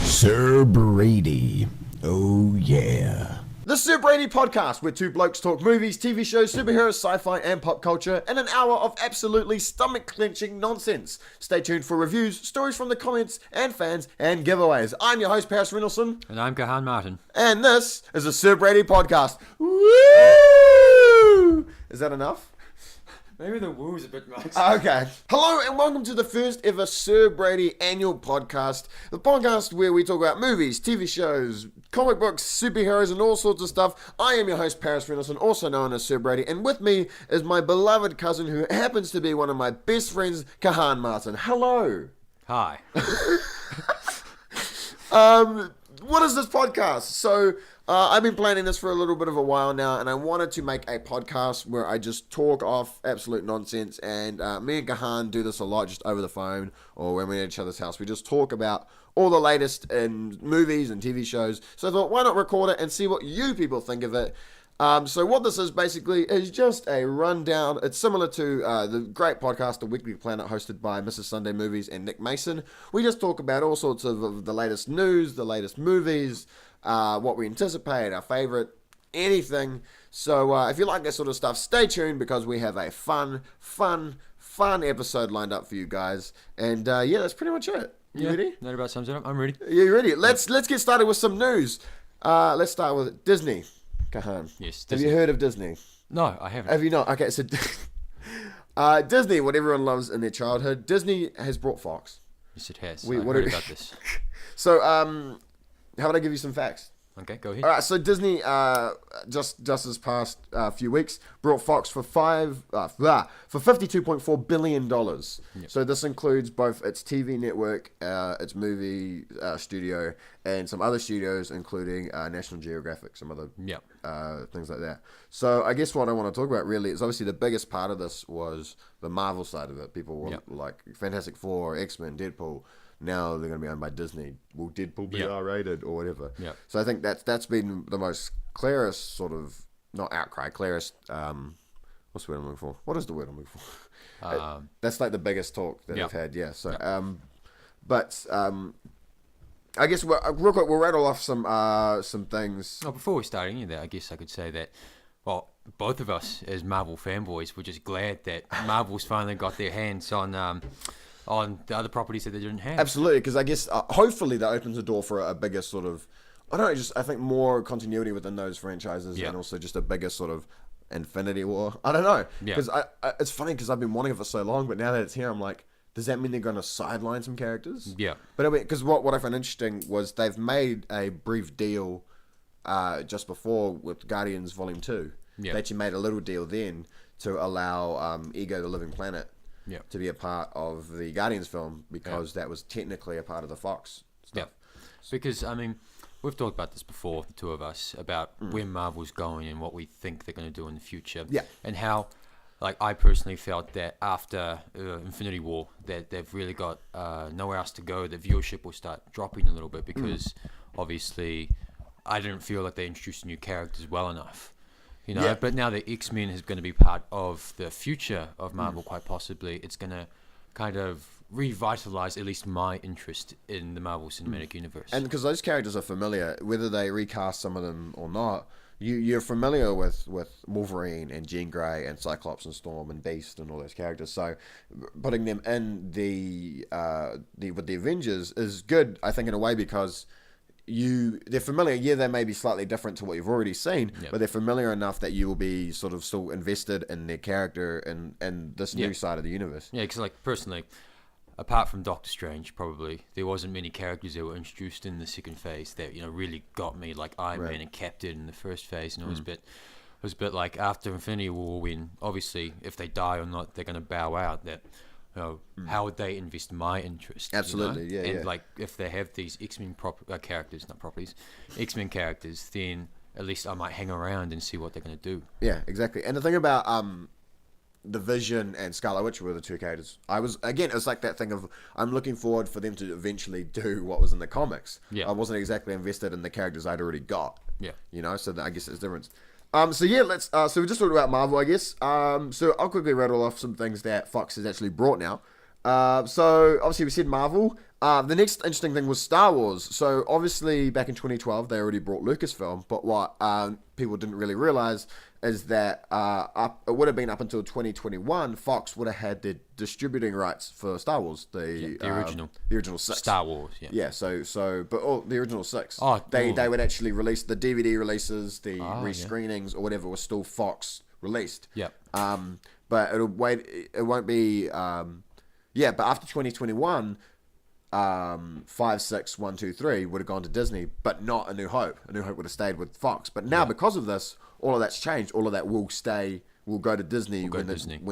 Sir Brady. Oh, yeah. The Sir Brady Podcast, where two blokes talk movies, TV shows, superheroes, sci-fi, and pop culture in an hour of absolutely stomach-clenching nonsense. Stay tuned for reviews, stories from the comments and fans, and giveaways. I'm your host, Renalson. And I'm Cahan Martin. And this is the Sir Brady Podcast. Woo! Is that enough? Maybe the woo's a bit much. Okay. Hello and welcome to the first ever Sir Brady annual podcast. The podcast where we talk about movies, TV shows, comic books, superheroes and all sorts of stuff. I am your host, Paris Renalson, also known as Sir Brady. And with me is my beloved cousin who happens to be one of my best friends, Cahan Martin. Hello. Hi. What is this podcast? So, I've been planning this for a little bit of a while now, and I wanted to make a podcast where I just talk off absolute nonsense, and me and Cahan do this a lot just over the phone, or when we're at each other's house. We just talk about all the latest in movies and TV shows. So I thought, why not record it and see what you people think of it? So what this is basically is just a rundown. It's similar to the great podcast, The Weekly Planet, hosted by Mrs. Sunday Movies and Nick Mason. We just talk about all sorts of the latest news, the latest movies, what we anticipate, our favorite, anything. So if you like that sort of stuff, stay tuned because we have a fun episode lined up for you guys. And yeah, that's pretty much it. You ready? That about sums it up. I'm ready. You ready? Let's get started with some news. Let's start with Disney. Cahan. Yes, Have Disney. you heard of Disney? No, I haven't. Have you not? Okay, so Disney, what everyone loves in their childhood, Disney has brought Fox. Yes, it has. Wait, I what heard are- about this. So, how about I give you some facts? Okay, go ahead. All right, so Disney, just this past few weeks, brought Fox for $52.4 billion. Yep. So this includes both its TV network, its movie studio, and some other studios, including National Geographic, some other Yep. things like that. So I guess what I want to talk about really is obviously the biggest part of this was the Marvel side of it. People were Yep. like Fantastic Four, X-Men, Deadpool. Now they're going to be owned by Disney. Will Deadpool be Yep. R-rated or whatever? Yep. So I think that's been the most clearest sort of, not outcry, clearest, what's the word I'm looking for? What is the word I'm looking for? That's like the biggest talk that Yep. I've had, yeah. So, Yep. I guess real quick, we'll rattle off some things. Well, before we start any of that, I guess I could say that, well, both of us as Marvel fanboys were just glad that Marvel's finally got their hands on the other properties that they didn't have. Absolutely, because I guess hopefully that opens the door for a bigger sort of, I think more continuity within those franchises, Yeah. and also just a bigger sort of Infinity War. I don't know, Yeah. because it's funny because I've been wanting it for so long, but now that it's here, I'm like, does that mean they're going to sideline some characters? Yeah. But I mean, because what I found interesting was they've made a brief deal just before with Guardians Volume 2. Yeah. They actually made a little deal then to allow Ego the Living Planet Yeah. to be a part of the Guardians film because that was technically a part of the Fox stuff. Yeah. Because, I mean, we've talked about this before, the two of us, about where Marvel's going and what we think they're going to do in the future. Yeah. And how, like, I personally felt that after Infinity War, that they've really got nowhere else to go. The viewership will start dropping a little bit because, obviously, I didn't feel like they introduced new characters well enough. You know, Yeah. but now that X-Men is going to be part of the future of Marvel, quite possibly, it's going to kind of revitalize at least my interest in the Marvel Cinematic Universe. And because those characters are familiar, whether they recast some of them or not, you're familiar with Wolverine and Jean Grey and Cyclops and Storm and Beast and all those characters. So putting them in with the Avengers is good, I think, in a way because they're familiar. Yeah, they may be slightly different to what you've already seen, Yep. but they're familiar enough that you will be sort of still invested in their character and this new Yeah. side of the universe. Yeah, because, like, personally, apart from Doctor Strange, probably, there wasn't many characters that were introduced in the second phase that, you know, really got me, like Iron Right. Man and Captain in the first phase. And it was a bit like after Infinity War, when obviously if they die or not, they're going to bow out. That, you know, how would they invest my interest? Absolutely, you know? yeah, And yeah. like if they have these X-Men characters, not properties, X-Men characters, then at least I might hang around and see what they're going to do. Yeah, exactly. And the thing about the Vision and Scarlet Witch were the two characters. It was like that thing of I'm looking forward for them to eventually do what was in the comics. Yeah. I wasn't exactly invested in the characters I'd already got. Yeah. You know, so I guess there's a difference. So yeah, let's. So we just talked about Marvel, I guess. So I'll quickly rattle off some things that Fox has actually brought now. So obviously we said Marvel. The next interesting thing was Star Wars. So obviously back in 2012 they already brought Lucasfilm, but what people didn't really realize is that it would have been up until 2021 Fox would have had the distributing rights for Star Wars, the original 6 Star Wars. Yeah. But the original 6. They would actually release the DVD releases, the rescreenings or whatever was still Fox released. Yeah. But it won't be. But after 2021, 5, 6, 1, 2, 3 would have gone to Disney, but not A New Hope. A New Hope would have stayed with Fox. But now, because of this, all of that's changed. All of that will stay. Will go to Disney when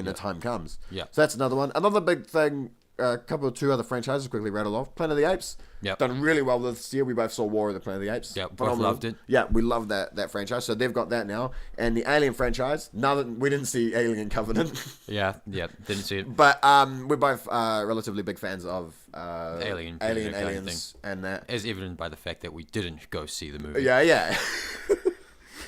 the time comes. Yeah. So that's another one. Another big thing. Two other franchises quickly rattle off. Planet of the Apes. Yep. Done really well this year. We both saw War of the Planet of the Apes. Yeah, both loved it. Yeah, we love that franchise. So they've got that now. And the Alien franchise. Now that we didn't see Alien Covenant. Yeah, didn't see it. But we're both relatively big fans of Aliens, and that. As evident by the fact that we didn't go see the movie. Yeah.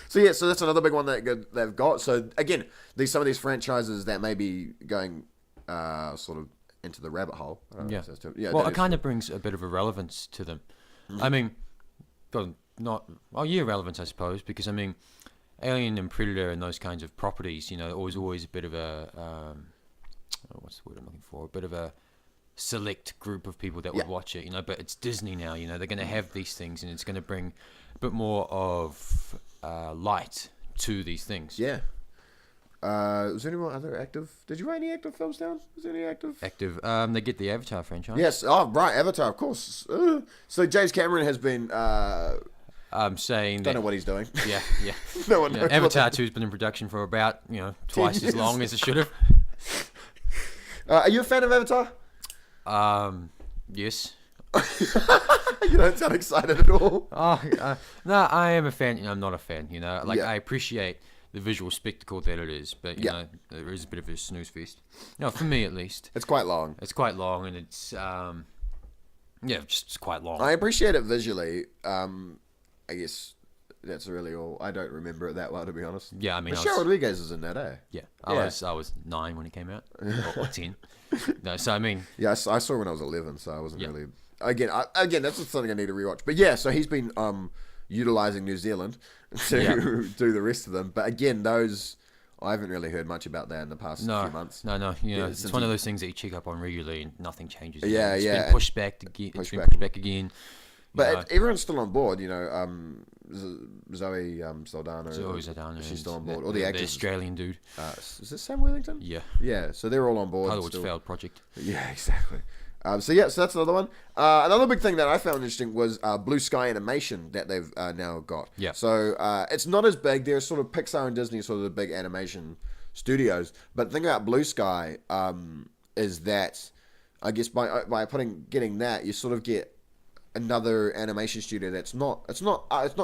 So that's another big one that they've got. So again, some of these franchises that may be going sort of into the rabbit hole. Well, it kind of brings a bit of a relevance to them. Mm-hmm. I mean, relevance, I suppose, because I mean, Alien and Predator and those kinds of properties, always a bit of a what's the word I'm looking for? A bit of a select group of people that would watch it, But it's Disney now, they're going to have these things, and it's going to bring a bit more of light to these things. Yeah. Was there any more other active? Did you write any active films down? Was there any active? They get the Avatar franchise. Yes. Oh, right. Avatar, of course. So James Cameron has been. I'm saying. Don't know what he's doing. Yeah. No one knows. Avatar 2 has been in production for about twice as long as it should have. Are you a fan of Avatar? Yes. You don't sound excited at all. No, I am a fan. I'm not a fan. I appreciate the visual spectacle that it is, but there is a bit of a snooze fest. For me at least. It's quite long. And it's just quite long. I appreciate it visually. I guess that's really all. I don't remember it that well, to be honest. Yeah, I mean, Michelle Rodriguez is in that, eh? Yeah, I was 9 when it came out, or 10. No, so I mean, I saw it when I was 11, so I wasn't really. Again, that's something I need to rewatch. But yeah, so he's been utilizing New Zealand to do the rest of them. But again, those I haven't really heard much about that in the past few months. No. It's one of those things that you check up on regularly and nothing changes. It's been pushed back again. It's been pushed back again. But everyone's still on board. Zoe Saldana. She's still on board. Or the actors. The Australian dude. Is this Sam Worthington? Yeah. Yeah. So they're all on board. Hollywood's failed project. Yeah, exactly. So that's another one. Another big thing that I found interesting was Blue Sky Animation that they've now got. Yeah. So it's not as big. They're sort of Pixar and Disney, sort of the big animation studios. But the thing about Blue Sky is that I guess by getting that, you sort of get another animation studio that's not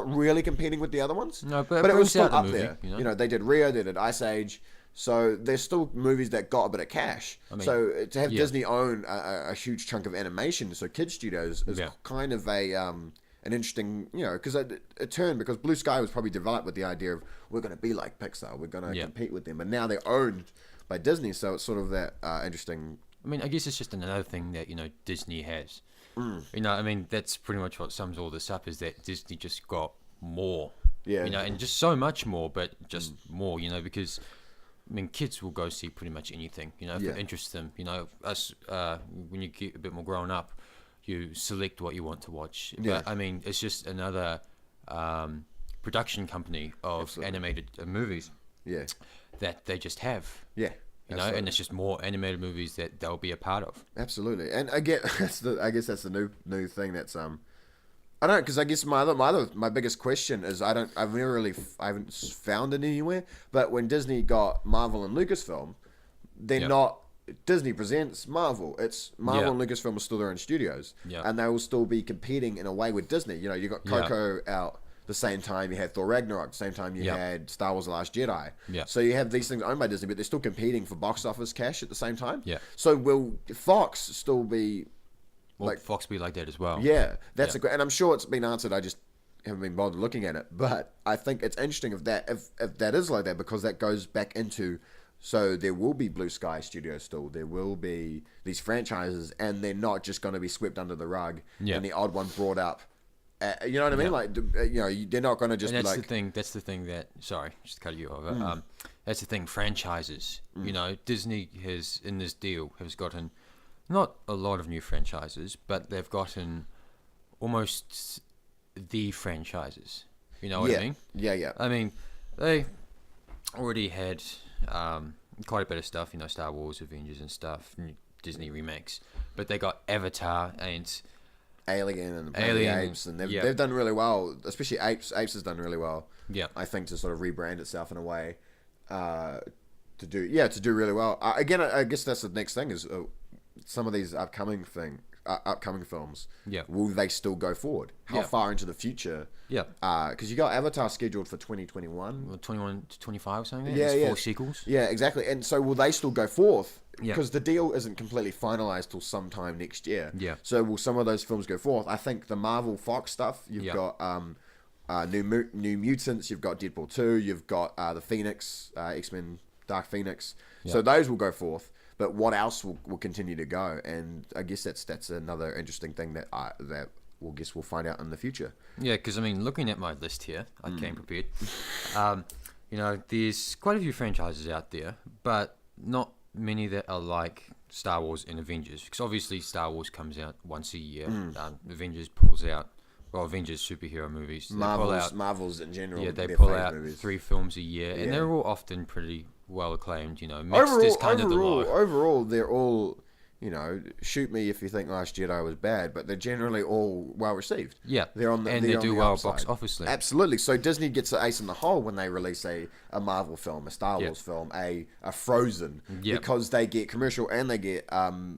really competing with the other ones. No, but it was still up movie, there. They did Rio, they did Ice Age. So there's still movies that got a bit of cash. So to have Disney own a huge chunk of animation, so kids studios is kind of an interesting, because it turned, because Blue Sky was probably developed with the idea of we're going to be like Pixar, we're going to compete with them, and now they're owned by Disney, so it's sort of that interesting. I mean, I guess it's just another thing that Disney has. I mean, that's pretty much what sums all this up, is that Disney just got more. Yeah. And just so much more, but just more. Because I mean, kids will go see pretty much anything, if it interests them. Us, when you get a bit more grown up, you select what you want to watch. Yeah. But, I mean, it's just another production company of animated movies that they just have. Yeah. And it's just more animated movies that they'll be a part of. Absolutely. And again, I guess that's the new thing that's I don't, because I guess my biggest question is I haven't found it anywhere. But when Disney got Marvel and Lucasfilm, they're not Disney presents Marvel. It's Marvel and Lucasfilm are still their own studios, and they will still be competing in a way with Disney. You got Coco out the same time you had Thor Ragnarok, the same time you had Star Wars: The Last Jedi. Yeah. So you have these things owned by Disney, but they're still competing for box office cash at the same time. Yeah. So will Fox still be? Well, Fox be like that as well. Yeah, that's a great, and I'm sure it's been answered. I just haven't been bothered looking at it, but I think it's interesting if that is like that, because that goes back into So there will be Blue Sky Studios still. There will be these franchises, and they're not just going to be swept under the rug and the odd one brought up. You know what I mean? Like, they're not going to just and be that's like... That's the thing that... Sorry, just to cut you off. That's the thing, franchises. Disney has, in this deal, has gotten not a lot of new franchises, but they've gotten almost the franchises. You know what I mean? Yeah. I mean, they already had quite a bit of stuff, Star Wars, Avengers and stuff, Disney remakes. But they got Avatar and... Alien and Planet of the Apes, and they've done really well, especially Apes has done really well, I think, to sort of rebrand itself in a way to do really well. Again, I guess that's the next thing is some of these upcoming films, will they still go forward? How far into the future? Because you got Avatar scheduled for 2021, well, 21 to 25 or something. There's 4 sequels. Yeah, exactly. And so will they still go forth? Because the deal isn't completely finalized till sometime next year. So will some of those films go forth? I think the Marvel Fox stuff. You've got New Mutants. You've got Deadpool 2. You've got the Phoenix, X-Men, Dark Phoenix. So those will go forth. But what else will continue to go? And I guess that's another interesting thing that we'll find out in the future. Yeah, because I mean, looking at my list here, I came prepared. There's quite a few franchises out there, but not many that are like Star Wars and Avengers. Because obviously Star Wars comes out once a year. Avengers pulls out, Avengers superhero movies. Marvels in general. Yeah, they pull out movies. 3 films a year, and they're all often pretty well acclaimed. Mixed is kind of the low. Overall, they're all, shoot me if you think Last Jedi was bad, but they're generally all well received. Yeah, they do well box office. Absolutely. So Disney gets an ace in the hole when they release a Marvel film, a Star Wars film, a Frozen, because they get commercial and they get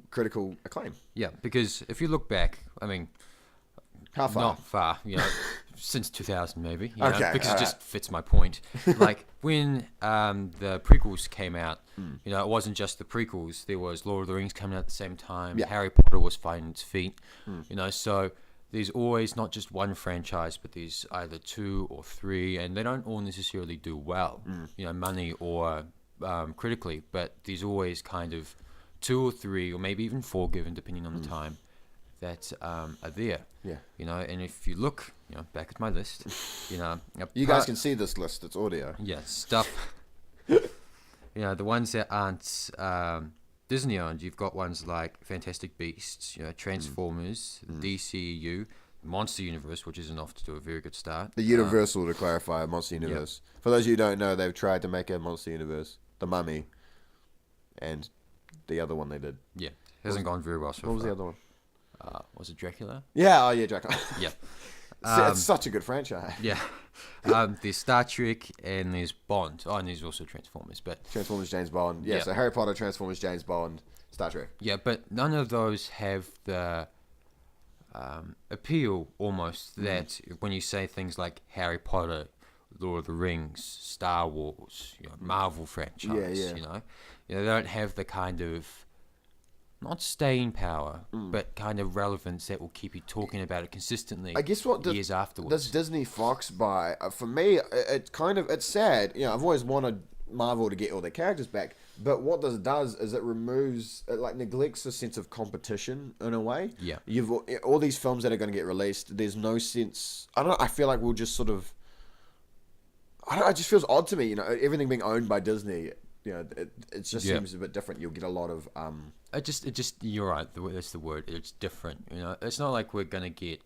critical acclaim. Yeah, because if you look back, I mean, how far? Not far, since 2000 maybe. Okay, because it just fits my point. Like when the prequels came out, it wasn't just the prequels. There was Lord of the Rings coming out at the same time. Harry Potter was finding its feet. So there's always not just one franchise, but there's either 2 or 3, and they don't all necessarily do well, money or critically. But there's always kind of 2 or 3, or maybe even 4, given depending on the time, that are there. And if you look, back at my list, you guys can see this list. It's audio. Yeah, stuff. The ones that aren't Disney owned, you've got ones like Fantastic Beasts, Transformers, DCEU, Monster Universe, which isn't off to a very good start. The Universal, to clarify, Monster Universe. For those of you who don't know, they've tried to make a Monster Universe, The Mummy, and the other one they did. Yeah, hasn't gone very well so far. What was the other one? Was it Dracula? Yeah, Dracula. Yeah. It's such a good franchise. Yeah. There's Star Trek and there's Bond. Oh, and there's also Transformers. But Transformers, James Bond. Yeah, so Harry Potter, Transformers, James Bond, Star Trek. Yeah, but none of those have the appeal almost that when you say things like Harry Potter, Lord of the Rings, Star Wars, Marvel franchise, they don't have the kind of not staying power, but kind of relevance that will keep you talking about it consistently. I guess what years afterwards. Does Disney Fox buy? For me, it's sad. I've always wanted Marvel to get all their characters back, but what this does is it neglects a sense of competition in a way. Yeah, You've all these films that are going to get released. There's no sense. I don't know. I feel like we'll just sort of. I don't know, it just feels odd to me. Everything being owned by Disney. It just seems a bit different. You'll get a lot of It just you're right. That's the word. It's different. It's not like we're gonna get,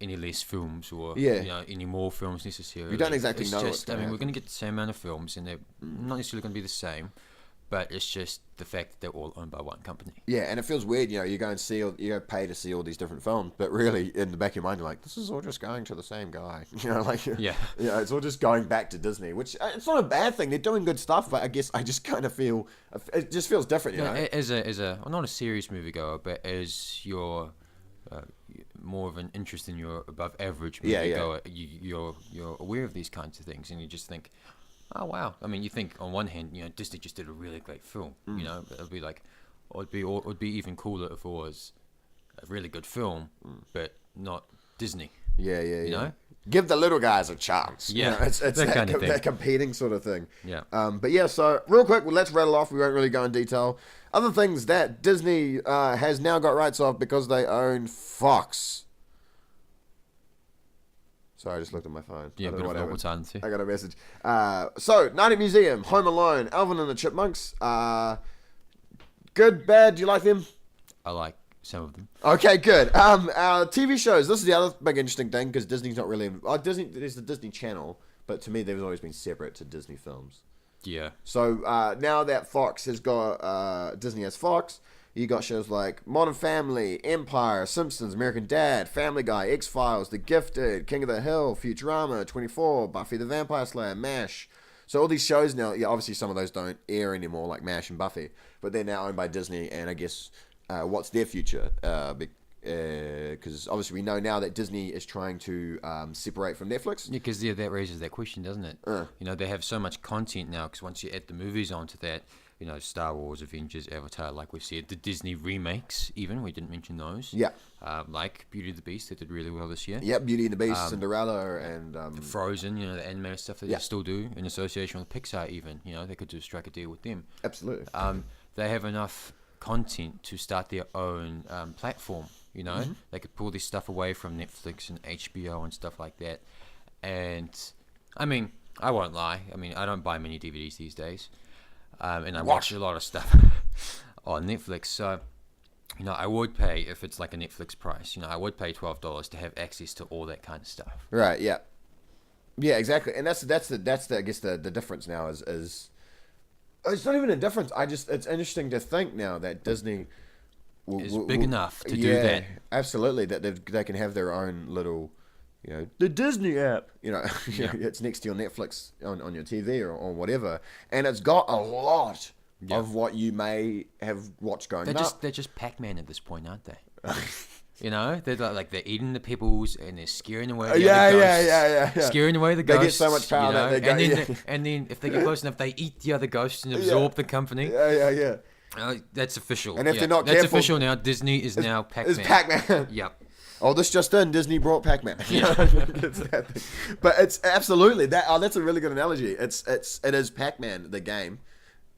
any less films or any more films necessarily. We don't exactly know. We're gonna get the same amount of films, and they're not necessarily gonna be the same. But it's just the fact that they're all owned by one company. Yeah, and it feels weird. You go and pay to see all these different films, but really in the back of your mind, you're like, this is all just going to the same guy. It's all just going back to Disney, which it's not a bad thing. They're doing good stuff, but I guess I just kind of feel it just feels different. As a not a serious moviegoer, but as your more of an interest in your above average moviegoer, you're aware of these kinds of things, and you just think, oh wow! I mean, you think on one hand, Disney just did a really great film. But it'd be like, it'd be even cooler if it was a really good film, but not Disney. Yeah. Give the little guys a chance. Yeah, You know, it's that kind of thing. that competing sort of thing. Yeah. But yeah, so real quick, let's rattle off. We won't really go in detail. Other things that Disney has now got rights of because they own Fox. Sorry, I just looked at my phone. Yeah, I don't bit know of what vocal happened. time too. I got a message. So, Night at Museum, Home Alone, Alvin and the Chipmunks. Good, bad. Do you like them? I like some of them. Okay, good. TV shows. This is the other big interesting thing because Disney's not really. Disney. There's the Disney Channel, but to me, they've always been separate to Disney films. Yeah. So now that Fox has got Disney has Fox, you got shows like Modern Family, Empire, Simpsons, American Dad, Family Guy, X-Files, The Gifted, King of the Hill, Futurama, 24, Buffy the Vampire Slayer, MASH. So all these shows now, yeah, obviously some of those don't air anymore, like MASH and Buffy, but they're now owned by Disney, and I guess what's their future? Because obviously we know now that Disney is trying to separate from Netflix. Yeah, because that raises that question, doesn't it? You know, they have so much content now, because once you add the movies onto that, you know, Star Wars, Avengers, Avatar, like we said, the Disney remakes, even, we didn't mention those. Yeah. Like Beauty and the Beast, they did really well this year. Yep, Beauty and the Beast, Cinderella, and... Frozen, you know, the animated stuff that they still do, in association with Pixar even, you know, they could just strike a deal with them. Absolutely. They have enough content to start their own platform, you know? They could pull this stuff away from Netflix and HBO and stuff like that. And, I mean, I won't lie. I mean, I don't buy many DVDs these days. And I watch a lot of stuff on Netflix. So, you know, I would pay, if it's like a Netflix price, you know, I would pay $12 to have access to all that kind of stuff. Right, yeah. Yeah, exactly. And that's the I guess the difference now is it's not even a difference. It's interesting to think now that Disney is big enough to do that. Absolutely, that they can have their own little, you know, the Disney app. You know, it's next to your Netflix on your TV or whatever, and it's got a lot of what you may have watched growing up. They're just Pac-Man at this point, aren't they? You know, they're like they're eating the pebbles and they're scaring away the other ghosts. Yeah. Scaring away the ghosts. They get so much power, you know? that they go. And then if they get close enough, they eat the other ghosts and absorb the company. Yeah. That's official. And if they're not that's careful, official now. Disney is now Pac-Man. It's Pac-Man. Yep. Oh, this just in, Disney brought Pac-Man. It's that thing. But it's absolutely that. Oh, that's a really good analogy. It is Pac-Man the game.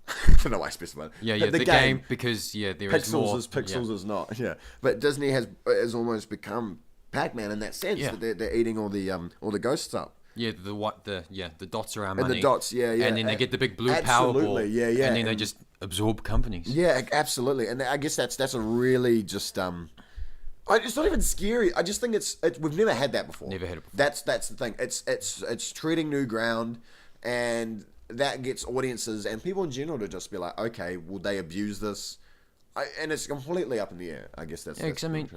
I don't know why I specified. Yeah, the game because there is more. Pixels is not. Yeah, but Disney has almost become Pac-Man in that sense. Yeah. That they're eating all the ghosts up. Yeah, the dots around and money. the dots, yeah. And then they get the big blue Powerball. Yeah. And then they just absorb companies. Yeah, absolutely. And I guess that's a really just it's not even scary. I just think it's we've never had that before. Never had it before. That's the thing. It's treading new ground, and that gets audiences and people in general to just be like, okay, will they abuse this? And it's completely up in the air. I guess that's. Yeah, because I mean,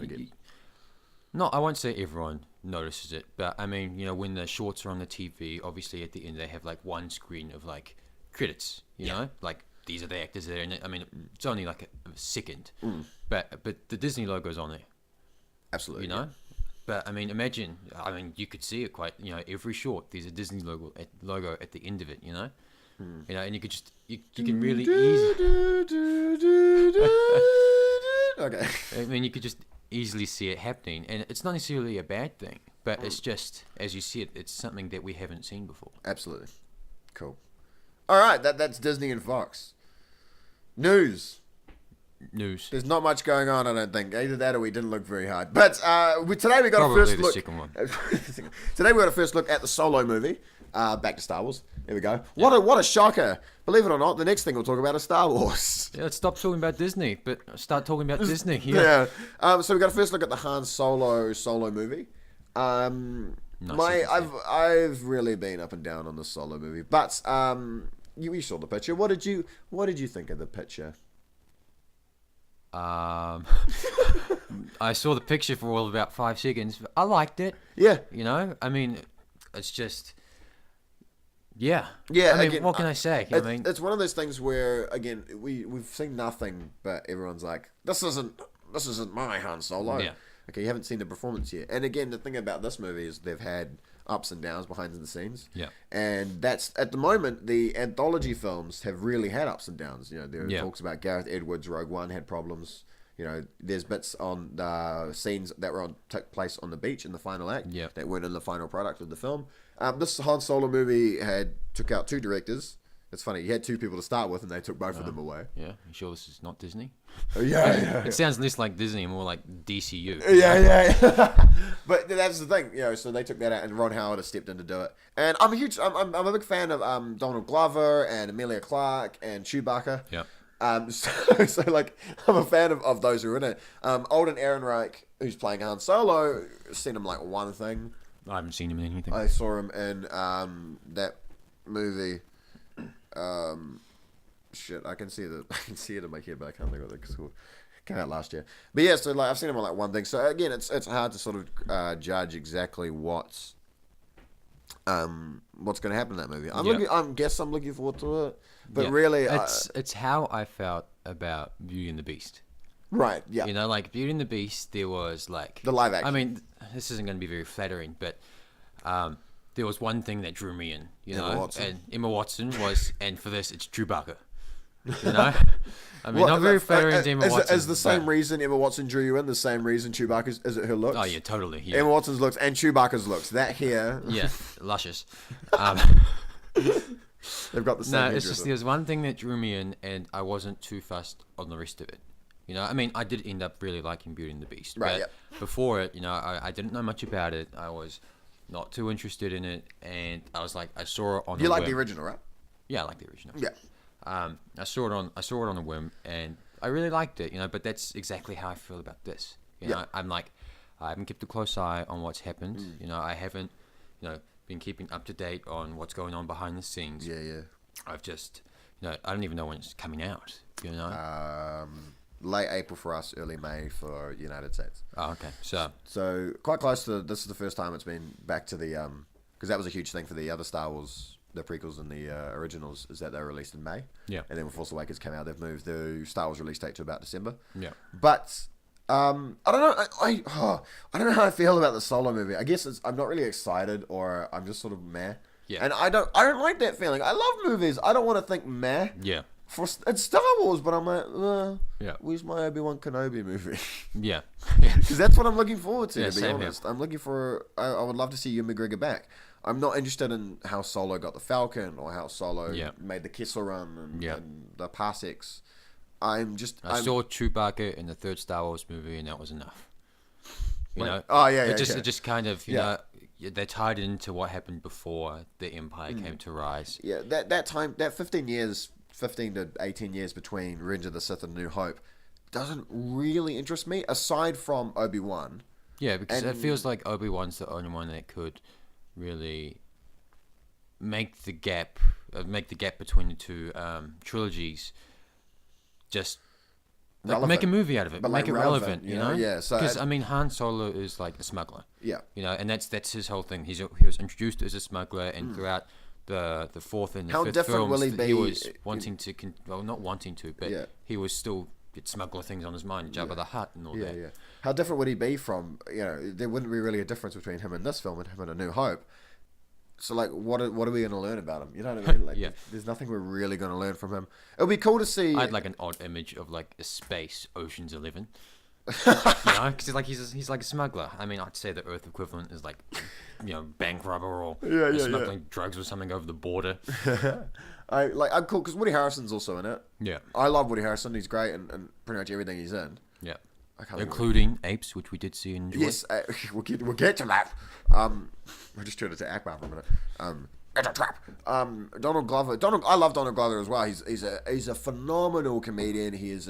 I won't say everyone notices it, but I mean, you know, when the shorts are on the TV, obviously at the end they have like one screen of like credits, you know, like these are the actors there, and I mean, it's only like a second, but the Disney logo's on there. Absolutely. You know. But I mean, imagine. I mean, you could see it quite. You know, every short there's a Disney logo at the end of it. You know, you know, and you could just you can really Okay. I mean, you could just easily see it happening, and it's not necessarily a bad thing, but it's just, as you said, it's something that we haven't seen before. Absolutely. Cool. All right, that's Disney and Fox. News. There's not much going on, I don't think. Either that or we didn't look very hard. But today we got Probably a first the look. second one. Today we got a first look at the Solo movie. Back to Star Wars. There we go. What a shocker! Believe it or not, the next thing we'll talk about is Star Wars. Yeah, let's stop talking about Disney, but start talking about Disney. Yeah. So we got a first look at the Han Solo movie. I've really been up and down on the Solo movie, but you saw the picture. What did you think of the picture? I saw the picture for all of about 5 seconds. I liked it. Yeah. You know, I mean, it's just, yeah. Yeah. I mean, again, what can I say? It's one of those things where, again, we've seen nothing, but everyone's like, this isn't my Han Solo. Yeah. Okay, you haven't seen the performance yet. And again, the thing about this movie is they've had ups and downs behind the scenes. Yeah. And that's, at the moment, the anthology films have really had ups and downs. You know, there are talks about Gareth Edwards, Rogue One had problems. there's bits on the scenes that took place on the beach in the final act that weren't in the final product of the film. This Han Solo movie took out 2 directors. It's funny, he had 2 people to start with, and they took both of them away. Yeah, you sure this is not Disney? Yeah. It sounds less like Disney and more like DCU. Yeah. But that's the thing, so they took that out, and Ron Howard has stepped in to do it. And I'm a big fan of Donald Glover and Emilia Clarke and Chewbacca. Yeah. So like, I'm a fan of those who are in it. Alden Ehrenreich, who's playing Han Solo, seen him like one thing. I haven't seen him in anything. I saw him in that movie. I can see it in my head, but I can't think of what it's called. Came out last year, but yeah. So like, I've seen him on like one thing. So again, it's hard to sort of judge exactly what's going to happen in that movie. I'm looking forward to it, but really, it's how I felt about Beauty and the Beast. Right. Yeah. Like Beauty and the Beast, there was like the live action. I mean, this isn't going to be very flattering, but there was one thing that drew me in, and Emma Watson was, and for this, it's Chewbacca. I mean, not very flattering to Emma Watson. Is the same reason Emma Watson drew you in, the same reason Chewbacca's, is it her looks? Oh, yeah, totally. Yeah. Emma Watson's looks and Chewbacca's looks. That hair. Yeah, luscious. They've got the same No, it's just there's one thing that drew me in, and I wasn't too fussed on the rest of it. I mean, I did end up really liking Beauty and the Beast. Right, but before it, I didn't know much about it. I was not too interested in it, and I was like, I saw it on. You like the original, right? Yeah, I like the original. Yeah. I saw it on a whim, and I really liked it. But that's exactly how I feel about this. I'm like, I haven't kept a close eye on what's happened. I haven't, been keeping up to date on what's going on behind the scenes. Yeah. I've just, I don't even know when it's coming out. Late April for us, early May for United States. Oh, okay. So quite close to, this is the first time it's been back to the, because that was a huge thing for the other Star Wars, the prequels and the originals, is that they were released in May. Yeah. And then when Force Awakens came out, they've moved the Star Wars release date to about December. Yeah. But I don't know. I don't know how I feel about the Solo movie. I guess I'm not really excited, or I'm just sort of meh. Yeah. And I don't like that feeling. I love movies. I don't want to think meh. Yeah. It's Star Wars, but I'm like, yeah. Where's my Obi-Wan Kenobi movie? Yeah. Because that's what I'm looking forward to. Yeah, to be honest, I'm looking for. I would love to see Ewan McGregor back. I'm not interested in how Solo got the Falcon or how Solo made the Kessel Run and the Parsecs. I saw Chewbacca in the third Star Wars movie, and that was enough. It just kind of they tied it into what happened before the Empire came to rise. Yeah, that time, that 15 to 18 years between Revenge of the Sith and New Hope doesn't really interest me, aside from Obi-Wan. Yeah, because it feels like Obi-Wan's the only one that could really make the gap between the two trilogies just make a movie out of it, but make it relevant, Yeah, so because I mean, Han Solo is like a smuggler. Yeah, and that's his whole thing. He was introduced as a smuggler, and throughout the fourth and the fifth films, he was wanting to, not wanting to, but he was still get smuggler things on his mind, Jabba the Hutt and all that. Yeah. How different would he be from, there wouldn't be really a difference between him in this film and him in A New Hope. So, like, what are we going to learn about him? You know what I mean? Like, there's nothing we're really going to learn from him. It would be cool to see. I'd like an odd image of, like, a space Ocean's 11. Because he's like a smuggler. I mean, I'd say the Earth equivalent is like, bank robber or smuggling drugs or something over the border. I'm cool because Woody Harrelson's also in it. Yeah, I love Woody Harrelson. He's great and pretty much everything he's in. Yeah, including Apes, which we did see and enjoy. Yes, we'll get to that. I just turned it to Akbar for a minute. It's a trap. Donald Glover. I love Donald Glover as well. He's a phenomenal comedian. He is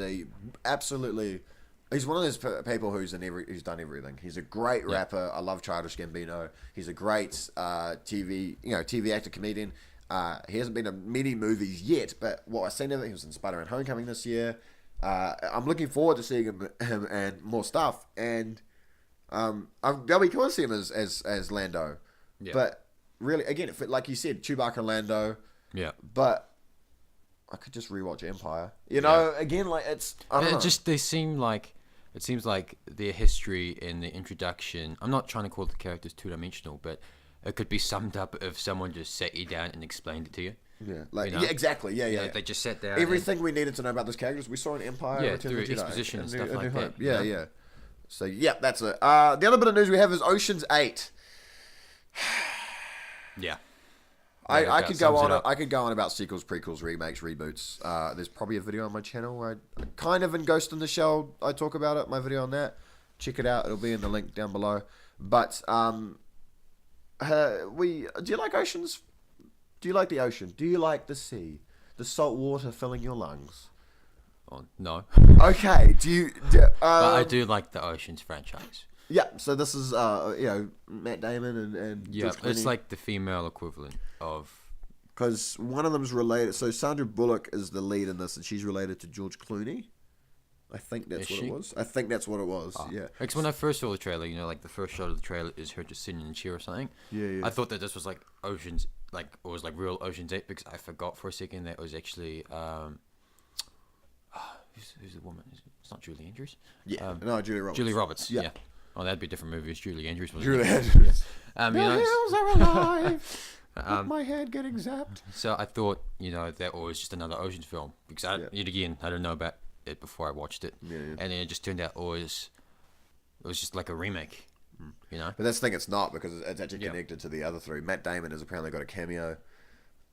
he's one of those people who's done everything. He's a great rapper. I love Childish Gambino. He's a great TV actor, comedian. He hasn't been in many movies yet, but what I've seen of it, he was in Spider-Man: Homecoming this year. I'm looking forward to seeing him and more stuff. And that'll be cool to see him as Lando. Yeah. But really, again, like you said, Chewbacca, Lando. Yeah. But I could just rewatch Empire. Again, like it seems like their history in the introduction. I'm not trying to call the characters two-dimensional, but it could be summed up if someone just sat you down and explained it to you. Yeah, like you know? yeah, exactly. Yeah, yeah. They just sat there. Everything we needed to know about those characters, we saw in Empire. Yeah, Return through of the Jedi, exposition and stuff New like Hope. that. Yeah, yeah. So yeah, that's it. The other bit of news we have is Ocean's 8. Yeah. I could go on. Up. I could go on about sequels, prequels, remakes, reboots. There's probably a video on my channel where I kind of in Ghost in the Shell. I talk about it. My video on that. Check it out. It'll be in the link down below. But do you like oceans? Do you like the ocean? Do you like the sea? The salt water filling your lungs? Oh, no. Okay. But I do like the Oceans franchise. Yeah. So this is Matt Damon and Yeah, George Clooney. it's like the female equivalent of. Because one of them's related. So Sandra Bullock is the lead in this, and she's related to George Clooney. I think that's what it was. I think that's what it was. Yeah. Because when I first saw the trailer, like the first shot of the trailer is her just sitting in a chair or something. Yeah. I thought that this was like Oceans, like it was like real Ocean's 8 because I forgot for a second that it was actually who's the woman? It's not Julie Andrews. Yeah. No, Julia Roberts. Julie Roberts. Yeah. Yeah. Oh, that'd be a different movie. It's Julie Andrews. Julia Andrews. Andrews. You The know, hills are alive. With my head getting zapped. so I thought, that was just another Oceans film because yet again I didn't know about it before I watched it, and then it just turned out it was just like a remake, But that's the thing, it's not because it's actually connected to the other three. Matt Damon has apparently got a cameo.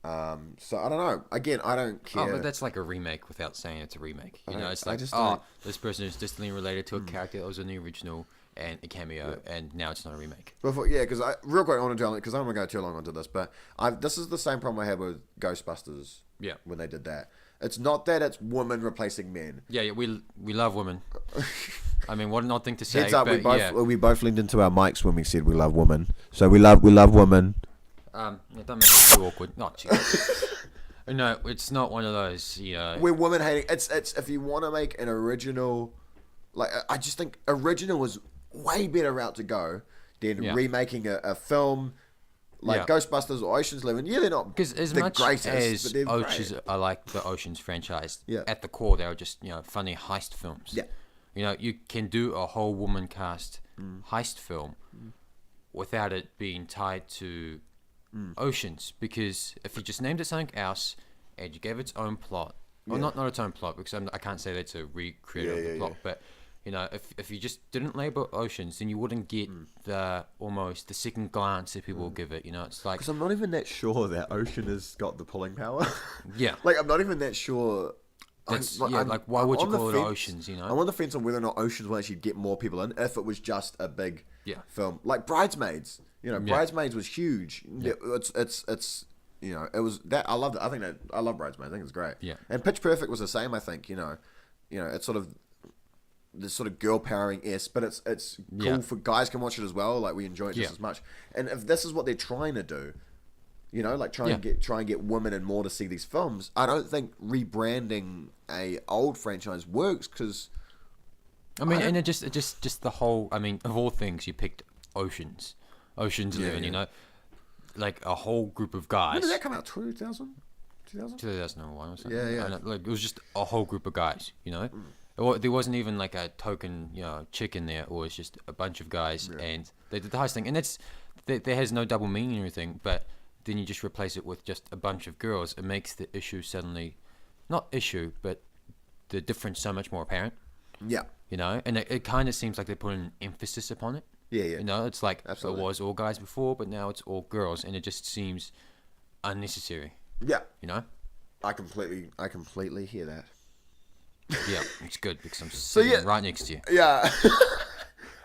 So I don't know. Again, I don't care. Oh, but that's like a remake without saying it's a remake. It's like, don't- this person is distantly related to a character that was in the original and a cameo, and now it's not a remake. Because real quick, I want to tell it because I don't want to go too long onto this, but this is the same problem I had with Ghostbusters. Yeah. When they did that, it's not that it's women replacing men. Yeah, we love women. I mean, what an odd thing to say. Heads up, but we both leaned into our mics when we said we love women. So we love women. It doesn't make it too awkward. Not too. No, it's not one of those. We're women hating. It's if you want to make an original, like I just think original was way better route to go than remaking a film like Ghostbusters or Ocean's 11. Yeah, they're not because as the much greatest, as but they're Oceans, great. I like the Oceans franchise. Yeah. At the core, they were just funny heist films. Yeah. You can do a whole woman cast heist film without it being tied to Oceans, because if you just named it something else and you gave its own plot, well, not its own plot, because I can't say that's a recreate of the plot, but if you just didn't label Oceans, then you wouldn't get almost the second glance that people will give it. It's like, Because I'm not even that sure that Ocean has got the pulling power. yeah, Like I'm not even that sure. that's why would you call it Oceans? I'm on the fence on whether or not Oceans will actually get more people in if it was just a big film like Bridesmaids. Bridesmaids was huge. It's it was that I loved it. I think that I love Bridesmaids. I think it's great. Yeah. And Pitch Perfect was the same. I think it's sort of this sort of girl powering but it's cool for guys can watch it as well. Like we enjoy it just as much. And if this is what they're trying to do, like try and get women and more to see these films, I don't think rebranding a old franchise works because. I mean, and it just the whole. I mean, of all things, you picked Oceans 11. Like a whole group of guys. When did that come out? 2000? 2001 or something. Yeah. I know, like it was just a whole group of guys. There wasn't even like a token, chick in there. It was just a bunch of guys, and they did the heist thing. And there has no double meaning or anything. But then you just replace it with just a bunch of girls. It makes the issue suddenly, not issue, but the difference so much more apparent. Yeah. And it kind of seems like they're putting emphasis upon it. Yeah. It's like Absolutely. it was all guys before, but now it's all girls, and it just seems unnecessary. Yeah. I completely hear that. Yeah, it's good because I'm sitting right next to you. Yeah.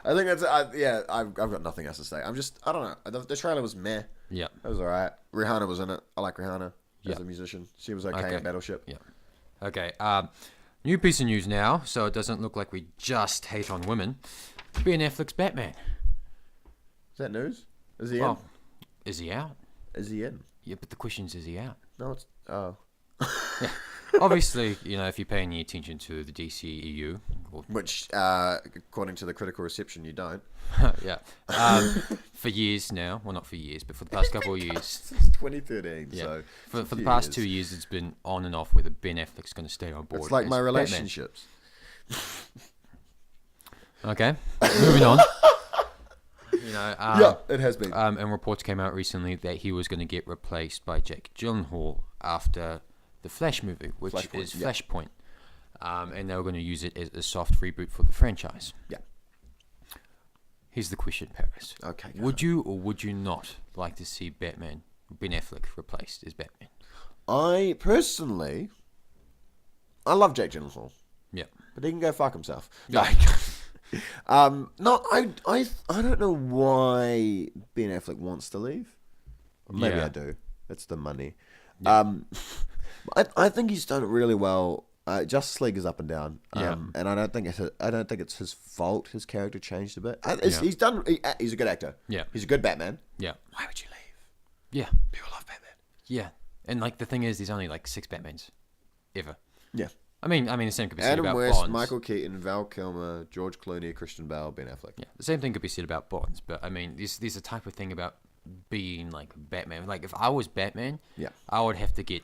I think that's I've got nothing else to say. I don't know. The trailer was meh. Yeah. It was alright. Rihanna was in it. I like Rihanna as a musician. She was okay in Battleship. Yeah. Okay. New piece of news now, so it doesn't look like we just hate on women. Ben Affleck's Batman. Is that news? Is he in? Is he out? Is he in? Yeah, but the question is he out? No, it's Yeah. Obviously, if you pay any attention to the DCEU, which, according to the critical reception, you don't. Yeah. For years now, well, not for years, but for the past couple of years. Since 2013. Yeah. So for the past 2 years, it's been on and off whether Ben Affleck's going to stay on board. It's like my as relationships. Batman. Okay. Moving on. You know, Yeah, it has been. And reports came out recently that he was going to get replaced by Jake Gyllenhaal after the Flash movie, which is Flashpoint. And they were going to use it as a soft reboot for the franchise. Yeah. Here's the question, Paris. Okay. Would you or would you not like to see Ben Affleck replaced as Batman? I personally, I love Jake Gyllenhaal, Yeah. but he can go fuck himself. Yeah. No, I don't know why Ben Affleck wants to leave. Maybe Yeah. I do. It's the money. Yeah. I think he's done it really well. Justice League is up and down, Yeah. and I don't think it's his fault. His character changed a bit. Yeah. He's a good actor. Yeah. He's a good Batman. Yeah. Why would you leave? Yeah. People love Batman. Yeah. And like the thing is, there's only like 6 Batmans ever. Yeah. I mean, the same could be said Adam about West, Bonds. Michael Keaton, Val Kilmer, George Clooney, Christian Bale, Ben Affleck. Yeah, the same thing could be said about Bonds. But I mean, there's a type of thing about being like Batman. Like if I was Batman, Yeah. I would have to get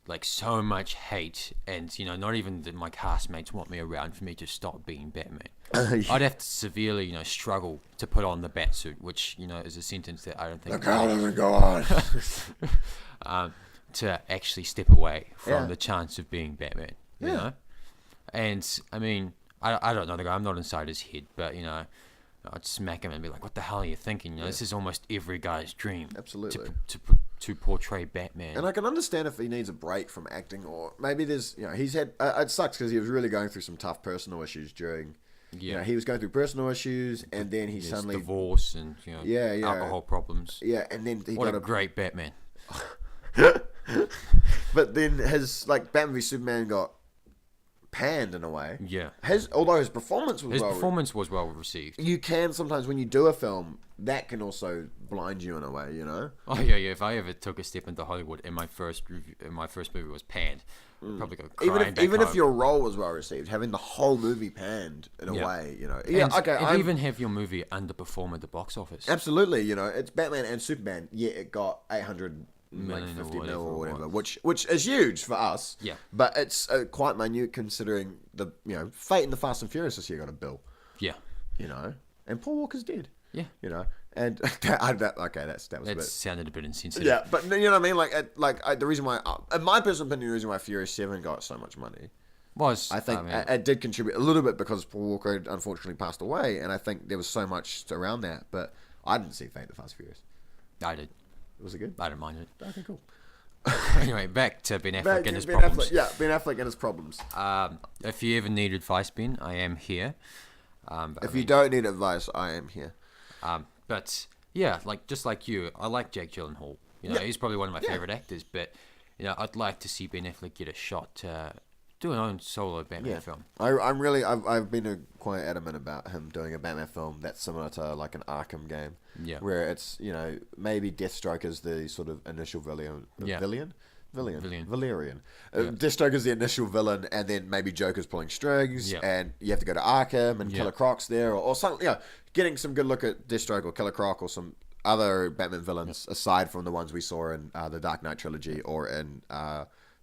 like so much hate, and not even my castmates want me around for me to stop being Batman. I'd have to severely, struggle to put on the Batsuit, which is a sentence that I don't think The car doesn't go on. to actually step away from Yeah. the chance of being Batman. You Yeah. know, and I mean, I don't know the guy. I'm not inside his head, but I'd smack him and be like, "What the hell are you thinking? This is almost every guy's dream. Absolutely. To portray Batman." And I can understand if he needs a break from acting, or maybe there's, he's had. It sucks because he was really going through some tough personal issues during. Yeah. He was going through personal issues, and then he There's suddenly. divorce and Yeah. alcohol problems. Yeah, and then he What got a great Batman. But then his Batman v Superman got panned in a way. Yeah. Although his performance was His performance was well received. You can sometimes when you do a film that can also blind you in a way, Oh yeah. If I ever took a step into Hollywood and my first movie was panned, I'd probably go crying even back if your role was well received, having the whole movie panned in a way, and even have your movie underperform at the box office. Absolutely, it's Batman and Superman. Yeah, it got 800 Million or 50 mil whatever or it whatever, was. which is huge for us. Yeah. But it's quite minute considering the fate in the Fast and Furious this year got a bill. Yeah. And Paul Walker's dead. Yeah. And that was a That bit. sounded a bit insensitive. Yeah, but you know what I mean. The reason why, in my personal opinion, the reason why Furious 7 got so much money. I think it did contribute a little bit because Paul Walker had unfortunately passed away, and I think there was so much around that. But I didn't see Fate the Fast and Furious. I did. Was it good? I didn't mind it. Okay, cool. Anyway, back to Ben Affleck and his Ben problems. Affleck, Ben Affleck and his problems. If you ever need advice, Ben, I am here. If you don't need advice, I am here. But yeah, just like you, I like Jake Gyllenhaal. He's probably one of my favorite actors. But I'd like to see Ben Affleck get a shot to do an own solo Batman film. I've been quite adamant about him doing a Batman film that's similar to like an Arkham game. Yeah. Where it's maybe Deathstroke is the sort of initial villain. Yeah. Valerian. Yeah. Deathstroke is the initial villain, and then maybe Joker's pulling strings, Yeah. and you have to go to Arkham, and Yeah. Killer Croc's there, or something. Getting some good look at Deathstroke or Killer Croc or some other Batman villains aside from the ones we saw in the Dark Knight trilogy or in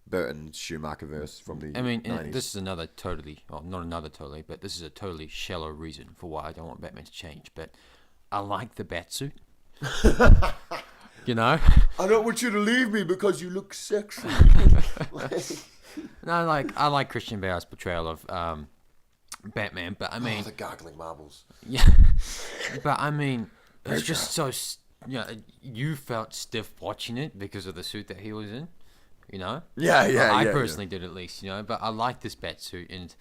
Burton's Schumacher verse from the 90s. This is not another totally, but this is a totally shallow reason for why I don't want Batman to change. But I like the Batsuit. I don't want you to leave me because you look sexy. No, I like Christian Bale's portrayal of Batman, but I mean, the gargling marbles. yeah, but I mean, it's just so you felt stiff watching it because of the suit that he was in, Yeah. I personally did at least, but I like this Batsuit, and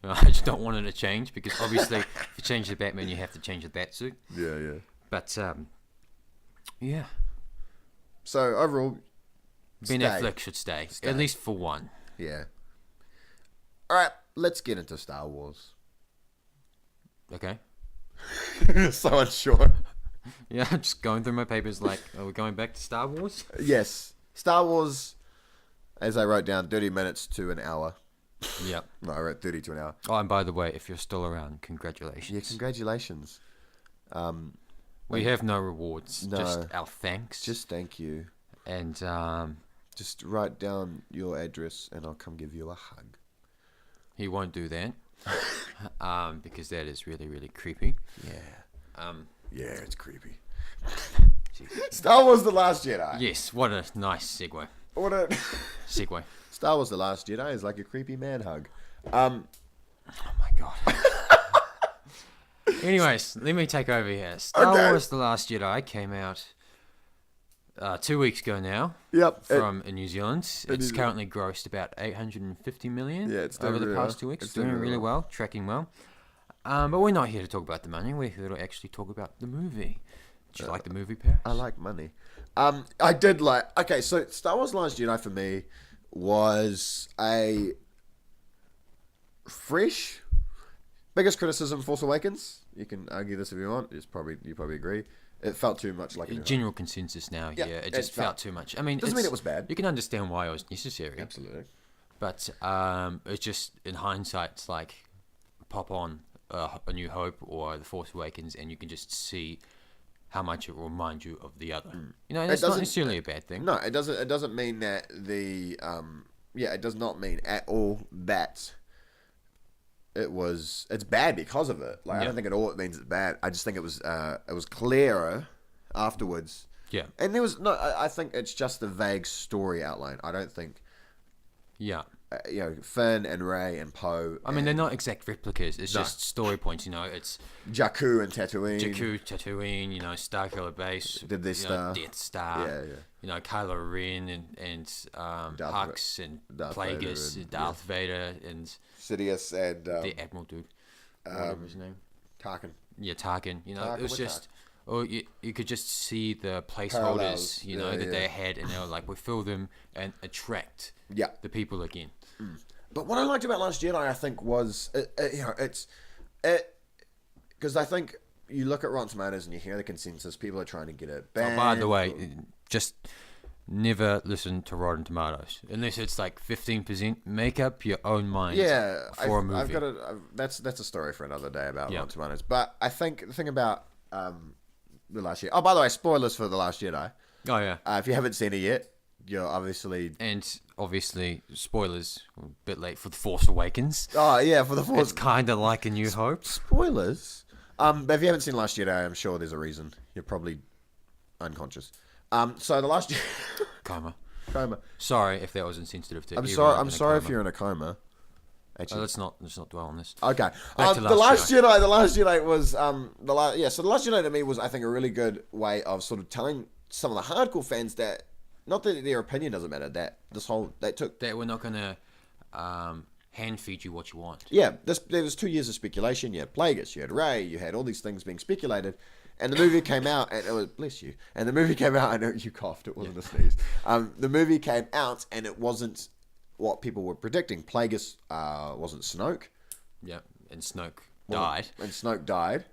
I just don't want it to change because obviously, if you change the Batman, you have to change the Batsuit. Yeah. But yeah, So overall, Ben stay. Affleck should stay at least for one. Yeah. All right, let's get into Star Wars. Okay. So unsure. Yeah, I'm just going through my papers. Like, are we going back to Star Wars? Yes, Star Wars. As I wrote down, 30 minutes to an hour. Yep. No, I wrote 30 to an hour. Oh, and by the way, if you're still around, congratulations. Yeah, congratulations. We have no rewards, No. just our thanks. Just thank you. And Just write down your address and I'll come give you a hug. he won't do that because that is really, really creepy. Yeah. Yeah, it's creepy. Star Wars: The Last Jedi. Yes, what a nice segue. What a Segue. Star Wars: The Last Jedi is like a creepy man hug. Oh my god. Anyways, let me take over here. Star Wars: The Last Jedi came out 2 weeks ago now. Yep. From New Zealand. It's currently grossed about 850 million. Yeah, it's over doing the really past well. 2 weeks. It's Doing doing really really well, tracking well. But we're not here to talk about the money. We're here to actually talk about the movie. Do you like the movie, Paris? I like money. I did like. Okay, so Star Wars: Last Jedi for me was a fresh. Biggest criticism: Force Awakens. You can argue this if you want. You probably agree. It felt too much like a New Hope. General consensus now. Yeah, it just felt too much. I mean, doesn't mean it was bad. You can understand why it was necessary. Absolutely. But it's just in hindsight, it's like pop on A New Hope or The Force Awakens, and you can just see how much it will remind you of the other. You know, that's not necessarily a bad thing. No, it doesn't. It doesn't mean that the it does not mean at all that it's bad because of it. Like I don't think at all it means it's bad. I just think it was clearer afterwards. Yeah. And there was no. I think it's just a vague story outline. I don't think. Yeah. Finn and Rey and Poe. I mean, they're not exact replicas. It's just story points. It's Jakku and Tatooine. Tatooine. Starkiller Base. Death Star. Death Star. Yeah. Kylo Ren and Hux and Plagueis, Darth Vader and Sidious and the Admiral dude. Whatever his name. Tarkin. Yeah, Tarkin. Tarkin it was just. Or you could just see the placeholders, that they had, and they were like, we fill them and attract the people again. But what I liked about Last Jedi, I think, was because I think you look at Rotten Tomatoes and you hear the consensus, people are trying to get it banned. Oh, by the way, just never listen to Rotten Tomatoes unless it's like 15%. Make up your own mind. For a movie. I've got that's a story for another day about Rotten Tomatoes. But I think the thing about The Last Jedi. Oh, by the way, spoilers for The Last Jedi. Oh yeah. If you haven't seen it yet, you're obviously spoilers. A bit late for The Force Awakens. Oh yeah, for The Force. It's kind of like A New Hope. Spoilers. But if you haven't seen Last Jedi, I'm sure there's a reason. You're probably unconscious. So The Last Jedi. Coma. Sorry if that was insensitive to. I'm sorry if you're in a coma. Actually, let's not dwell on this. Okay. The Last Jedi was So The Last Jedi to me was, I think, a really good way of sort of telling some of the hardcore fans that not that their opinion doesn't matter, that that we're not gonna hand feed you what you want. Yeah, there was 2 years of speculation. You had Plagueis, you had Rey, you had all these things being speculated. And the movie came out, and it was, bless you. And the movie came out, I know you coughed, it wasn't a sneeze. The movie came out, and it wasn't what people were predicting. Plagueis wasn't Snoke. Yeah, and Snoke died. And Snoke died.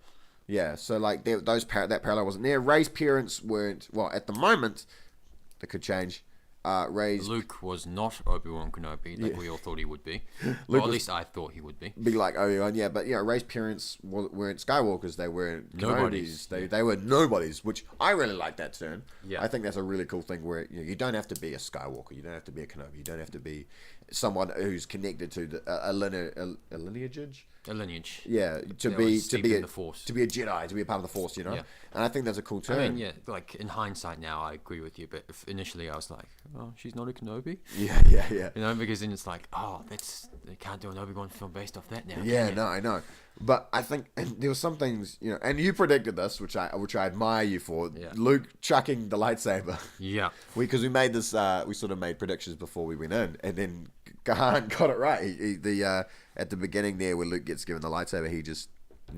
Yeah, so like that parallel wasn't there. Rey's parents weren't, well, at the moment, that could change. Rey's Luke was not Obi-Wan Kenobi like we all thought he would be. Or at least I thought he would be. Be like Obi-Wan, yeah. But Rey's parents weren't Skywalkers. They weren't nobodies. They were nobodies, which I really like that turn. Yeah. I think that's a really cool thing where you don't have to be a Skywalker. You don't have to be a Kenobi. You don't have to be someone who's connected to a lineage. A lineage. Yeah, to be the Force. to be a Jedi, to be a part of the Force, Yeah. And I think that's a cool turn. I mean, like in hindsight now, I agree with you. But initially, I was like, "Oh, she's not a Kenobi." Yeah. Because then it's like, "Oh, they can't do an Obi-Wan film based off that now." Yeah, no, I know. But I think there were some things, and you predicted this, which I admire you for. Yeah. Luke chucking the lightsaber. Yeah. Because we made this, we sort of made predictions before we went in, and then Cahan got it right. He at the beginning there, when Luke gets given the lightsaber, he just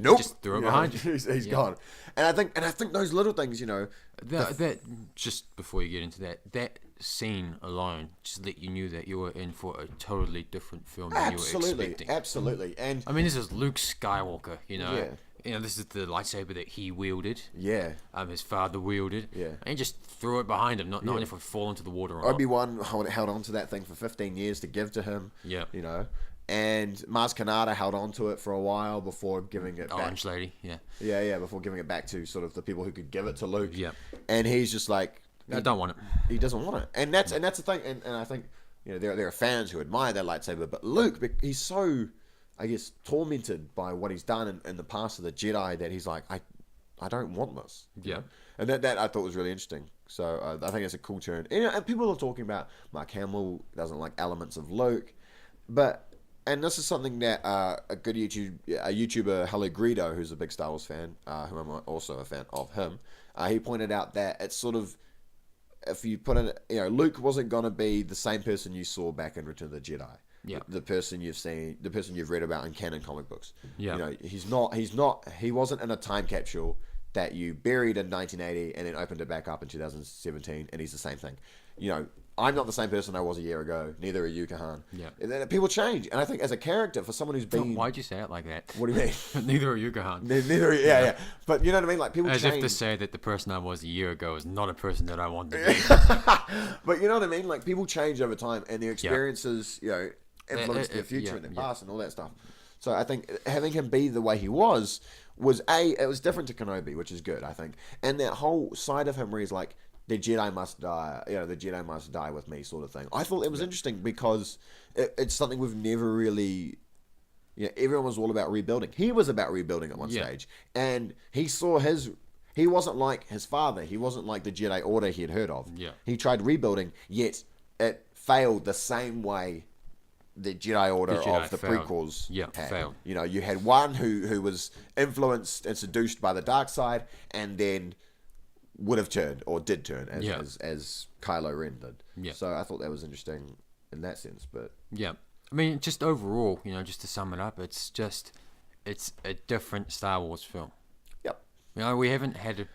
just threw it behind you. He's gone. And I think those little things, that just before you get into that scene alone just let you knew that you were in for a totally different film than you were expecting. Absolutely. And I mean, this is Luke Skywalker, this is the lightsaber that he wielded. Yeah. His father wielded. Yeah. And he just threw it behind him, not knowing if it would fall into the water or not. Obi-Wan held on to that thing for 15 years to give to him. Yeah. And Maz Kanata held on to it for a while before giving it back. Orange Lady, yeah. Yeah, before giving it back to sort of the people who could give it to Luke. Yeah. And he's just like... I don't want it. He doesn't want it. And that's the thing. And I think, there are fans who admire that lightsaber, but Luke, he's so, I guess, tormented by what he's done in the past of the Jedi that he's like, I don't want this. Yeah. And that I thought was really interesting. So I think it's a cool turn. And people are talking about Mark Hamill doesn't like elements of Luke, and this is something that a good YouTuber, Hello Greedo, who's a big Star Wars fan, who I'm also a fan of him, he pointed out that it's sort of, if you put it, Luke wasn't going to be the same person you saw back in Return of the Jedi. Yeah. The person you've read about in canon comic books. Yeah. He wasn't in a time capsule that you buried in 1980 and then opened it back up in 2017, and he's the same thing. I'm not the same person I was a year ago. Neither are you, Cahan. Yeah. And then people change, and I think as a character, for someone who's been... Why'd you say it like that? What do you mean? Neither are you, Cahan. Neither are you, yeah. But you know what I mean? Like, people As change. if to say that the person I was a year ago is not a person that I want to be. But you know what I mean? Like, people change over time, and their experiences, influence their future and their past and all that stuff. So I think having him be the way he was it was different to Kenobi, which is good, I think. And that whole side of him where he's like, the Jedi must die, the Jedi must die with me, sort of thing. I thought it was interesting because it's something we've never really... everyone was all about rebuilding. He was about rebuilding at one stage. And he saw he wasn't like his father. He wasn't like the Jedi Order he had heard of. Yeah. He tried rebuilding, yet it failed the same way the Jedi Order of the failed. prequels had. Failed. You had one who was influenced and seduced by the dark side, and then would have turned, or did turn, as Kylo Ren did. Yeah. So I thought that was interesting in that sense. But yeah, I mean, just overall, just to sum it up, it's a different Star Wars film. Yep. We haven't had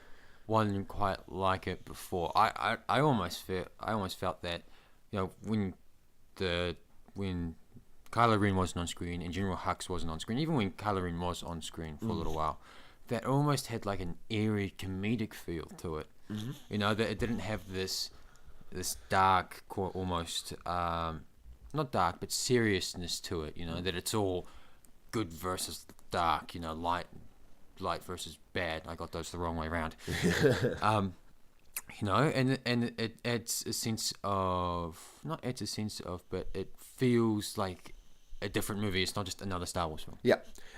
one quite like it before. I almost felt that, when Kylo Ren wasn't on screen and General Hux wasn't on screen, even when Kylo Ren was on screen for a little while, that almost had like an eerie comedic feel to it. Mm-hmm. That it didn't have this dark, almost not dark, but seriousness to it. That it's all good versus dark. Light versus bad. I got those the wrong way around. And it adds a sense of, but it feels like a different movie. It's not just another Star Wars film. Yeah,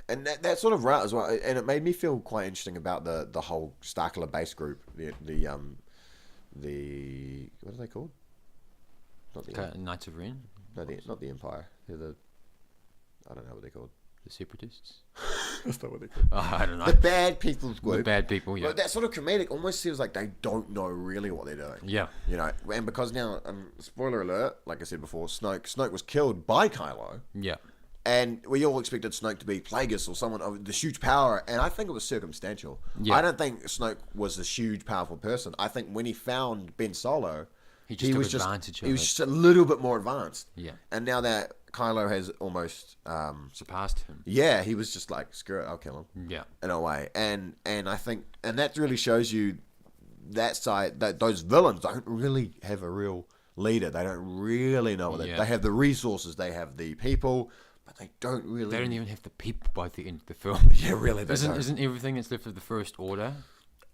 and that sort of route as well. And it made me feel quite interesting about the whole Starkiller base group. The what are they called? Not the Knights of Ren? No, not the Empire. They're I don't know what they're called. The Separatists? That's not what they're called. I don't know. The bad people's group. The bad people, yeah. But that sort of comedic almost feels like they don't know really what they're doing. Yeah. And because now, spoiler alert, like I said before, Snoke was killed by Kylo. Yeah. And we all expected Snoke to be Plagueis or someone of this huge power, and I think it was circumstantial. Yeah. I don't think Snoke was this huge, powerful person. I think when he found Ben Solo, he was just a little bit more advanced. Yeah. And now that Kylo has almost surpassed him. Yeah, he was just like, screw it, I'll kill him. Yeah. In a way. And I think, and that really shows you that side, that those villains don't really have a real leader. They don't really know what they have the resources, they have the people, but they don't really. They don't even have the people by the end of the film. Yeah, really. Isn't everything that's left of the First Order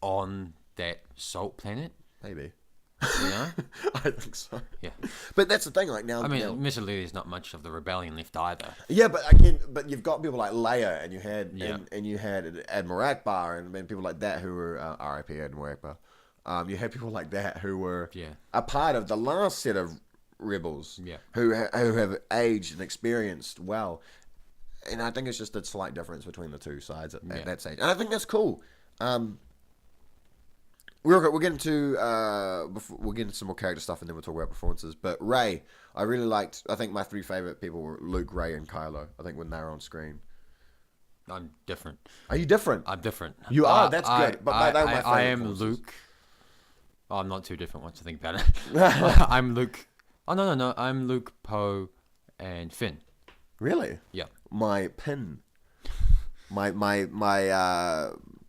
on that salt planet? Maybe. I think so. Yeah. But that's the thing, like now. I mean, admittedly, there's not much of the rebellion left either. Yeah, but again, you've got people like Leia, and you had and you had Admiral Akbar, and people like that who were R.I.P. Admiral Akbar. You had people like that who were a part of the last set of rebels. Yeah. Who have aged and experienced well, and I think it's just a slight difference between the two sides at that stage, and I think that's cool. We'll get into some more character stuff, and then we'll talk about performances. But Rey, I really liked. I think my three favorite people were Luke, Rey, and Kylo. I think when they're on screen. I'm different. Are you different? I'm different. You are. That's good. But I am Luke. Oh, I'm not too different once I think about it. I'm Luke. Oh no! I'm Luke, Poe, and Finn. Really? Yeah. My pin. My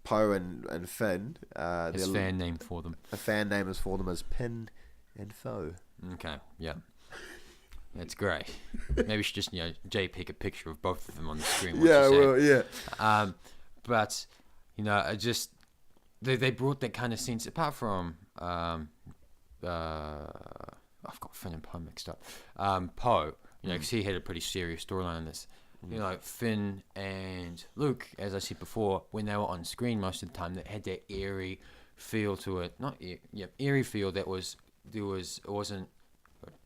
Poe and Finn. There's a fan name for them. A fan name is for them as Pin and Foe. Okay, yeah. That's great. Maybe we should just, JPEG a picture of both of them on the screen. But, I just... They brought that kind of sense, apart from... I've got Finn and Poe mixed up. Poe, because he had a pretty serious storyline in this. You know, Finn and Luke, as I said before, when they were on screen most of the time, that had that airy feel to it. Airy feel that it wasn't.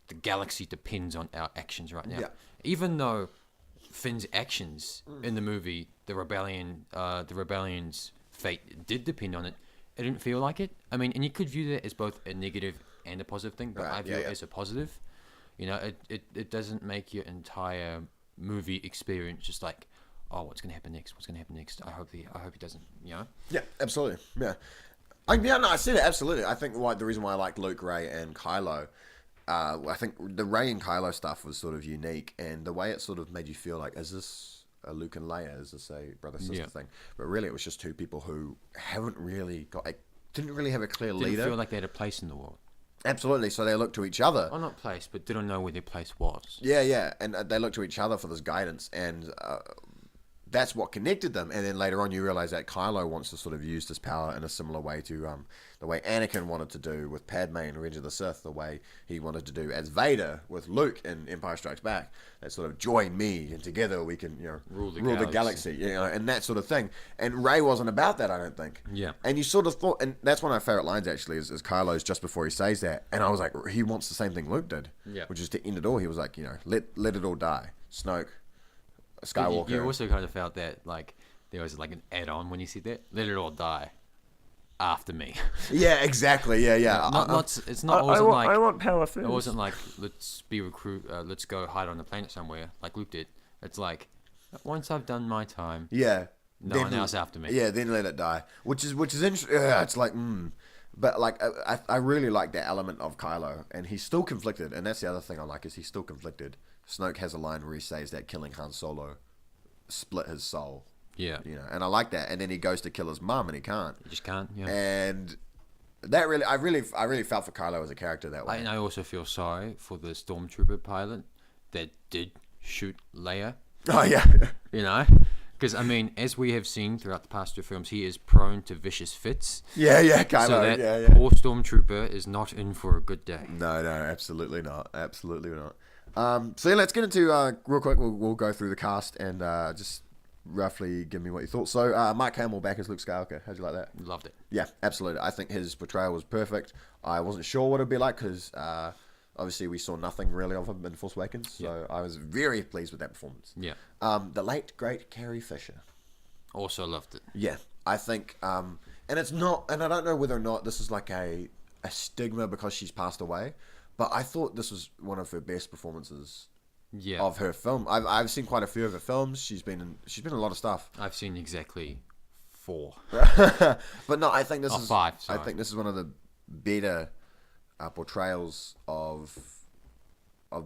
The galaxy depends on our actions right now. Yeah. Even though Finn's actions in the movie, the rebellion's fate did depend on it, it didn't feel like it. I mean, and you could view that as both a negative and a positive thing, but I view it as a positive. You know, it doesn't make your entire movie experience just like, oh, what's gonna happen next? I hope he doesn't. You know. Yeah, absolutely. Yeah. I see that absolutely. I think the reason why I like Luke, Rey, and Kylo. I think the Rey and Kylo stuff was sort of unique, and the way it sort of made you feel like, is this a Luke and Leia? Is this a brother-sister thing? But really, it was just two people who didn't really have a clear leader. Didn't feel like they had a place in the world. Absolutely. So they looked to each other. Well, not place, but didn't know where their place was. Yeah, and they looked to each other for this guidance, and that's what connected them. And then later on, you realize that Kylo wants to sort of use this power in a similar way to the way Anakin wanted to do with Padme in Revenge of the Sith, the way he wanted to do as Vader with Luke in Empire Strikes Back. That sort of join me, and together we can, rule the galaxy, and that sort of thing. And Rey wasn't about that, I don't think. Yeah. And you sort of thought, and that's one of my favorite lines actually, is Kylo's just before he says that, and I was like, he wants the same thing Luke did, which is to end it all. He was like, let it all die. Snoke, Skywalker. You also kind of felt that like there was like an add-on when you said that. Let it all die after me. Yeah, exactly. Yeah. I want power first. It wasn't like let's go hide on the planet somewhere like Luke did. It's like once I've done my time. Yeah. No one else after me. Yeah, then let it die. Which is interesting. It's like, But like, I really like that element of Kylo, and he's still conflicted. And that's the other thing I like, is he's still conflicted. Snoke has a line where he says that killing Han Solo split his soul. Yeah. And I like that. And then he goes to kill his mum, and he can't. He just can't. Yeah. And that really, I really felt for Kylo as a character that way. And I also feel sorry for the stormtrooper pilot that did shoot Leia. Oh yeah. Because I mean, as we have seen throughout the past two films, he is prone to vicious fits. Yeah, Kylo. So that poor stormtrooper is not in for a good day. No, absolutely not. So yeah, let's get into real quick. We'll go through the cast and just roughly give me what you thought. So Mark Hamill back as Luke Skywalker. How'd you like that? Loved it. Yeah, absolutely. I think his portrayal was perfect. I wasn't sure what it'd be like because obviously we saw nothing really of him in Force Awakens. So I was very pleased with that performance. Yeah. The late great Carrie Fisher. Also loved it. Yeah, I think, and it's not, and I don't know whether or not this is like a stigma because she's passed away. But I thought this was one of her best performances of her film. I've seen quite a few of her films. She's been in a lot of stuff. I've seen exactly 4. But no, I think this is 5. Sorry. I think this is one of the better portrayals of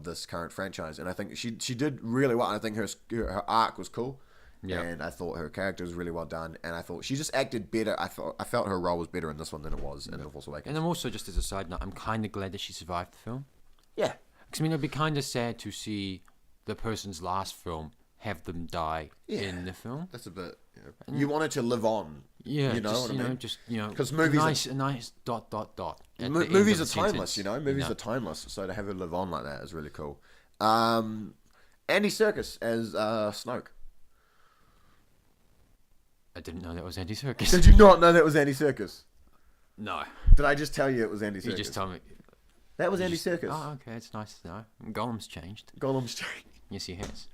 this current franchise, and I think she did really well. And I think her arc was cool. Yeah. And I thought her character was really well done, and I thought she just acted better. I felt her role was better in this one than it was in The Force Awakens. And I'm also, just as a side note, I'm kind of glad that she survived the film. Yeah. Because I mean, it'd be kind of sad to see the person's last film have them die in the film. That's a bit. You wanted to live on. Yeah. You know what I mean? Because movies, a nice ... Movies are timeless. Movies are timeless. So to have her live on like that is really cool. Andy Serkis as Snoke. I didn't know that was Andy Serkis. Did you not know that was Andy Serkis? No. Did I just tell you it was Andy Serkis? You just told me. That was Andy Serkis. Oh, okay. It's nice to know. Gollum's changed. Yes, he has.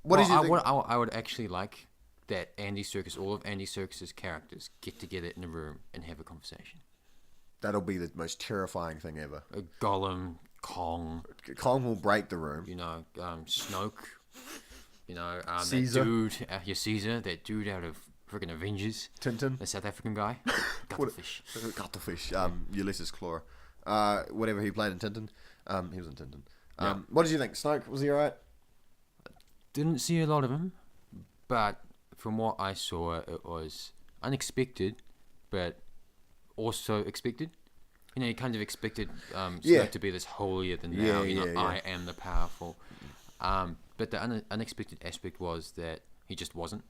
What did you think? I would actually like that Andy Serkis, all of Andy Serkis's characters, get together in a room and have a conversation. That'll be the most terrifying thing ever. Gollum, Kong. Kong will break the room. Snoke. Caesar. That dude, Caesar, that dude out of freaking Avengers. Tintin. The South African guy. Cuttlefish. Ulysses Claw. Whatever he played in Tintin. He was in Tintin. Yeah. What did you think? Snoke, was he alright? Didn't see a lot of him, but from what I saw, it was unexpected, but also expected. You kind of expected Snoke to be this holier than thou. I am the powerful. But the unexpected aspect was that he just wasn't.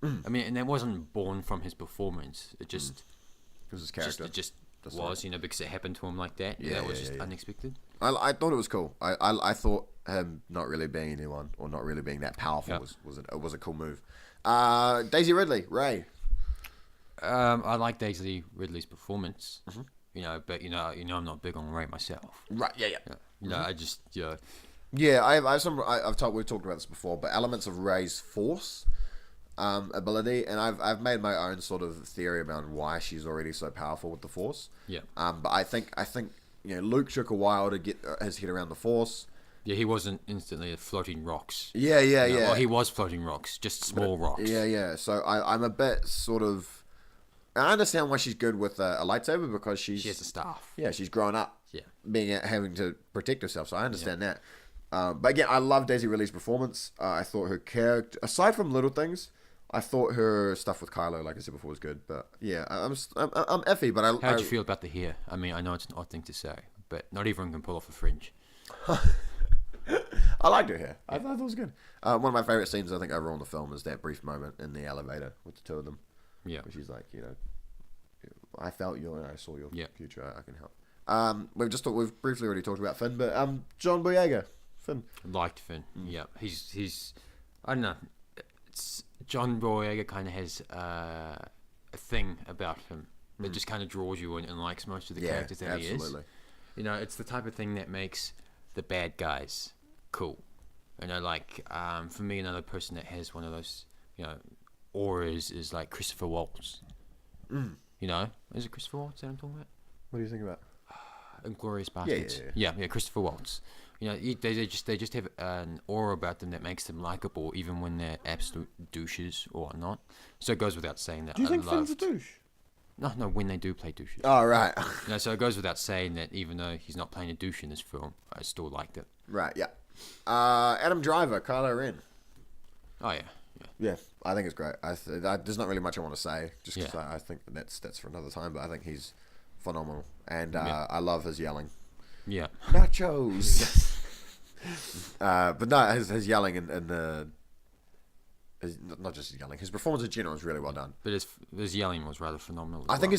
I mean, and that wasn't born from his performance. It just it was his character. It just was, because it happened to him like that. That was just unexpected. I thought it was cool. I thought him not really being anyone or not really being that powerful Yeah. was a cool move. Daisy Ridley, Ray. I like Daisy Ridley's performance, but I'm not big on Ray myself. Right, yeah. I just Yeah, we've talked about this before, but elements of Rey's force ability, and I've made my own sort of theory about why she's already so powerful with the force. Yeah. But I think Luke took a while to get his head around the force. Yeah, he wasn't instantly floating rocks. Yeah. Well, he was floating rocks, just small rocks. Yeah. So I'm a bit sort of. I understand why she's good with a lightsaber because she has a staff. Yeah, she's grown up. Yeah. Having to protect herself, so I understand that. But again, I love Daisy Ridley's performance. I thought her character, aside from little things, I thought her stuff with Kylo, like I said before, was good. But yeah, I'm iffy. But How did you feel about the hair? I mean, I know it's an odd thing to say, but not everyone can pull off a fringe. I liked her hair. I thought it was good. One of my favorite scenes, I think, overall in the film is that brief moment in the elevator with the two of them. Yeah. Where she's like, I felt you and I saw your future. I can help. We've briefly already talked about Finn, but John Boyega, Finn. Liked Finn. Yeah, he's I don't know. John Boyega kind of has a thing about him that just kind of draws you in and likes most of the characters that he is. It's the type of thing that makes the bad guys cool. For me, another person that has one of those, auras is like Christopher Waltz. Is it Christopher Waltz that I'm talking about? What do you think about? Inglourious Bastards. Yeah, Christopher Waltz. They just have an aura about them that makes them likable, even when they're absolute douches or whatnot. So it goes without saying that. Do you think Finn's a douche? No, when they do play douches. Oh, right. So it goes without saying that even though he's not playing a douche in this film, I still liked it. Right, yeah. Adam Driver, Kylo Ren. Oh, yeah. Yeah, I think it's great. There's not really much I want to say, just because I think that's for another time, but I think he's phenomenal. And I love his yelling. Yeah. Nachos! But no, his yelling and not just his yelling, his performance in general is really well done. But his yelling was rather phenomenal. I think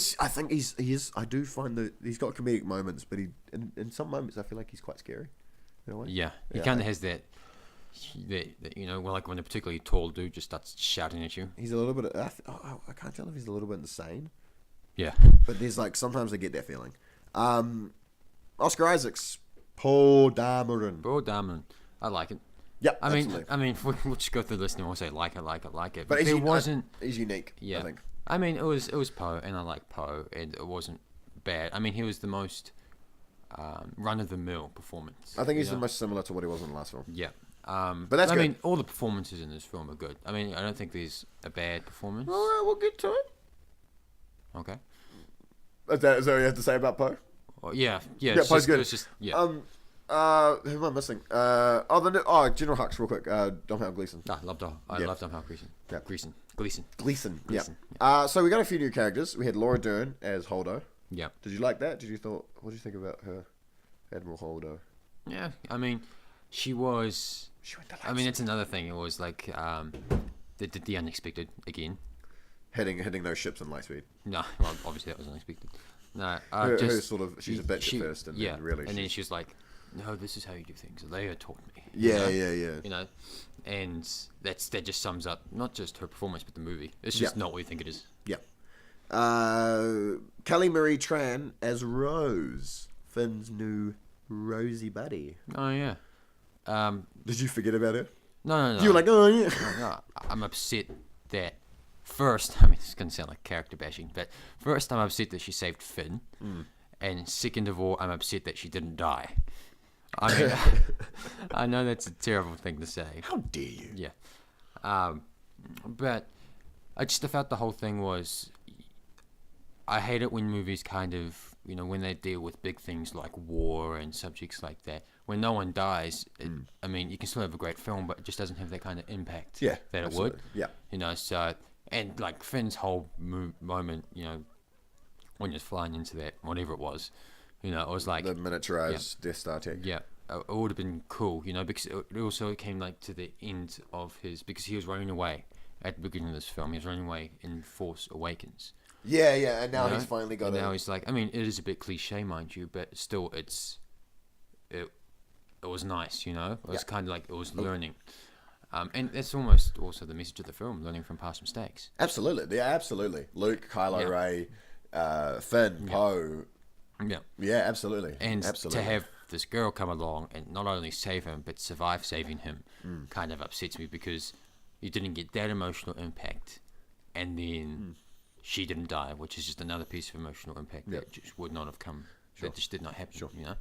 he is. I do find that he's got comedic moments, but in some moments I feel like he's quite scary. In a way. Yeah, he kind of has that. Like when a particularly tall dude just starts shouting at you. He's a little bit. I can't tell if he's a little bit insane. Yeah. But there's sometimes I get that feeling. Oscar Isaacs, Paul Dameron. I like it. Yeah, I mean, we'll just go through the list and we'll say like it. But it wasn't. He's unique. Yeah. I think. I mean, it was Poe, and I like Poe, and it wasn't bad. I mean, he was the most run-of-the-mill performance. I think he's the most similar to what he was in the last film. Yeah. But that's good. I mean, all the performances in this film are good. I mean, I don't think there's a bad performance. All right, we'll get to it. Okay. Is that what you have to say about Poe? Well, yeah. Poe's good. It's just, yeah. Who am I missing? General Hux, real quick. Domhnall Gleeson. I love Domhnall Gleeson. Yeah. Gleeson. Yeah. So we got a few new characters. We had Laura Dern as Holdo. Yeah. Did you like that? What did you think about her, Admiral Holdo? Yeah. I mean, she was. I mean, it's another thing. It was like the unexpected again. Hitting those ships in light speed. No, well, obviously that was unexpected. No, her sort of she's a bitch at first, and then really. And then she's like, "No, this is how you do things." Leia taught me. Yeah. And that just sums up not just her performance, but the movie. It's just not what you think it is. Yeah. Kelly Marie Tran as Rose, Finn's new Rosie buddy. Oh yeah. Did you forget about her? No. You were like, oh yeah. No, I'm upset that first. I mean, it's gonna sound like character bashing, but first, I'm upset that she saved Finn, and second of all, I'm upset that she didn't die. I mean, I know that's a terrible thing to say. How dare you? Yeah. But I just felt the whole thing was. I hate it when movies kind of, when they deal with big things like war and subjects like that. When no one dies, I mean, you can still have a great film, but it just doesn't have that kind of impact that absolutely. It would. Yeah. So, and like Finn's whole moment, when you're flying into that, whatever it was, it was like... The miniaturized Death Star tech. Yeah. It would have been cool, because it also came like to the end of because he was running away at the beginning of this film. He was running away in Force Awakens. Yeah, and now he's finally got it. Now he's like, I mean, it is a bit cliche, mind you, but still, it it was nice, you know. It was kind of like it was Oh. learning. And that's almost also the message of the film, learning from past mistakes. Absolutely. Yeah, absolutely. Luke, Kylo Yeah. Ray, Finn, Poe. Yeah. Yeah, absolutely. And absolutely. to have this girl come along and not only save him, but survive saving him kind of upsets me because you didn't get that emotional impact. And then she didn't die, which is just another piece of emotional impact that just would not have come. That just did not happen, you know?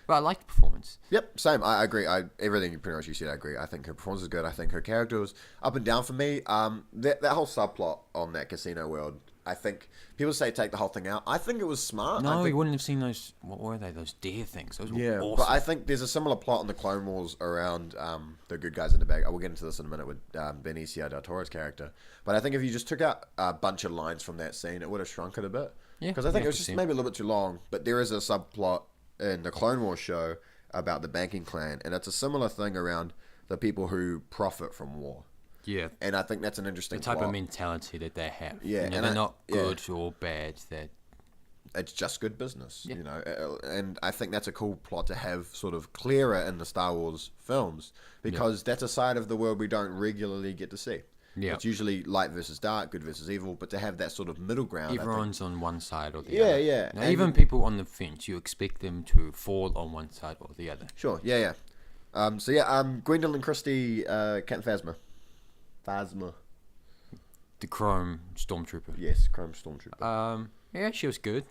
But I liked the performance. Yep, same. I agree. Everything pretty much you said, I agree. I think her performance is good. I think her character was up and down for me. That whole subplot on that casino world, I think people say take the whole thing out. I think it was smart. No, I you think, wouldn't have seen those. What were they? Those deer things. Those were yeah, awesome. but I think there's a similar plot in the Clone Wars around the good guys in the bag. We'll get into this in a minute with Benicio del Toro's character. But I think if you just took out a bunch of lines from that scene, it would have shrunk it a bit. Yeah, because I think yeah, it was just maybe a little bit too long. But there is a subplot in the Clone Wars show about the banking clan, and it's a similar thing around the people who profit from war. Yeah. And I think that's an interesting The type plot. of mentality that they have. Yeah, You know, and they're not yeah. good or bad. They're It's just good business, you know, and I think that's a cool plot to have sort of clearer in the Star Wars films because that's a side of the world we don't regularly get to see. Yeah. It's usually light versus dark, good versus evil, but to have that sort of middle ground, I think, everyone's on one side or the Yeah, other. yeah, Now, and- even people on the fence, you expect them to fall on one side or the other. sure, yeah. Gwendolyn Christie, Captain Phasma, The Chrome Stormtrooper. yes, Chrome Stormtrooper. Yeah, she was good.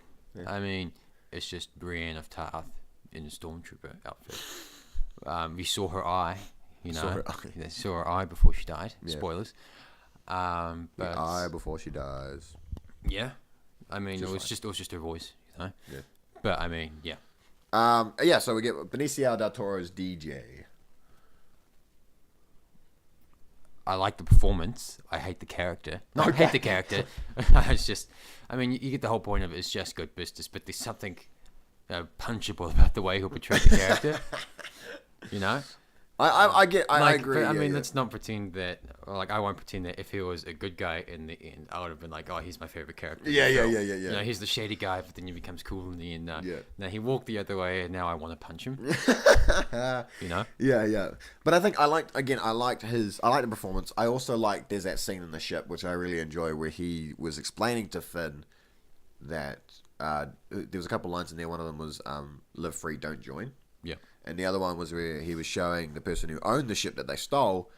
I mean, it's just Brienne of Tarth in the Stormtrooper outfit. We saw her eye, you know. Saw her eye. They saw her eye before she died. Spoilers. But The eye before she dies. yeah, I mean, it was just her voice, you know. Yeah. But I mean, yeah. So we get Benicio del Toro's DJ. I like the performance. I hate the character. No, I hate the character. It's just, I mean, you get the whole point of it. It's just good business, but there's something punchable about the way he'll portray the character. You know? I agree. But, I yeah, mean, yeah. let's not pretend that, or like, I won't pretend that if he was a good guy in the end, I would have been like, oh, he's my favorite character. in the Yeah, film. yeah. You know, he's the shady guy, but then he becomes cool in the end. Yeah. Now he walked the other way, and now I want to punch him. You know? Yeah. But I think I liked the performance. I also liked there's that scene in the ship which I really enjoy where he was explaining to Finn that there was a couple lines in there. One of them was "Live free, don't join." Yeah. And the other one was where he was showing the person who owned the ship that they stole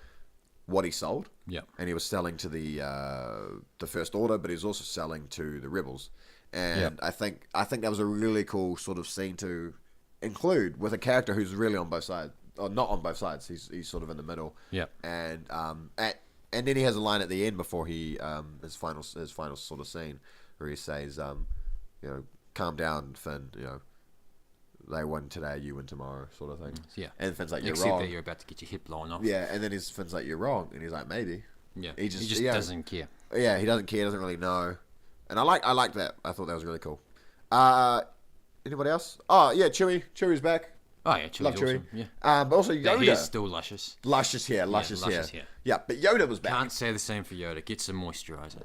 what he sold. Yeah. And he was selling to the First Order, but he was also selling to the rebels. And I think that was a really cool sort of scene to include with a character who's really on both sides, or not on both sides. He's sort of in the middle. Yeah. And and then he has a line at the end before he his final sort of scene where he says, calm down, Finn. They win today, you win tomorrow, sort of thing. Yeah. And Finn's like, you're Except wrong. that you're about to get your hip blown off. Yeah, and then Finn's like, you're wrong, and he's like, maybe. Yeah. He just doesn't care. Yeah, he doesn't care, doesn't really know, and I like that. I thought that was really cool. Anybody else? Oh yeah, Chewie's back. Oh yeah, Chewie's Love Chewie. awesome. Yeah. But also Yoda. He's still luscious. Luscious hair. luscious hair. Yeah, but Yoda was back. Can't say the same for Yoda. Get some moisturizer.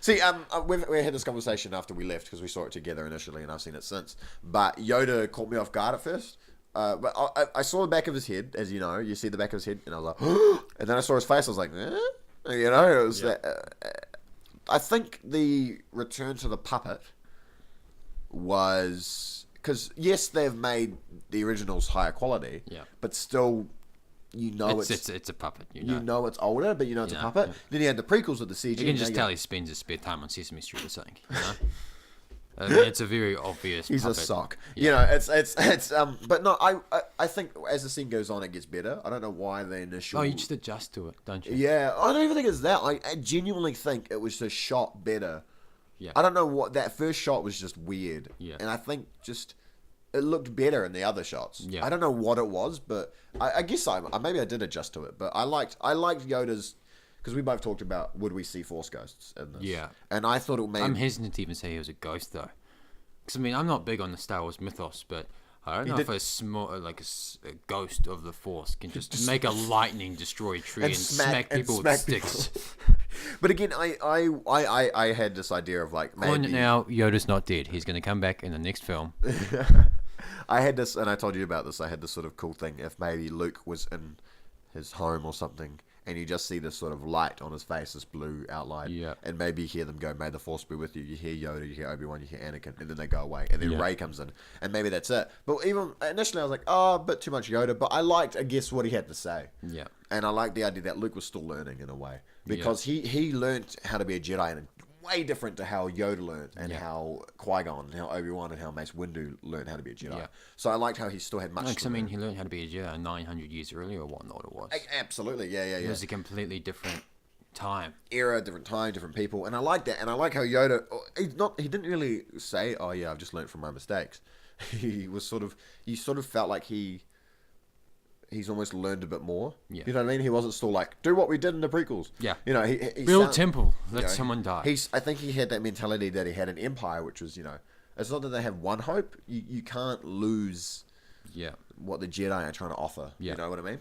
See, we had this conversation after we left because we saw it together initially, and I've seen it since. But Yoda caught me off guard at first. But I saw the back of his head, as you know. You see the back of his head, and I was like, and then I saw his face. I was like, you know, it was that. I think the return to the puppet was because yes, they've made the originals higher quality, but still. It's a puppet. You know it's older, but you know it's a puppet. Yeah. Then you had the prequels with the CG. You can just tell he spends his spare time on Sesame Street or something. You know? I mean, it's a very obvious. He's puppet. a sock. Yeah. You know, it's but no, I think as the scene goes on, it gets better. I don't know why the initial. Oh, you just adjust to it, don't you? Yeah, I don't even think it's that. I genuinely think it was just shot better. Yeah. I don't know what that first shot was just weird. Yeah. And I think just. It looked better in the other shots. Yeah. I don't know what it was, but I guess maybe I did adjust to it. But I liked Yoda's because we both talked about would we see Force ghosts in this? Yeah. And I thought it made. I'm hesitant to even say he was a ghost though, because I mean I'm not big on the Star Wars mythos, but I don't know if a small a ghost of the Force can just make a lightning destroy a tree and smack people with sticks. But again, I had this idea of like Calling maybe it now, Yoda's not dead. He's going to come back in the next film. I had this, and I told you about this. I had this sort of cool thing. If maybe Luke was in his home or something, and you just see this sort of light on his face, this blue outline, Yeah. and maybe you hear them go, "May the Force be with you." You hear Yoda, you hear Obi-Wan, you hear Anakin, and then they go away, and then Yeah. Rey comes in, and maybe that's it. But even initially, I was like, "Oh, a bit too much Yoda," but I liked, I guess, what he had to say. Yeah. And I like the idea that Luke was still learning in a way, because he learned how to be a Jedi in a way different to how Yoda learned, and how Qui-Gon, and how Obi-Wan, and how Mace Windu learned how to be a Jedi. Yeah. So I liked how he still had much. Because I mean, he learned how to be a Jedi 900 years earlier or whatnot it was. Absolutely, yeah. It was a completely different time. Era, different time, different people, and I like that. And I like how Yoda, he didn't really say, "Oh yeah, I've just learned from my mistakes." He was you sort of felt like he's almost learned a bit more. Yeah. You know what I mean? He wasn't still like, "Do what we did in the prequels." Yeah. You know, he Build temple, let someone die. I think he had that mentality that he had an empire, which was, it's not that they have one hope. You can't lose Yeah. what the Jedi are trying to offer. Yeah. You know what I mean?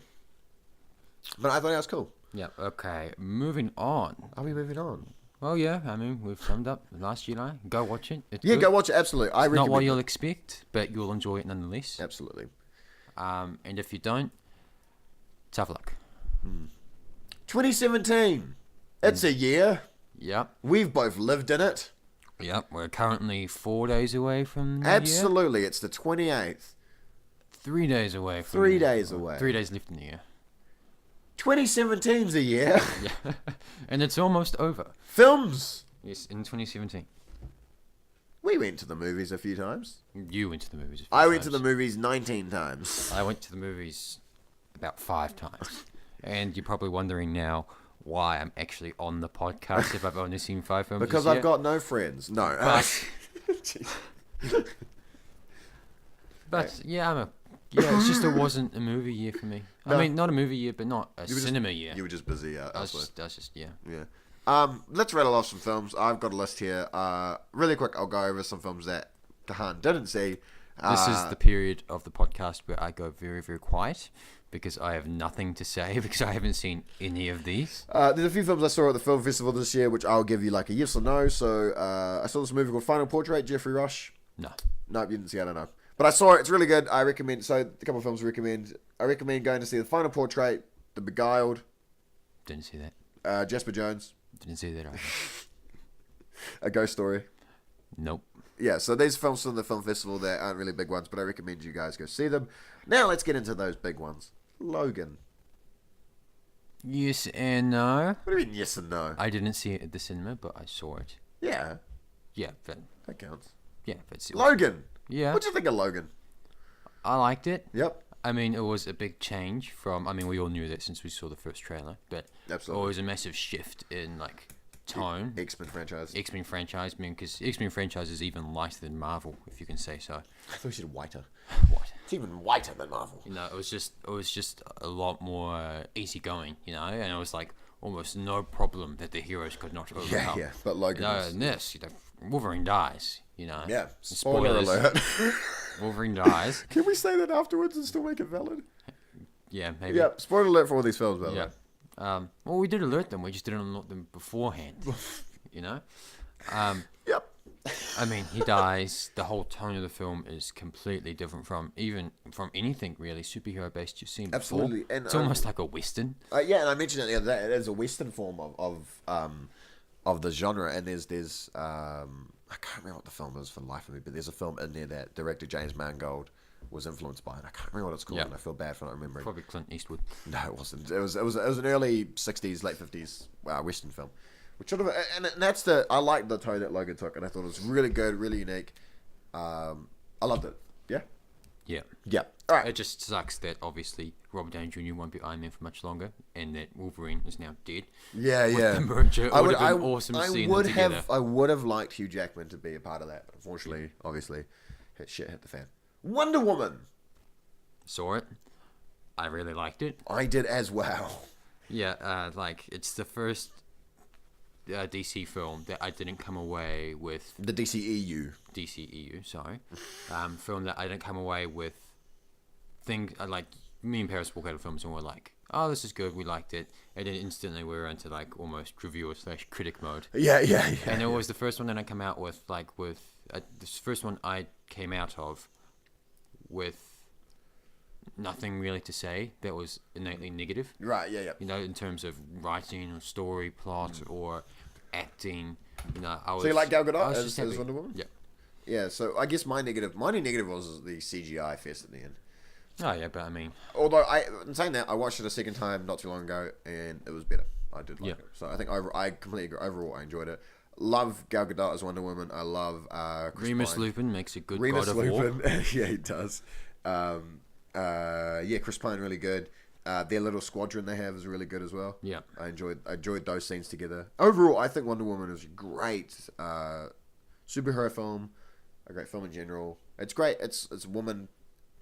But I thought that was cool. Yeah. Okay. Moving on. Are we moving on? Well, yeah. I mean, we've summed up The Last Jedi. Go watch it. It's Yeah, good. go watch it. Absolutely. I Not what recommend you'll expect, but you'll enjoy it nonetheless. Absolutely. And if you don't, tough luck. 2017. It's a year. Yep. We've both lived in it. Yep. We're currently 4 days away from the Year. Absolutely. It's the 28th. 3 days away from 3 days away. 3 days left in the year. 2017's a year. Yeah. And it's almost over. Films. Yes, in 2017. We went to the movies a few times. You went to the movies a few I went to times. the movies 19 times. I went to the movies about 5 times. And you're probably wondering now why I'm actually on the podcast if I've only seen 5 films Because this year. I've got no friends. No. But yeah, it's just it wasn't a movie year for me. No. I mean, not a movie year, but not a You were just- cinema year. You were just busy. I was just yeah. Yeah. Let's rattle off some films. I've got a list here. Really quick, I'll go over some films that Cahan didn't see. This is the period of the podcast where I go very, very quiet because I have nothing to say because I haven't seen any of these. There's a few films I saw at the film festival this year, which I'll give you like a yes or no. So I saw this movie called Final Portrait, Jeffrey Rush. No. Nope, you didn't see it, I don't know. But I saw it, it's really good. I recommend, so a couple of films I recommend. I recommend going to see The Final Portrait, The Beguiled, Didn't see that. Jasper Jones, Didn't see that either. A Ghost Story. Nope. Yeah, so these films from the film festival, they aren't really big ones, but I recommend you guys go see them. Now let's get into those big ones. Logan. Yes and no. What do you mean yes and no? I didn't see it at the cinema, but I saw it. Yeah, Yeah, but that counts. yeah, but still. Logan. Yeah, What'd you think of Logan? I liked it. Yep. I mean, it was a big change from. I mean, we all knew that since we saw the first trailer, but Absolutely. it was a massive shift in like tone. X-Men franchise. X-Men franchise, I mean, because X-Men franchise is even lighter than Marvel, if you can say so. I thought you said whiter. What? It's even whiter than Marvel. You know, it was just a lot more easygoing, you know, and it was like almost no problem that the heroes could not overcome. Yeah, but Logan No, was- in this, you know, Wolverine dies, you know. Yeah, spoiler alert. Wolverine dies. Can we say that afterwards and still make it valid? Yeah, maybe. Yeah, spoiler alert for all these films, by the Yeah. way. Well, we did alert them. We just didn't alert them beforehand. You know. Yep. I mean, he dies. The whole tone of the film is completely different from anything really superhero based you've seen before. Absolutely, and, it's almost like a western. Yeah, and I mentioned it the other day. It is a Western form of the genre, and there's I can't remember what the film is for the life of me, but there's a film in there that director James Mangold was influenced by, and I can't remember what it's called, Yeah. and I feel bad for not remembering. Probably Clint Eastwood. No, it wasn't. It was an early '60s, late '50s Western film, which sort of and that's I liked the tone that Logan took, and I thought it was really good, really unique. I loved it. Yeah. Yeah. Yeah. All right. It just sucks that obviously Robert Downey Jr. won't be Iron Man for much longer, and that Wolverine is now dead. Yeah, yeah. The merger, it would have been awesome seeing them together. I would have liked Hugh Jackman to be a part of that. Unfortunately, obviously, shit hit the fan. Wonder Woman. Saw it. I really liked it. I did as well. Yeah, like it's the first DC film that I didn't come away with. The DCEU. DCEU, sorry. Film that I didn't come away with. Like me and Paris walk out of films and we're like, oh, this is good, we liked it, and then instantly we were into like almost reviewer/critic mode. Yeah. And it was the first one that I come out with, this first one I came out of with nothing really to say that was innately negative. Right, yeah. You know, in terms of writing or story, plot, or acting. You know, I was. So you like Gal I Gadot was as just happy. Wonder Woman? Yeah. Yeah, so I guess my only negative was the CGI fest at the end. Oh yeah, but I mean, Although, in saying that, I watched it a second time not too long ago, and it was better. I did like Yeah. it. So I think I completely agree. Overall, I enjoyed it. Love Gal Gadot as Wonder Woman. I love Chris Remus Pine. Lupin makes a good Remus God of War. Lupin. Yeah, he does. Chris Pine really good. Their little squadron they have is really good as well. Yeah. I enjoyed those scenes together. Overall, I think Wonder Woman is a great superhero film, a great film in general. It's great. It's woman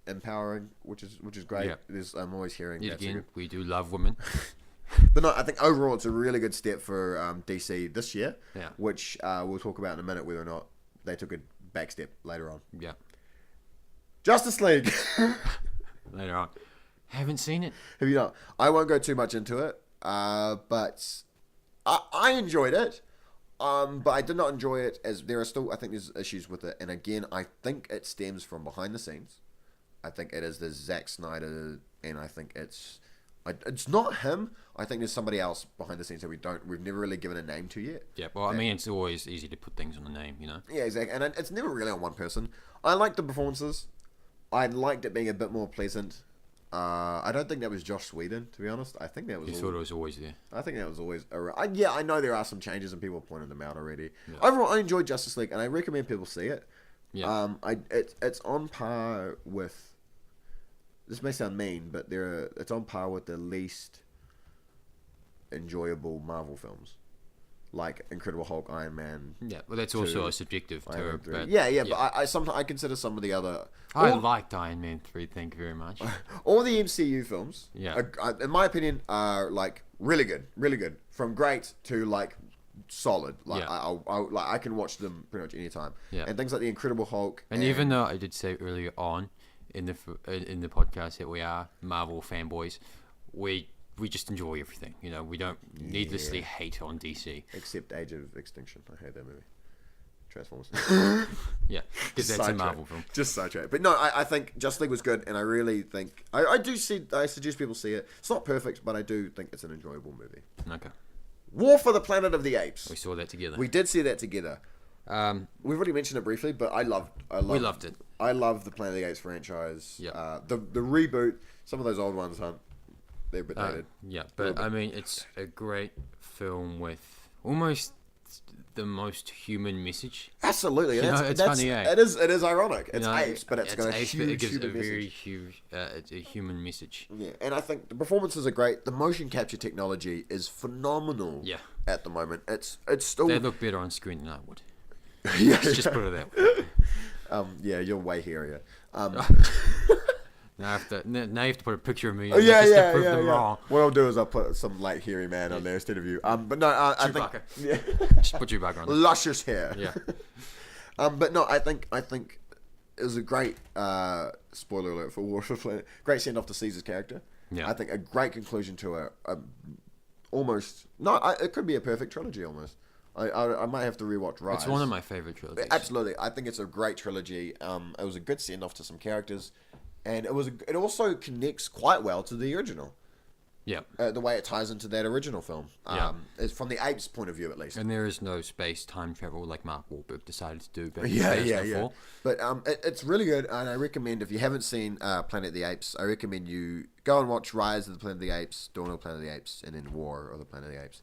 empowering, which is great. Yeah. I'm always hearing Yet that. again, we do love women. But no, I think overall it's a really good step for DC this year, Yeah. which we'll talk about in a minute whether or not they took a back step later on. Yeah. Justice League. Later on. Haven't seen it. Have you not? I won't go too much into it, but I enjoyed it. But I did not enjoy it as there are still, I think there's issues with it. And again, I think it stems from behind the scenes. I think it is the Zack Snyder, and I think it's not him. I think there's somebody else behind the scenes that we've never really given a name to yet. Yeah, well, I mean, it's always easy to put things on the name, you know? Yeah, exactly. And it's never really on one person. I liked the performances. I liked it being a bit more pleasant. I don't think that was Josh Whedon, to be honest. I think that was. You thought it was always there. I think that was always around. Yeah, I know there are some changes and people pointed them out already. Yeah. Overall, I enjoyed Justice League and I recommend people see it. Yeah. It's on par with. This may sound mean, but it's on par with the least enjoyable Marvel films, like Incredible Hulk, Iron Man. Yeah, well, that's also a subjective Iron Man term. 3. But Yeah, but I sometimes I consider some of the other. I liked Iron Man 3, thank you very much. All the MCU films, Yeah. in my opinion, are like really good, from great to like solid. Like Yeah. I can watch them pretty much anytime. Yeah. And things like the Incredible Hulk. And even though I did say earlier on in the podcast that we are Marvel fanboys, we just enjoy everything. You know, we don't needlessly hate on DC. Except Age of Extinction, I hate that movie. Transformers. Yeah, because that's a Marvel film. Just sidetrack. But no, I think Justice League was good, and I really think I suggest people see it. It's not perfect, but I do think it's an enjoyable movie. Okay, War for the Planet of the Apes. we saw that together. We did see that together. We've already mentioned it briefly, but we loved it. I love the Planet of the Apes franchise. Yeah. The reboot. Some of those old ones, they're a bit dated. Yeah, but I mean, it's a great film with almost the most human message. Absolutely. You know, it's funny, eh? It is ironic. It's You know, apes, but it's got a apes, but huge it gives human a very message. huge, it's a human message. Yeah, and I think the performances are great. The motion capture technology is phenomenal. Yeah. At the moment, it's still. They look better on screen than I would. Yeah. Let's just put it that way. Yeah, you're way hairier. Now you have to put a picture of me. Yeah, just to prove them yeah. wrong. What I'll do is I'll put some light hairy man on there instead of you. But no, I think Chewbacca. yeah, Just put Chewbacca on. There. luscious hair. Yeah. But no, I think it was a great spoiler alert for War for the Planet. Great send off to Caesar's character. Yeah. I think a great conclusion to it could be a perfect trilogy almost. I might have to rewatch Rise. It's one of my favorite trilogies. Absolutely, I think it's a great trilogy. It was a good send off to some characters, and it also connects quite well to the original. Yeah. The way it ties into that original film. Yeah. It's from the apes' point of view, at least. And there is no space time travel like Mark Wahlberg decided to do back in Yeah. 2004. But it's really good, and I recommend, if you haven't seen Planet of the Apes, I recommend you go and watch Rise of the Planet of the Apes, Dawn of the Planet of the Apes, and then War of the Planet of the Apes.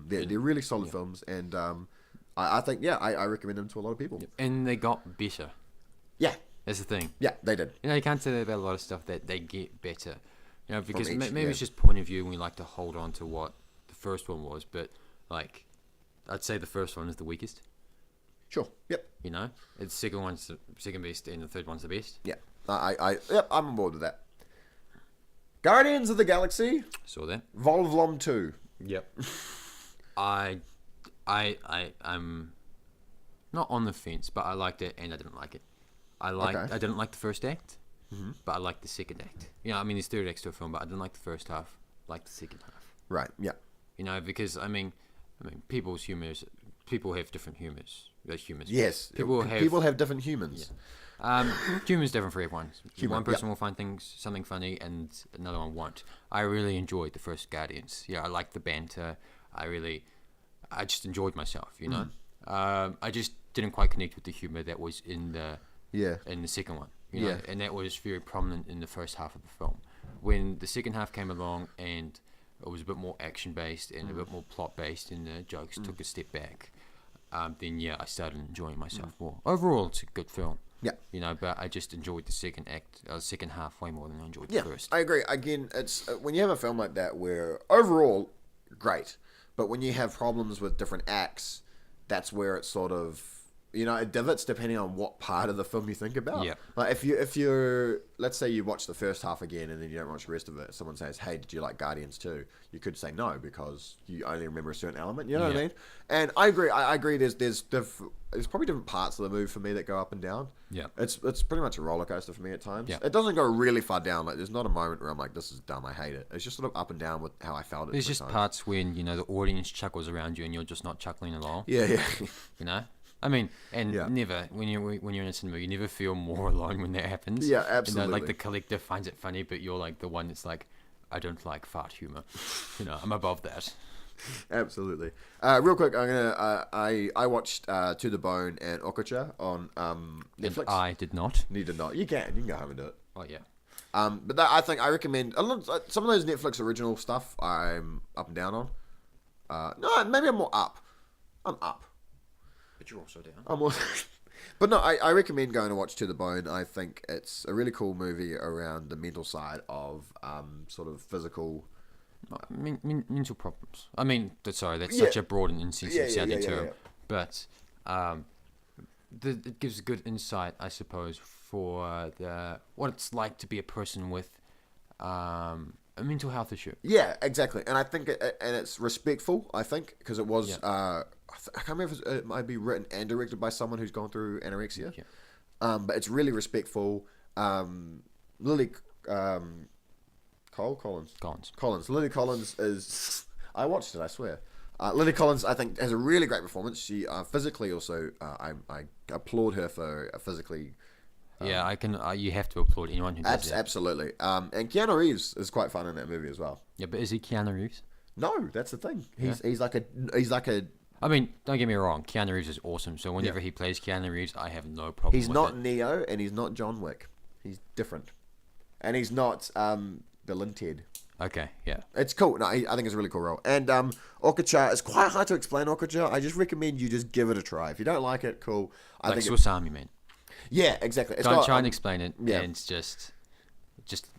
They're really solid films, and I think, I recommend them to a lot of people. And they got better. Yeah. That's the thing. Yeah, they did. You know, you can't say that about a lot of stuff, that they get better. You know, because each, maybe yeah. it's just point of view and we like to hold on to what the first one was, but like, I'd say the first one is the weakest. Sure. Yep. You know, the second one's the second best and the third one's the best. Yeah. I'm on board with that. Guardians of the Galaxy, Saw that. Volvlom 2. Yep. I'm not on the fence, but I liked it and I didn't like it. Okay. I didn't like the first act, but I liked the second act. You know, I mean, there's third acts to a film, but I didn't like the first half. Liked the second half. Right. Yeah. You know, because I mean, people have different humors. Humans. Yes. People People have different humans. Yeah. Humor's different for everyone. Humor, One person will find something funny, and another one won't. I really enjoyed the first Guardians. Yeah, I liked the banter. I just enjoyed myself. You know, I just didn't quite connect with the humor that was in the second one. You know, and that was very prominent in the first half of the film. When the second half came along and it was a bit more action based and a bit more plot based, and the jokes took a step back, then I started enjoying myself more. Overall, it's a good film. Yeah. You know, but I just enjoyed the second half way more than I enjoyed the first. I agree. Again, it's when you have a film like that where overall great, but when you have problems with different acts, that's where it's sort of, it divots depending on what part of the film you think about. Yeah. Like if you're, let's say you watch the first half again and then you don't watch the rest of it, someone says, hey, did you like Guardians 2? You could say no, because you only remember a certain element, you know what I mean? And I agree there's probably different parts of the movie for me that go up and down. Yeah. It's pretty much a roller coaster for me at times. Yeah. It doesn't go really far down. Like there's not a moment where I'm like, this is dumb, I hate it. It's just sort of up and down with how I felt it. There's just parts when, the audience chuckles around you and you're just not chuckling along. Yeah. You know? I mean, never, when you're in a cinema, you never feel more alone when that happens. Yeah, absolutely. Like the collector finds it funny, but you're like the one that's like, I don't like fart humor. I'm above that. Absolutely. Real quick, I'm gonna. I watched To the Bone and Okucha on Netflix. And I did not. Neither not. You can go home and do it. Oh yeah. But I recommend some of those Netflix original stuff. I'm up and down on. No, maybe I'm more up. I'm up. But you're also down. I'm also. But no, I recommend going to watch To the Bone. I think it's a really cool movie around the mental side of sort of physical. Mental problems. I mean, that's such a broad and insensitive sounding term. But it gives good insight, I suppose, for what it's like to be a person with a mental health issue. Yeah, exactly. And I think it's respectful, I think, because it was... I can't remember if it might be written and directed by someone who's gone through anorexia. Yeah. But it's really respectful. Lily... Collins. Lily Collins is... I watched it, I swear. Lily Collins, I think, has a really great performance. She physically also... I applaud her for physically... I can. You have to applaud anyone who does that. Absolutely. And Keanu Reeves is quite fun in that movie as well. Yeah, but is he Keanu Reeves? No, that's the thing. He's like a... I mean, don't get me wrong. Keanu Reeves is awesome. So whenever he plays Keanu Reeves, I have no problem with it. He's not Neo, and he's not John Wick. He's different. And he's not Bill and Ted. Okay, yeah. It's cool. No, I think it's a really cool role. And Okucha, it's quite hard to explain Okucha. I just recommend you just give it a try. If you don't like it, cool. I think Swiss Army Man. Yeah, exactly. Don't try and explain it, and just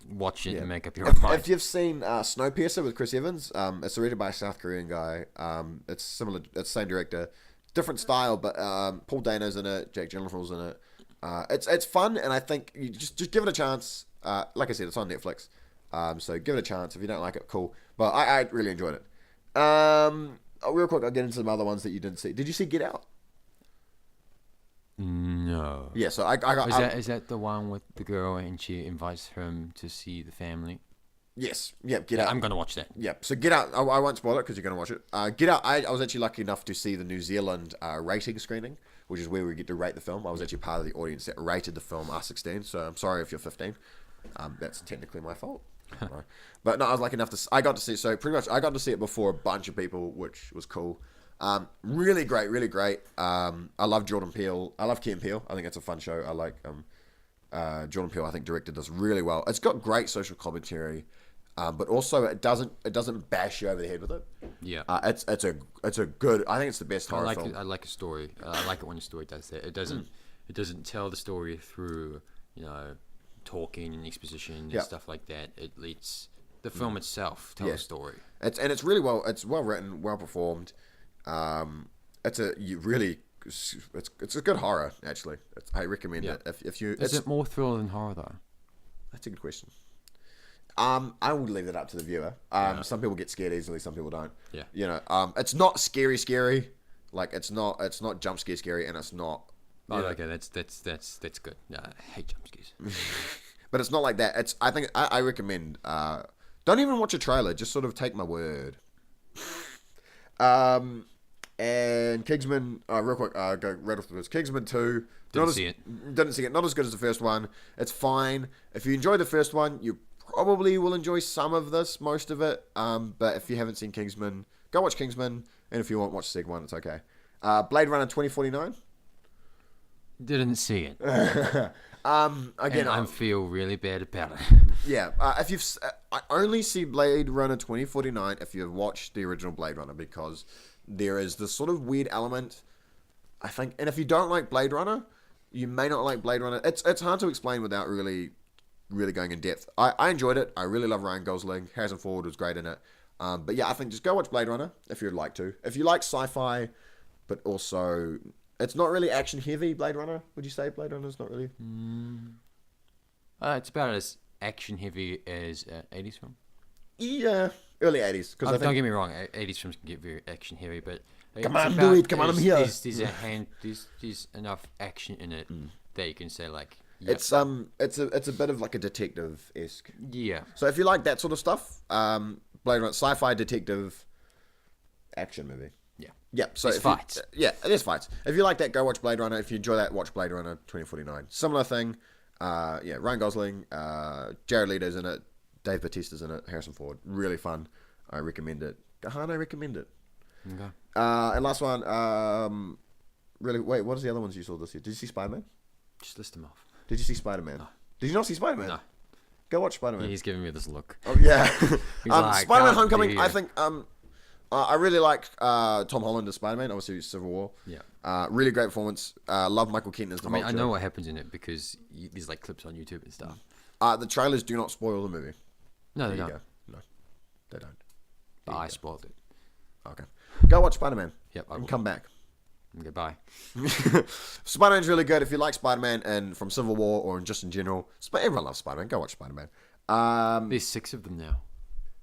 watch it and make up your own mind. If you've seen Snowpiercer with Chris Evans, it's directed by a South Korean guy. It's similar. It's the same director, different style, but Paul Dano's in it. Jake Gyllenhaal's in it. It's fun, and I think you just give it a chance. Like I said, it's on Netflix, so give it a chance. If you don't like it, cool. But I really enjoyed it. Real quick, I'll get into some other ones that you didn't see. Did you see Get Out? No. Yeah, so I got... Is that the one with the girl and she invites him to see the family? Yes. Yep, Get Out. I'm going to watch that. Yep. So Get Out, I won't spoil it because you're going to watch it. Get Out, I was actually lucky enough to see the New Zealand rating screening, which is where we get to rate the film. I was actually part of the audience that rated the film R16, so I'm sorry if you're 15. That's technically my fault. But no, I was lucky enough to... I got to see... So pretty much I got to see it before a bunch of people, which was cool. Really great, really great. I love Jordan Peele. I love Key and Peele. I think it's a fun show. I like Jordan Peele. I think directed this really well. It's got great social commentary, but also it doesn't bash you over the head with it. Yeah. It's a good. I think it's the best horror film. I like a story. I like it when a story does that. It doesn't tell the story through talking and exposition and stuff like that. It lets the film itself tell a story. It's really well. It's well written, well performed. It's a good horror actually. I recommend it if you. Is it more thriller than horror though? That's a good question. I would leave that up to the viewer. Some people get scared easily, some people don't. Yeah. It's not scary. Like it's not jump scary, and it's not. Okay, that's good. I hate jump scares. But it's not like that. I recommend. Don't even watch a trailer. Just sort of take my word. And Kingsman, real quick, go right off the first. Kingsman 2. Didn't see it. Not as good as the first one. It's fine. If you enjoyed the first one, you probably will enjoy some of this, most of it. But if you haven't seen Kingsman, go watch Kingsman. And if you want, watch the second one. It's okay. Blade Runner 2049. Didn't see it. Again, And I feel really bad about it. Yeah, if you've, I only see Blade Runner 2049 if you've watched the original Blade Runner, because there is this sort of weird element, I think, and if you don't like Blade Runner, you may not like Blade Runner. It's hard to explain without really going in depth. I enjoyed it. I really love Ryan Gosling. Harrison Ford was great in it. But yeah, I think just go watch Blade Runner if you'd like to. If you like sci-fi, but also it's not really action heavy. Blade Runner, would you say Blade Runner is not really? It's about as action heavy as 80s film. Yeah, early 80s. Because don't get me wrong, 80s films can get very action heavy, but come on, do it. Come on, I'm here. There's enough action in it that you can say like. Yep. It's a bit of like a detective-esque. Yeah. So if you like that sort of stuff, Blade Runner, sci-fi detective action movie. Yeah. Yeah. So there's fights. There's fights. If you like that, go watch Blade Runner. If you enjoy that, watch Blade Runner 2049. Similar thing. Ryan Gosling, Jared Leto's in it, Dave Bautista's in it, Harrison Ford. Really fun. I recommend it. Cahan, I recommend it. Okay. And last one. Really, wait. What is the other ones you saw this year? Did you see Spider-Man? Just list them off. Did you see Spider-Man? No. Did you not see Spider-Man? No. Go watch Spider-Man. Yeah, he's giving me this look. Oh yeah. Like, Spider-Man: Homecoming. I think I really like Tom Holland as Spider-Man. Obviously, Civil War. Yeah. Really great performance. Love Michael Keaton as the Vulture. I know what happens in it because there's like clips on YouTube and stuff. The trailers do not spoil the movie. No, they There you don't. go. No, they don't. But I spoiled it. Okay. Go watch Spider-Man. Yep. And come back. Okay, bye. Spider-Man's really good. If you like Spider-Man and from Civil War or just in general, everyone loves Spider-Man. Go watch Spider-Man. There's 6 of them now.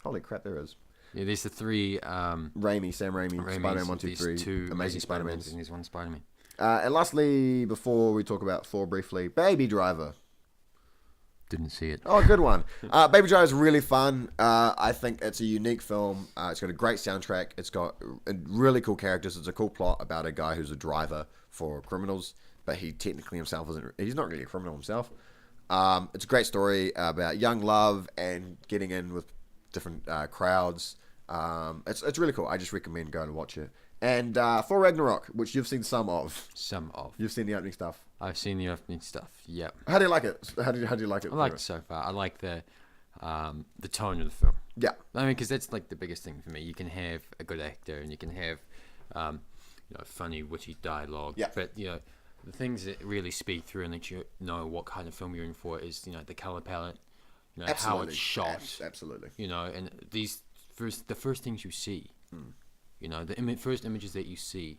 Holy crap, there is. Yeah, there's the 3. Sam Raimi, Spider-Man 1, 2, 3, 2 Amazing Spider-Man. and there's 1 Spider-Man. And lastly, before we talk about Thor briefly, Baby Driver. Didn't see it. Oh, good one. Baby Driver is really fun. I think it's a unique film. It's got a great soundtrack. It's got really cool characters. It's a cool plot about a guy who's a driver for criminals, but he technically himself he's not really a criminal himself. It's a great story about young love and getting in with different crowds. It's really cool. I just recommend going to watch it. And Thor Ragnarok, which you've seen some of. You've seen the opening stuff. I've seen the opening stuff. Yep. How do you like it? How do you like it? I like it so far. I like the tone of the film. Yeah. I mean, because that's like the biggest thing for me. You can have a good actor and you can have, funny, witty dialogue. Yeah. But the things that really speak through and let you know what kind of film you're in for is the color palette, how it's shot. Absolutely. And the first things you see. The first images that you see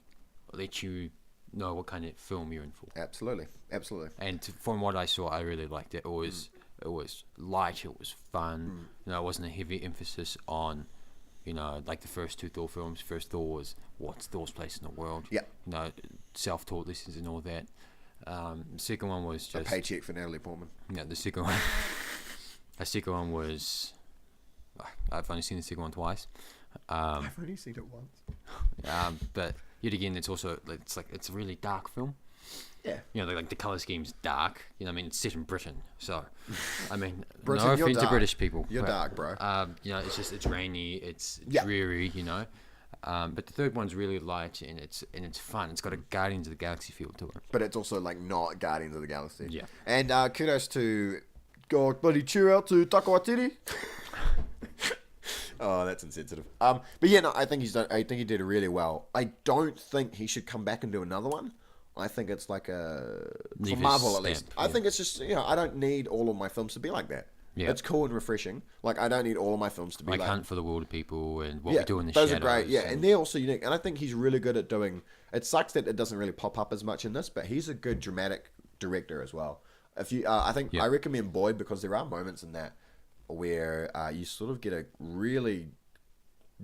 let you know what kind of film you're in for. Absolutely. And from what I saw, I really liked it. It was light, it was fun. It wasn't a heavy emphasis on, like the first 2 Thor films. First Thor was what's Thor's place in the world. Yeah. Self-taught lessons and all that. The second one was just a paycheck for Natalie Portman. Yeah, the second one. The second one was. I've only seen the second one twice. I've only seen it once. But yet again, it's a really dark film. Yeah. Like the color scheme's dark. It's set in Britain, so Britain, no you're offense to dark. British people. You're dark, bro. It's rainy, it's dreary, But the third one's really light and it's fun. It's got a Guardians of the Galaxy feel to it. But it's also like not Guardians of the Galaxy. Yeah. And kudos to bloody cheer out to Taika Waititi. Oh, that's insensitive. But yeah, no, I think he did it really well. I don't think he should come back and do another one. I think it's like for Marvel at least. I think it's just I don't need all of my films to be like that. Yeah. It's cool and refreshing. Like I don't need all of my films to be like Hunt for the Wilder People and What We Do in the those Shadows. Those are great. Yeah, and they're also unique. And I think he's really good at doing. It sucks that it doesn't really pop up as much in this, but he's a good dramatic director as well. If you, I think I recommend Boyd because there are moments in that where you sort of get a really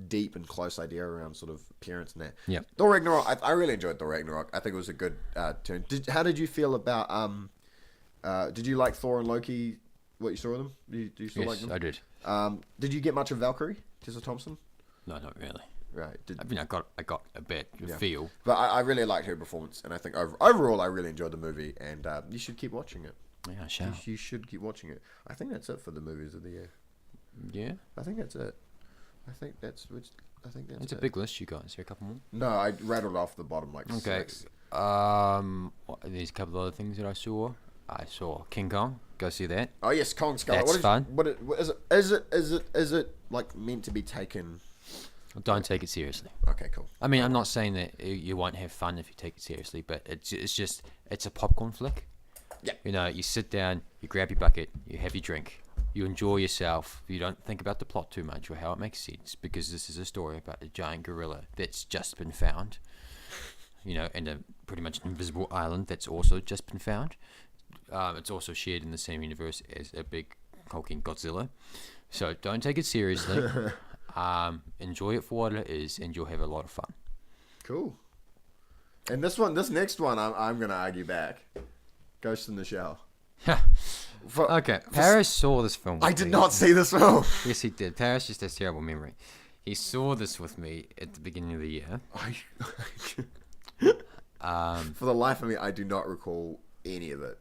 deep and close idea around sort of appearance and that. Yeah. Thor Ragnarok, I really enjoyed Thor Ragnarok. I think it was a good turn. How did you feel about did you like Thor and Loki, what you saw of them? Do you still like them? I did. Did you get much of Valkyrie, Tessa Thompson? No, not really. Right. I mean, I got a bit of feel. But I really liked her performance, and I think overall I really enjoyed the movie, and you should keep watching it. Yeah, I shall. You should keep watching it. I think that's it for the movies of the year. Yeah. I think that's it. I think that's It's a big list, you guys. Is there a couple more? No, I rattled off the bottom like Okay. 6. There's a couple of other things that I saw. I saw King Kong. Go see that. Oh yes, Kong Skull. That's fun. What is it like meant to be taken? Don't take it seriously. Okay, cool. I mean, I'm not saying that you won't have fun if you take it seriously, but it's a popcorn flick. Yeah. You know, you sit down, you grab your bucket, you have your drink, you enjoy yourself. You don't think about the plot too much or how it makes sense, because this is a story about a giant gorilla that's just been found. You know, and a pretty much invisible island that's also just been found. It's also shared in the same universe as a big hulking Godzilla. So don't take it seriously. Enjoy it for what it is, and you'll have a lot of fun. Cool. And this next one, I'm gonna argue back. Ghost in the Shell. Okay, Paris saw this film. I did not see this film. Yes, he did. Paris just has terrible memory. He saw this with me at the beginning of the year. For the life of me, I do not recall any of it.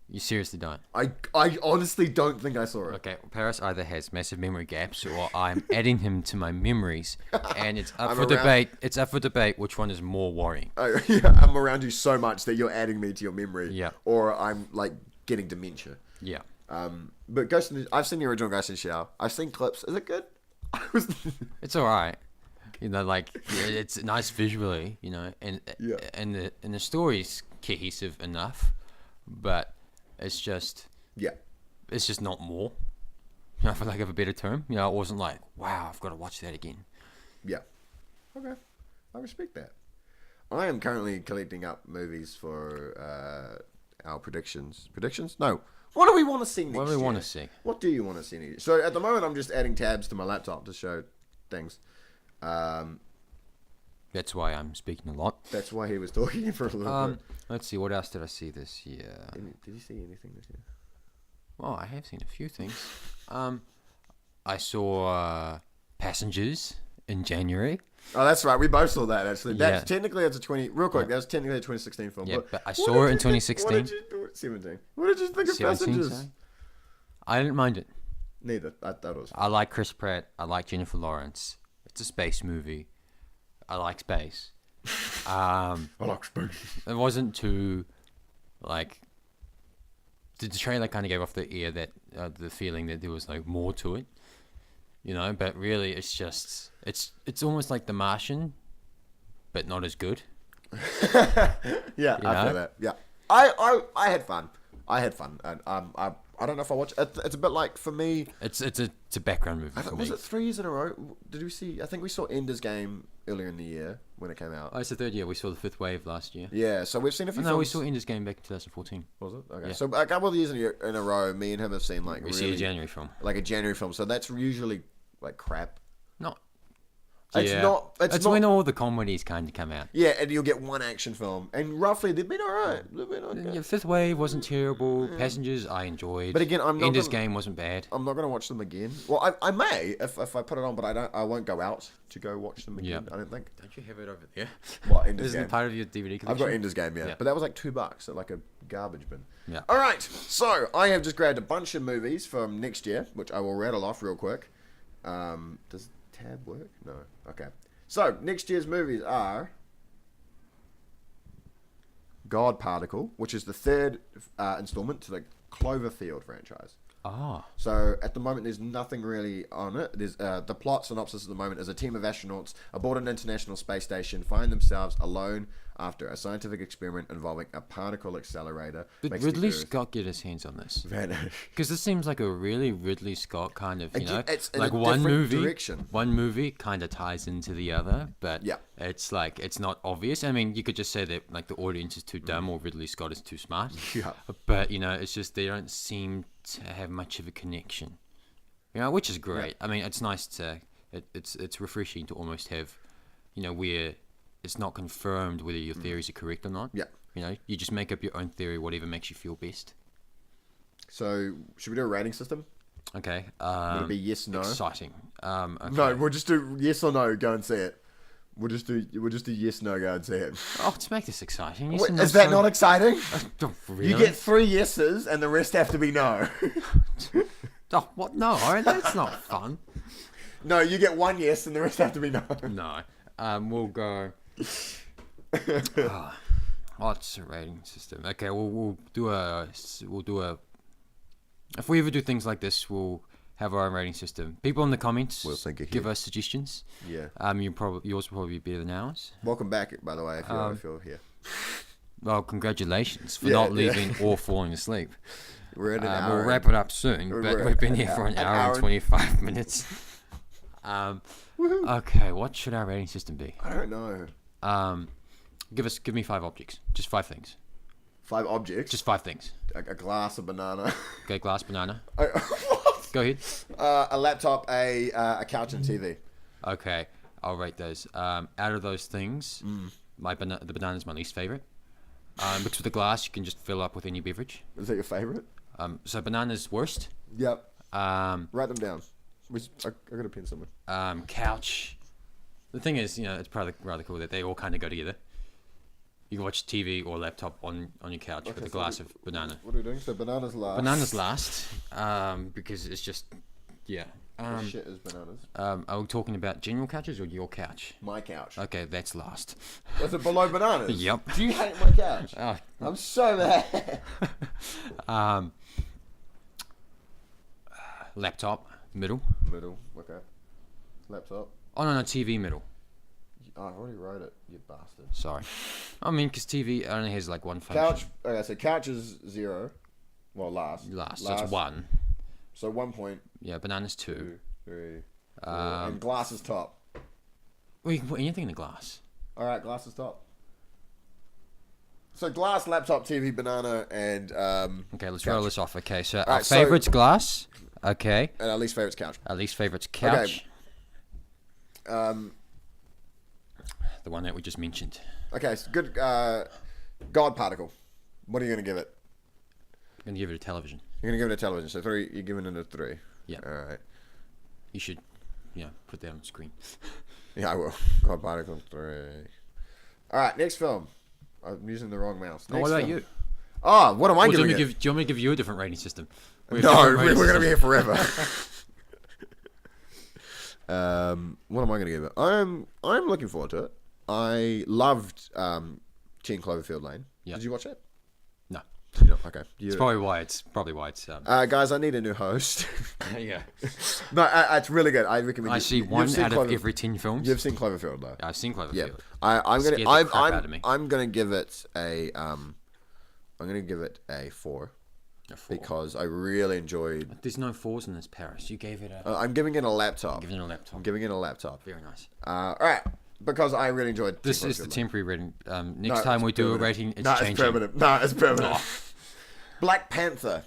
You seriously don't? I honestly don't think I saw it. Okay, Paris either has massive memory gaps, or I'm adding him to my memories, and it's up for debate. It's up for debate which one is more worrying. I'm around you so much that you're adding me to your memory. Yeah. Or I'm like getting dementia. Yeah. But I've seen the original Ghost in the Shell. I've seen clips. Is it good? It's all right. You know, like it's nice visually. You know, and the story's cohesive enough, but it's just not more. You know, for lack of a better term. You know, it wasn't like, wow, I've got to watch that again. Yeah. Okay. I respect that. I am currently collecting up movies for our predictions. Predictions? No. What do we want to see next year? What do we want to see? What do you want to see next year? So at the moment, I'm just adding tabs to my laptop to show things. That's why I'm speaking a lot. That's why he was talking for a little bit. Let's see, what else did I see this year? Did you see anything this year? Well, I have seen a few things. I saw Passengers in January. Oh, that's right. We both saw that, actually. That's Yeah. technically, it's a 20... Real quick, that was technically a 2016 film. Yeah, but I saw it in 2016. What did you do? 17. What did you think of 17, Passengers? sorry? I didn't mind it. Neither. I thought it was... I like Chris Pratt. I like Jennifer Lawrence. It's a space movie. I like space. I like space. It wasn't too, like... The trailer kind of gave off the ear that the feeling that there was like more to it, you know. But really, it's just it's almost like The Martian, but not as good. Yeah, You I know? feel that. Yeah, I had fun. I had fun, and I don't know if I watched. It's a bit like for me. It's a background movie for Was me. it 3 years in a row? Did we see? I think we saw Ender's Game earlier in the year when it came out. Oh, it's the third year. We saw The Fifth Wave last year. Yeah, so we've seen a few. No, films. we saw Ender's Game back in 2014. Was it? Okay, Yeah. so a couple of years in a row, me and him have seen like We really see a January film. like a January film. So that's usually like crap. Not. It's Yeah. not. It's not. when all the comedies kind of come out. Yeah, and you'll get one action film, and roughly they've been alright. They've been okay. Yeah, Fifth Wave wasn't terrible. Passengers I enjoyed. But again, I'm not Ender's gonna- Game wasn't bad. I'm not going to watch them again. Well, I may if I put it on, but I won't go out to go watch them again. Yeah. I don't think. Don't you have it over there? What Ender's Isn't Game? it part of your DVD collection? I've got Ender's Game, yeah. Yeah. But that was like $2 at like a garbage bin. Yeah. All right, so I have just grabbed a bunch of movies from next year, which I will rattle off real quick. Does tab work? No. Okay. So next year's movies are God Particle, which is the third installment to the Cloverfield franchise. Ah. So at the moment, there's nothing really on it. There's the plot synopsis at the moment is a team of astronauts aboard an international space station find themselves alone after a scientific experiment involving a particle accelerator. Did makes the Ridley Earth Scott get his hands on this? vanish. Because this seems like a really Ridley Scott kind of, you know, It's in like a one different movie. direction. One movie kind of ties into the other, but Yeah. it's like it's not obvious. I mean, you could just say that like the audience is too dumb or Ridley Scott is too smart. Yeah. But you know, it's just they don't seem to have much of a connection. You know, which is great. I mean, it's nice to it's refreshing to almost have, you know, where it's not confirmed whether your theories are correct or not. Yeah. You know, you just make up your own theory, whatever makes you feel best. So should we do a rating system? Okay. Would it be yes, no? Exciting. Okay. No, we'll just do yes or no. Go and see it. We'll just do yes, no. Go and see it. Oh, to make this exciting. Yes Wait, and no, is that so- not exciting? Oh, really? You get 3 yeses, and the rest have to be no. Oh, what? No, that's not fun. No, you get 1 yes, and the rest have to be no. No. We'll go. What's a rating system? Okay, we'll do a. If we ever do things like this, we'll have our own rating system. People in the comments, We'll think ahead. give us suggestions. Yeah. Yours will probably be better than ours. Welcome back, by the way, if you're here. Well, congratulations for Yeah, not yeah. leaving or falling asleep. We're at an hour. We'll wrap it up soon, but We're we've been at here for an hour and and- 25 minutes. Okay, what should our rating system be? I don't know. Give me 5 objects. Just 5 things. 5 objects. Just 5 things. a glass, a banana. Okay, glass, banana. What? Go ahead. A laptop, a couch, and TV. Okay, I'll rate those. Out of those things, the banana is my least favorite. Because with the glass, you can just fill up with any beverage. Is that your favorite? So banana's worst. Yep. Um, Write them down. I got a pen somewhere. Couch. The thing is, it's probably rather cool that they all kind of go together. You can watch TV or laptop on your couch with a glass of banana. What are we doing? So bananas last. Bananas last, because it's just, yeah. What shit is bananas? Are we talking about general couches or your couch? My couch. Okay, that's last. Was it below bananas? Yep. Do you hate my couch? Oh. I'm so mad. Laptop, middle. Middle. Okay. Laptop. Oh, no, TV, middle. Oh, I already wrote it, you bastard. Sorry. I mean, because TV only has like one function. Couch. Okay, so couch is 0. Well, last. Last, so it's 1. So 1 point. Yeah, bananas 2. 2, 3, 4, and glass is top. Well, you can put anything in the glass. All right, glass is top. So glass, laptop, TV, banana, and Okay, let's couch. roll this off. Okay, so our Alright, so- favorite's glass. Okay. And our least favorite's couch. Our least favorite's couch. Okay. The one that we just mentioned. Okay, so good. God particle. What are you going to give it? I'm going to give it a television. You're going to give it a television. So 3. You're giving it a 3. Yeah. All right. You should, put that on screen. Yeah, I will. God particle 3. All right, next film. I'm using the wrong mouse. Oh, what Next about film. you? Oh, what am I Do you, giving want me it? to give, do you want me to give you a different rating system? We have No, different we're rating going to be here systems. forever. What am I going to give it? I'm looking forward to it. I loved 10 Cloverfield Lane. Yeah. Did you watch it? No. You know, okay. It's probably why it's Guys, I need a new host. yeah. No, it's really good. I recommend. I see 1 out of every 10 films. You've seen Cloverfield, though. I've seen Cloverfield. Yeah. I'm Scared gonna. the crap out of me. I'm gonna give it a. I'm gonna give it a 4 A 4. because I really enjoyed. There's no 4s in this, Paris. You gave it a. I'm giving it a laptop. Giving it a laptop. I'm giving it a laptop. Very nice. All right, because I really enjoyed. This 10 is the Cloverfield Lane. temporary rating. Next No, time it's we do a permanent. rating, it's No, changing. it's permanent. No, it's permanent. Oh. Black Panther.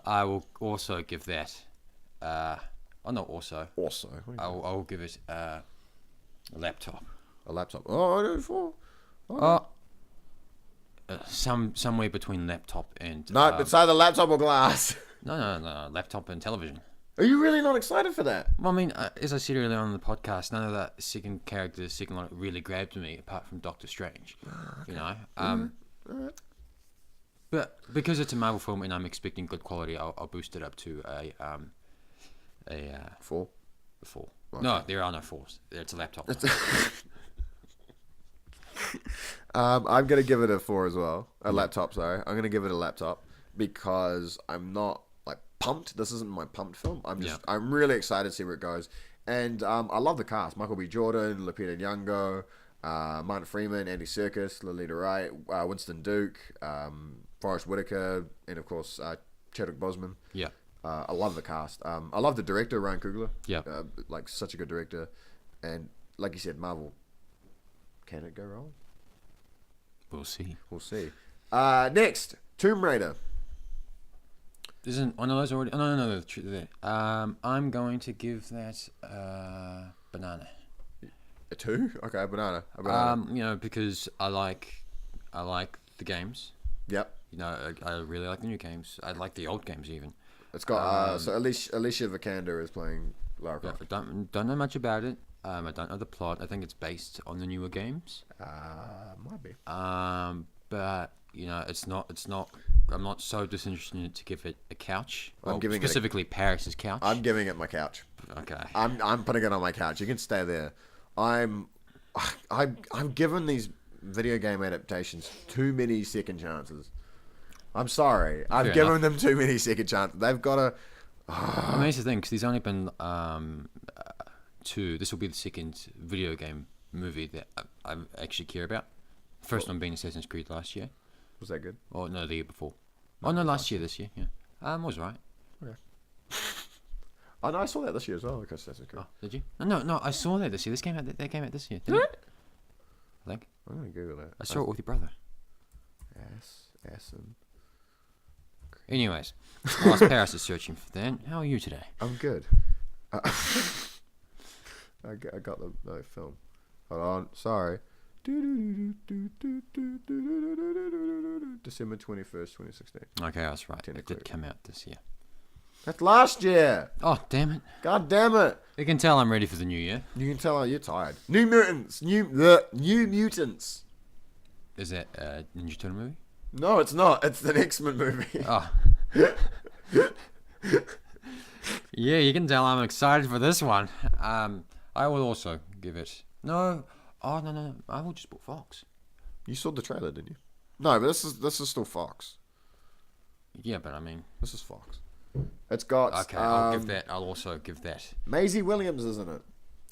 I will also give that. Not also. Also, what do you mean? I'll give it a laptop. A laptop. Oh, I did 4. Somewhere between laptop and. No, it's either laptop or glass. No, laptop and television. Are you really not excited for that? Well, I mean, as I said earlier on in the podcast, none of that second line really grabbed me, apart from Doctor Strange. Okay. But because it's a Marvel film and I'm expecting good quality, I'll boost it up to a 4. 4. Okay. No, there are no 4s. It's a laptop. I'm gonna give it a 4 as well. A laptop, sorry. I'm gonna give it a laptop because I'm not like pumped. This isn't my pumped film. I'm really excited to see where it goes. And I love the cast: Michael B. Jordan, Lupita Nyong'o, Martin Freeman, Andy Serkis, Lolita Wright, Winston Duke, Forrest Whitaker, and of course Chadwick Boseman. Yeah. I love the cast. I love the director, Ryan Coogler. Yeah. Like such a good director. And like you said, Marvel. Can it go wrong? We'll see. We'll see. Next, Tomb Raider. Isn't one of those already? Oh, no. I'm going to give that banana. A 2? Okay, a banana. A banana. Because I like the games. Yep. I really like the new games. I like the old games even. It's got so Alicia Vikander is playing Lara Yeah, Croft. I don't know much about it. I don't know the plot. I think it's based on the newer games. Might be. But you know, it's not. I'm not so disinterested to give it a couch. I'm giving specifically Paris's couch. I'm giving it my couch. Okay. I'm putting it on my couch. You can stay there. I'm given these video game adaptations too many second chances. I'm sorry. I've given them too many second chances. They've got to. I mean, that's the thing, because there's only been two. This will be the second video game movie that I actually care about. First one being Assassin's Creed last year. Was that good? Oh no, the year before. Oh no, last year. This year. Yeah. Was right. Okay. I know. I saw that this year as well. Because Assassin's Creed. Oh, did you? No. I saw that this year. This came out. That came out this year. Didn't it? I think. I'm gonna Google that. I saw it with your brother. Assassin. Anyways, whilst Paris is searching for that, how are you today? I'm good. I got the film. Hold on. Sorry. December 21st, 2016. Okay, I was right. It did come out this year. That's last year. Oh, damn it. God damn it. You can tell I'm ready for the new year. You can tell you're tired. New Mutants. New Mutants. Is that a Ninja Turtle movie? No, it's not. It's an X-Men movie. Oh. Yeah, you can tell I'm excited for this one. I will also give it... No. Oh, no. I will just put Fox. You saw the trailer, didn't you? No, but this is still Fox. Yeah, but I mean... This is Fox. It's got... Okay, I'll give that. I'll also give that. Maisie Williams is in it.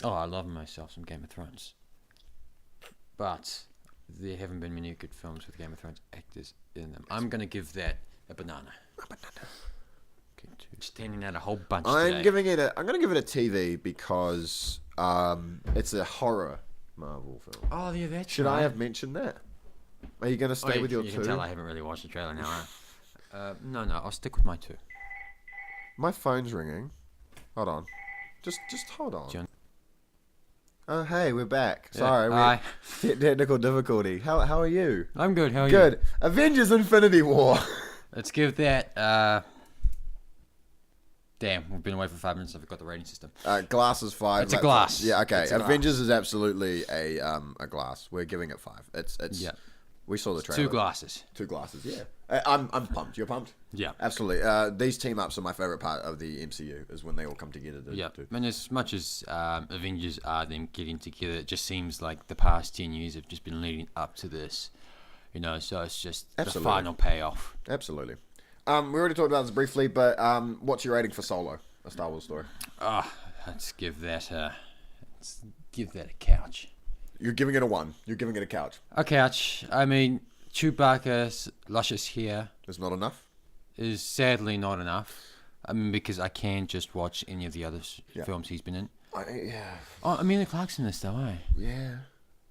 Oh, I love myself some Game of Thrones. But there haven't been many good films with Game of Thrones actors in them. I'm going to give that a banana. A banana. Standing out a whole bunch today. I'm going to give it a TV because it's a horror Marvel film. Oh, yeah, that's Should right. I have mentioned that? Are you going to stay with your two? You can tell I haven't really watched the trailer now. No, I'll stick with my two. My phone's ringing. Hold on. Just hold on. John. Oh, hey, we're back. Yeah, Sorry, hi. Technical difficulty. How are you? I'm good. How are you? Good. Avengers: Infinity War. Let's give that. Damn, we've been away for 5 minutes. I forgot the rating system. Glass is 5. It's a glass. Yeah, okay. It's a Avengers glass. is absolutely a glass. We're giving it 5. It's. Yeah. We saw the trailer. 2 glasses. 2 glasses. Yeah. I'm pumped. You're pumped. Yeah. Absolutely. These team ups are my favorite part of the MCU. Is when they all come together. Yeah. And as much as Avengers are them getting together, it just seems like the past 10 years have just been leading up to this. You know, so it's just Absolutely. the final payoff. Absolutely. We already talked about this briefly, but what's your rating for Solo, a Star Wars story? Let's give that a couch. You're giving it a 1. You're giving it a couch. A couch. I mean, Chewbacca's luscious hair It's not enough? is sadly not enough. I mean, because I can't just watch any of the other films he's been in. Yeah. Oh, Amelia Clark's in this though, eh? Yeah.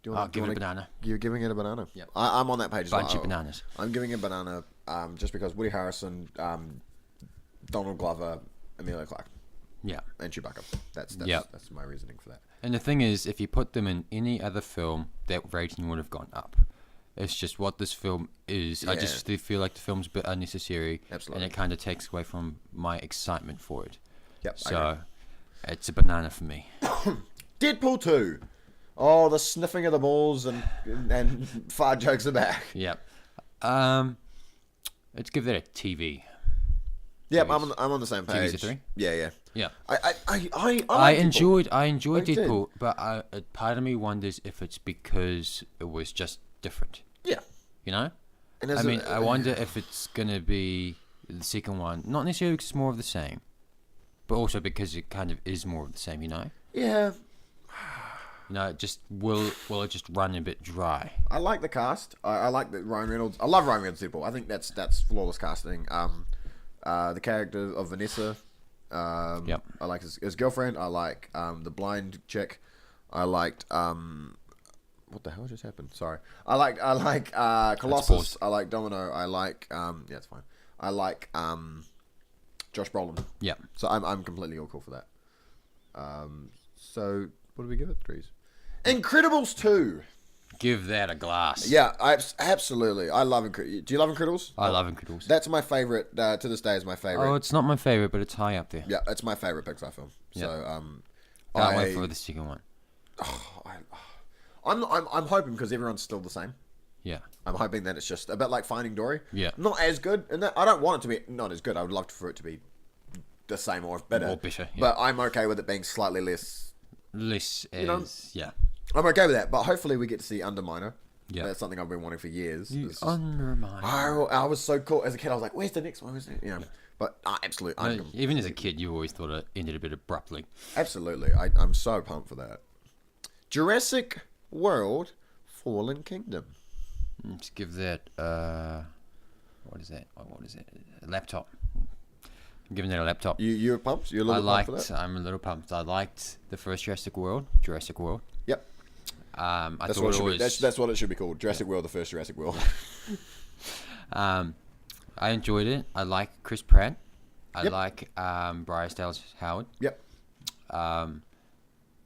Do you I'll give it a banana. You're giving it a banana? Yep. I'm on that page as well. Bunch of bananas. I'm giving it a banana just because Woody Harrelson, Donald Glover, Amelia Clark, Yeah. and Chewbacca. That's my reasoning for that. And the thing is, if you put them in any other film, that rating would have gone up. It's just what this film is. Yeah. I just feel like the film's a bit unnecessary. Absolutely. And it kind of takes away from my excitement for it. Yep. I So, agree. it's a banana for me. Deadpool 2. Oh, the sniffing of the balls and fart jokes are back. Yep. Let's give that a TV. Yep, I'm on the same page. TV's a 3? Yeah. Yeah. I enjoyed did. Deadpool, but a part of me wonders if it's because it was just different. Yeah. You know? And I wonder if it's going to be the second one. Not necessarily because it's more of the same, but also because it kind of is more of the same, you know? Yeah. You know, it just will it just run a bit dry? I like the cast. I like that Ryan Reynolds. I love Ryan Reynolds' Deadpool. I think that's flawless casting. The character of Vanessa. Yep. I like his girlfriend. I like the blind chick. I liked what the hell just happened? Sorry. I like Colossus. I like Domino. I like it's fine. I like Josh Brolin. Yeah. So I'm completely all cool for that. So what do we give it? 3s. Incredibles 2. Give that a glass. Yeah, absolutely. I love Incredibles. Do you love Incredibles? I love Incredibles. That's my favorite. To this day, is my favorite. Oh, it's not my favorite, but it's high up there. Yeah, it's my favorite Pixar film. So, Can't wait for the second one. I'm hoping because everyone's still the same. Yeah. I'm hoping that it's just a bit like Finding Dory. Yeah. Not as good, and I don't want it to be not as good. I would love for it to be the same or better. Or better. Yeah. But I'm okay with it being slightly less. Yeah. I'm okay with that. But hopefully we get to see Underminer. Yeah. That's something I've been wanting for years. Underminer. I was so cool as a kid. I was like, "Where's the next one?" But absolutely, No, even as a kid, you always thought it ended a bit abruptly. absolutely, I'm so pumped for that. Jurassic World: Fallen Kingdom. Let's give that. What is that? What is it? A laptop. I'm giving that a laptop. You're pumped? You're a little pumped for that? I'm a little pumped. I liked the first Jurassic World. Yep. I That's thought what it it should was. be. That's what it should be called. Jurassic World: The First Jurassic World. I enjoyed it. I like Chris Pratt. I Yep. like Bryce Dallas Howard. Yep.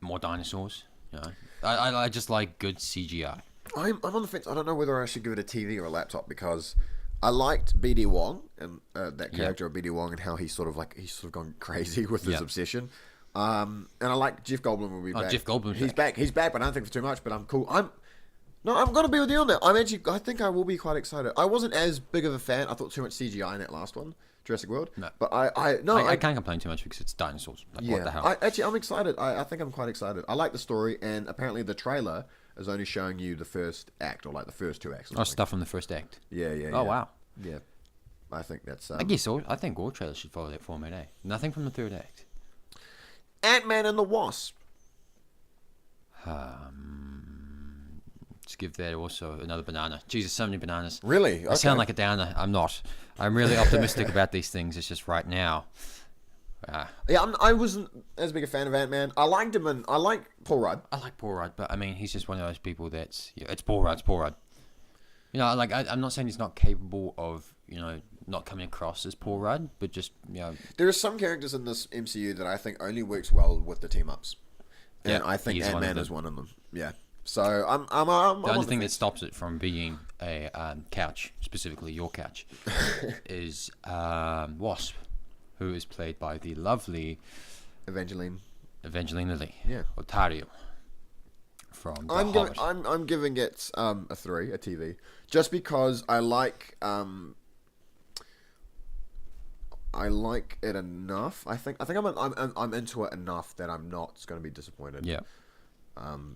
More dinosaurs. You know, I just like good CGI. I'm on the fence. I don't know whether I should give it a TV or a laptop because I liked BD Wong and that character of BD Wong and how he's sort of gone crazy with his obsession. And I like Jeff Goldblum will be back. Jeff Goldblum's He's back. He's back, but I don't think for too much. But I'm cool. I'm gonna be with you on that. I think I will be quite excited. I wasn't as big of a fan. I thought too much CGI in that last one, Jurassic World. No. But I can't complain too much because it's dinosaurs. Like, what the hell? I'm excited. I think I'm quite excited. I like the story, and apparently the trailer is only showing you the first act or like the first two acts. Stuff from the first act. Yeah. Oh, wow. Yeah, I think that's. I guess I think all trailers should follow that format, eh? Nothing from the third act. Ant-Man and the Wasp. Let's give that also another banana. Jesus, so many bananas. Really? I sound like a downer. I'm not. I'm really optimistic about these things. It's just right now. Yeah, I wasn't as big a fan of Ant-Man. I liked him, and I like Paul Rudd. I like Paul Rudd, but I mean, he's just one of those people that's it's Paul Rudd. It's Paul Rudd. You know, like I'm not saying he's not capable of not coming across as Paul Rudd, but just There are some characters in this MCU that I think only works well with the team ups, and I think Ant-Man is one of them. Yeah. So I'm the only thing that stops it from being a couch, specifically your couch, is Wasp, who is played by the lovely Evangeline Lilly. Yeah. Otario from The I'm Hobbit. I'm giving it a 3, a TV, just because I like it enough. I think I'm into it enough that I'm not going to be disappointed. Yeah.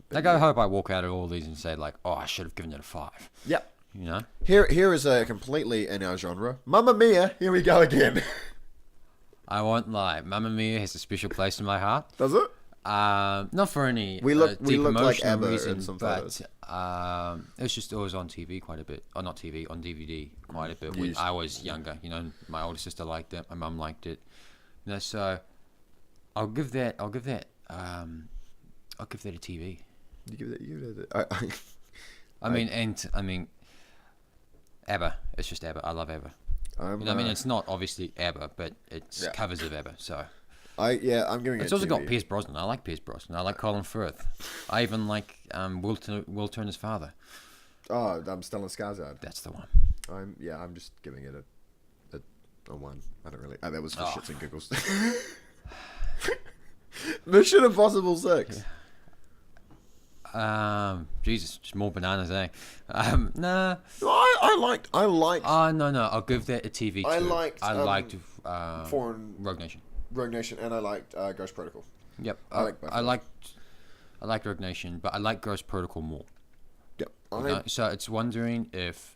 But I hope I walk out of all these and say like, oh, I should have given it a 5. Yep. You know. Here is a completely in our genre. Mamma Mia, here we go again. I won't lie. Mamma Mia has a special place in my heart. Does it? Not for any We look deep like emotional ABBA in reason, some but photos. it's just always on TV quite a bit. Or not TV, on DVD quite a bit when Yes. I was younger. You know, my older sister liked it, my mum liked it. You know, so I'll give that a TV. You give it. I mean, ABBA. It's just ABBA. I love ABBA. I mean, it's not obviously ABBA, but it's covers of ABBA. So I'm giving it. it's also got TV. Pierce Brosnan. I like Pierce Brosnan. I like Colin Firth. I even like Will Turner's father. Oh, I'm Stellan Skarsgård. That's the one. I'm just giving it a 1. I don't really. That was for shits and giggles. Mission Impossible 6. Jesus, just more bananas, eh? Nah. I liked. Oh no, I'll give that a TV too. I liked, Foreign Rogue Nation. Rogue Nation, and I liked Ghost Protocol. Yep, I like both I of liked Rogue Nation, but I like Ghost Protocol more. Yep. You know? So it's wondering if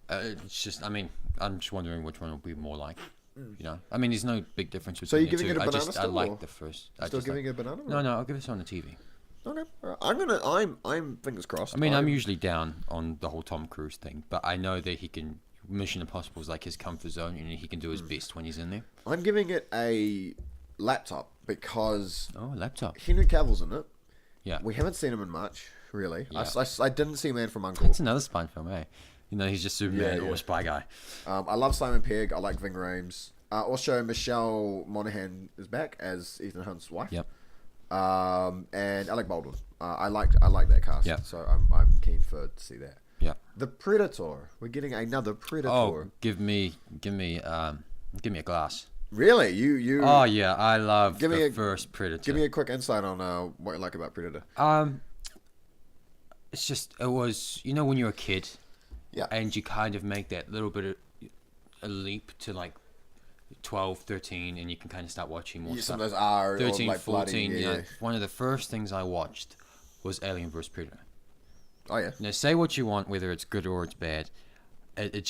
it's just. I mean, I'm just wondering which one will be more like. You know, I mean, there's no big difference between So you're the giving two. it a banana I still, like or the first. Still giving it a banana? No, I'll give this on the TV. Okay. All right. I'm fingers crossed. I mean, I'm usually down on the whole Tom Cruise thing, but I know that he can. Mission Impossible is like his comfort zone, and he can do his best when he's in there. I'm giving it a laptop because Laptop. Henry Cavill's in it. Yeah. We haven't seen him in much, really. Yeah. I didn't see Man from U.N.C.L.E. It's another spy film, eh? You know, he's just Superman or a spy guy. I love Simon Pegg. I like Ving Rhames. Also, Michelle Monaghan is back as Ethan Hunt's wife. Yep. and Alec Baldwin. I like that cast. Yeah. So I'm keen to see that. Yeah. The Predator. We're getting another Predator. Oh, give me a glass. Really? You? Oh yeah, I love Give me the a- first Predator. Give me a quick insight on what you like about Predator. It's just it was when you're a kid, Yeah. and you kind of make that little bit of a leap to like 12, 13, and you can kind of start watching more Some stuff. of those are 13, or like 14, bloody, yeah. one of the first things I watched was Alien vs Predator. Oh yeah. Now say what you want, whether it's good or it's bad, it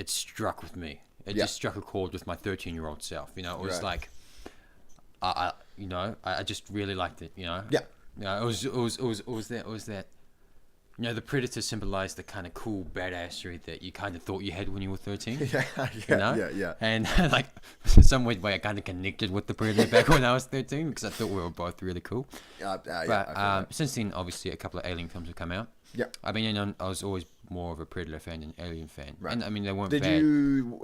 struck with me. It Yeah. just struck a chord with my 13-year-old self. It was Right. like, I just really liked it. Yeah. It was that. The Predator symbolized the kind of cool badassery that you kind of thought you had when you were 13. Yeah. And like, in some weird way, I kind of connected with the Predator back when I was 13 because I thought we were both really cool. But But since then, obviously, a couple of Alien films have come out. Yeah. I mean, I was always more of a Predator fan than Alien fan. Right. And I mean, they weren't Did bad.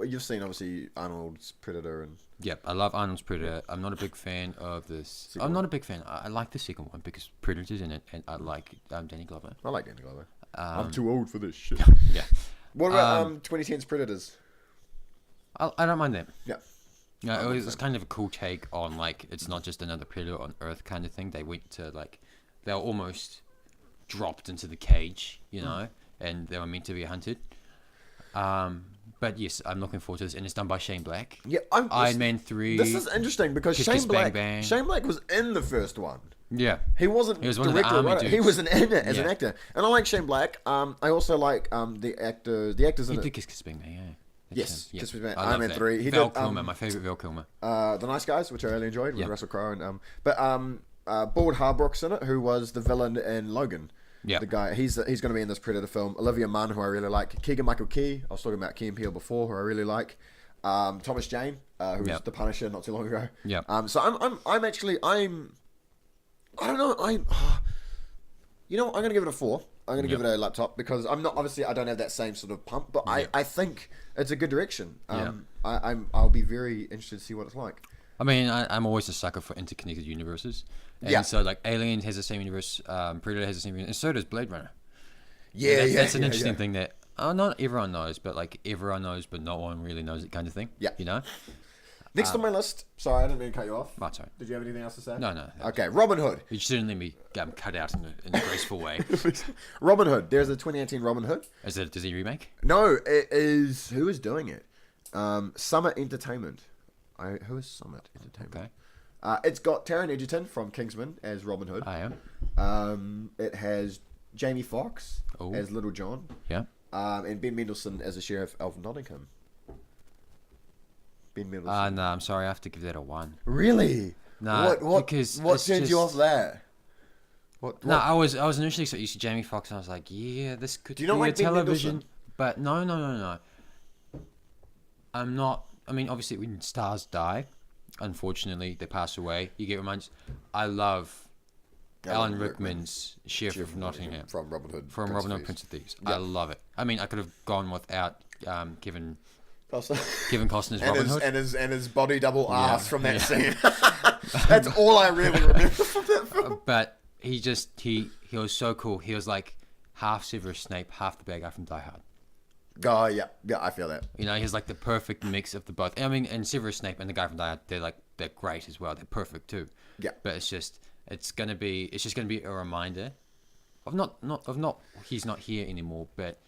you've seen obviously Arnold's Predator and Yep, I love Arnold's Predator. I'm not a big fan of this. Second I'm not a big fan. I like the second one because Predator's in it, and I like Danny Glover. I like Danny Glover. I'm too old for this shit. Yeah. What about 2010's Predators? I don't mind them. Yeah. It was kind of a cool take on like it's not just another predator on Earth kind of thing. They went to like they were almost dropped into the cage, and they were meant to be hunted. But yes, I'm looking forward to this, and it's done by Shane Black. Yeah, Iron Man 3. This is interesting because Kiss Shane Kiss Black. Bang Bang. Shane Black was in the first one. Yeah. He wasn't He was one of the director, army right? dudes. He was in it as an Yeah. actor, and I like Shane Black. I also like the actors in He it. did Kiss Kiss Bang Bang, yeah. Yes, Yeah. Kiss Kiss Bang- I Iron love Man that. 3. He Val did, Kilmer, my favorite Val Kilmer. The Nice Guys, which I really enjoyed with Yeah. Russell Crowe and Bald Harbrook's in it, who was the villain in Logan. Yeah. The guy, he's going to be in this Predator film. Olivia Munn, who I really like. Keegan Michael Key, I was talking about Key and Peele before, who I really like. Thomas Jane, who was Yep. the Punisher not too long ago. Yep. So I don't know, I'm going to give it a 4. I'm going to give it a laptop because I'm not, obviously I don't have that same sort of pump, but I think it's a good direction. I'll be very interested to see what it's like. I mean, I'm always a sucker for interconnected universes. And Yeah. so, like, Alien has the same universe, Predator has the same universe, and so does Blade Runner. Yeah, That's an interesting thing that not everyone knows, but, like, everyone knows, but no one really knows it kind of thing. Yeah. You know? Next on my list, sorry, I didn't mean to cut you off. Oh, sorry. Did you have anything else to say? No. Okay, Robin Hood. You shouldn't let me cut out in a graceful way. Robin Hood. There's a 2018 Robin Hood. Is it a Disney remake? No, it is. Who is doing it? Summit Entertainment. Who is Summit Entertainment? Okay. It's got Taron Egerton from Kingsman as Robin Hood. I am. It has Jamie Foxx Oh. as Little John. Yeah. And Ben Mendelsohn as the Sheriff of Nottingham. Ben Mendelsohn. No, I'm sorry. I have to give that a 1. Really? Nah, What because what it's turned you just- off that? What? No, I was initially so used to Jamie Foxx, and I was like, yeah, this could Do you be not a like Ben television. Mendelsohn? But no. I'm not. I mean, obviously, when stars die, unfortunately, they pass away. You get reminded. I love Alan Rickman's Sheriff of Nottingham from Robin Hood. from Prince Robin of Hood, Thieves. Prince of Thieves. Yeah. I love it. I mean, I could have gone without Kevin Costa. Costner's and Robin his, Hood. and his body double ass from that yeah. scene. That's all I really remember from that film. But he was so cool. He was like half Severus Snape, half the bad guy from Die Hard. Oh yeah, I feel that. You know, he's like the perfect mix of the both. I mean, and Severus Snape and the guy from Die Hard, they're great as well. They're perfect too. Yeah. But it's just gonna be a reminder of not he's not here anymore, but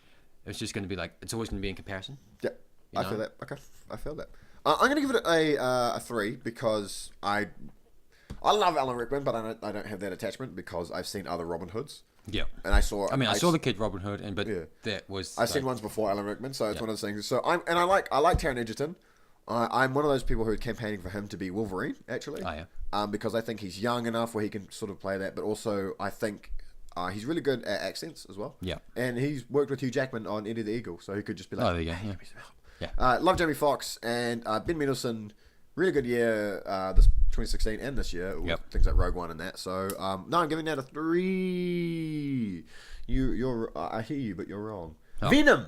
it's just gonna be like it's always gonna be in comparison. Yeah, You I know? feel that. Okay, I feel that. I'm gonna give it a 3 because I love Alan Rickman, but I don't have that attachment because I've seen other Robin Hoods. Yeah. And I saw the kid Robin Hood, but Yeah. that was I've seen ones before Alan Rickman, so it's Yeah. one of those things. So I like Taron Egerton. I'm one of those people who are campaigning for him to be Wolverine, actually. Oh, yeah. Because I think he's young enough where he can sort of play that, but also I think he's really good at accents as well. Yeah. And he's worked with Hugh Jackman on Eddie the Eagle, so he could just be like, Oh, there you go. "Hey, Yeah. give me some help." Yeah. Love Jamie Foxx and Ben Mendelsohn. Really good year, this 2016 and this year. With Yep. things like Rogue One and that. So no, I'm giving that a 3. You're I hear you, but you're wrong. Venom.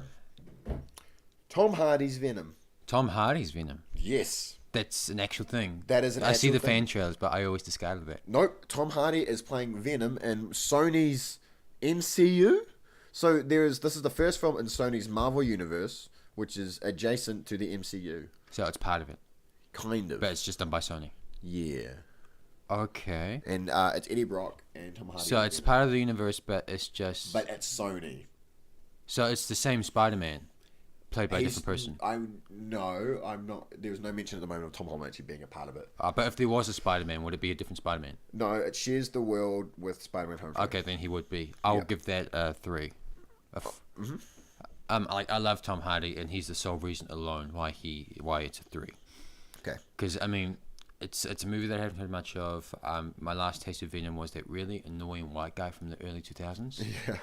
Tom Hardy's Venom. Tom Hardy's Venom. Yes. That's an actual thing. That is an I see actual the thing. fan trailers, but I always discarded that. Nope, Tom Hardy is playing Venom in Sony's MCU. So this is the first film in Sony's Marvel universe, which is adjacent to the MCU. So it's part of it, Kind of. but it's just done by Sony. Yeah. Okay. And it's Eddie Brock and Tom Hardy. So it's part of the universe, but it's just. But it's Sony. So it's the same Spider-Man, played by a different person. I'm not. There was no mention at the moment of Tom Holland actually being a part of it. But if there was a Spider-Man, would it be a different Spider-Man? No, it shares the world with Spider-Man Homecoming. Okay, then he would be. I'll give that a 3. I love Tom Hardy, and he's the sole reason alone why it's a 3. Okay. Because I mean, it's a movie that I haven't heard much of. My last taste of Venom was that really annoying white guy from the early 2000s. Yeah.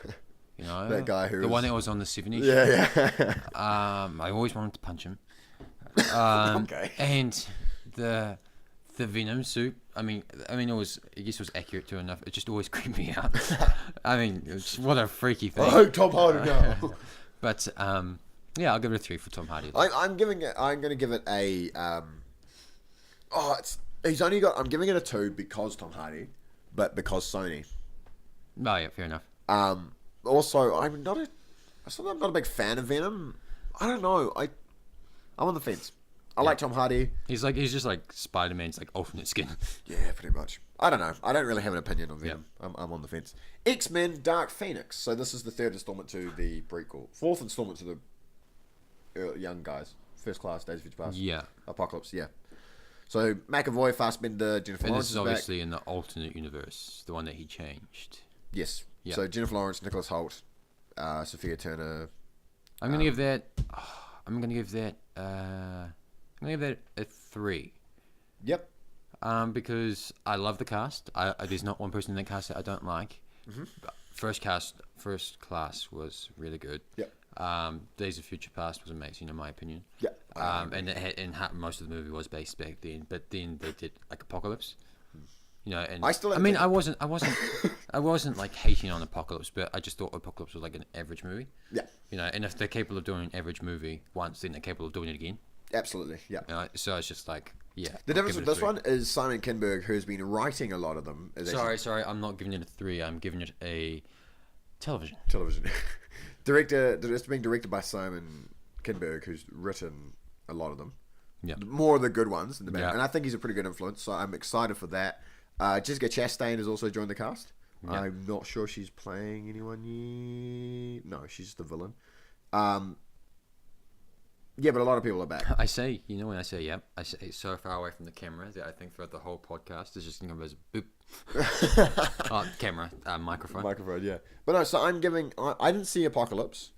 You know, That guy who the was- one that was on the 70s. Yeah. I always wanted to punch him. Okay. And the Venom suit. I mean, I guess it was accurate to enough. It just always creeped me out. I mean, what a freaky thing. Oh, Tom Hardy now. But yeah, I'll give it a 3 for Tom Hardy. I'm going to give it a. I'm giving it a 2 because Tom Hardy, but because Sony. Oh yeah, fair enough. Also, I'm not a big fan of Venom. I don't know. I'm on the fence. I like Tom Hardy. He's just like Spider-Man's like alternate skin. Yeah, pretty much. I don't know. I don't really have an opinion on Venom. I'm on the fence. X-Men Dark Phoenix. So this is the 3rd installment to the prequel. 4th installment to the young guys. First Class, Days of Future Past. Yeah. Apocalypse, yeah. So McAvoy, Fassbender, Jennifer And Lawrence this is back. obviously in the alternate universe, the one that he changed. Yes. Yeah. So Jennifer Lawrence, Nicholas Hoult, Sophia Turner. I'm gonna give that. I'm gonna give that a 3. Yep. Because I love the cast. There's not one person in that cast that I don't like. But First Class was really good. Yep. Days of Future Past was amazing in my opinion. Yep. Most of the movie was based back then, but then they did like Apocalypse. You know, and I mean, I wasn't like hating on Apocalypse, but I just thought Apocalypse was like an average movie. Yeah. You know, and if they're capable of doing an average movie once, then they're capable of doing it again. Absolutely. Yeah. You know, so it's just like, yeah. The I'll difference give with it a this 3. one is Simon Kinberg, who's been writing a lot of them. Is Sorry, I'm not giving it a 3. I'm giving it a television. television. It's being directed by Simon Kinberg, who's written a lot of them. Yeah. More of the good ones in the back. Yeah. And I think he's a pretty good influence, so I'm excited for that. Jessica Chastain has also joined the cast. Yeah. I'm not sure she's playing anyone yet. No, she's the villain. Yeah, but a lot of people are back. I say, when I say yeah, I say it's so far away from the camera that I think throughout the whole podcast it's just going to be a boop. Camera, microphone. Microphone, yeah. But no, so I didn't see Apocalypse,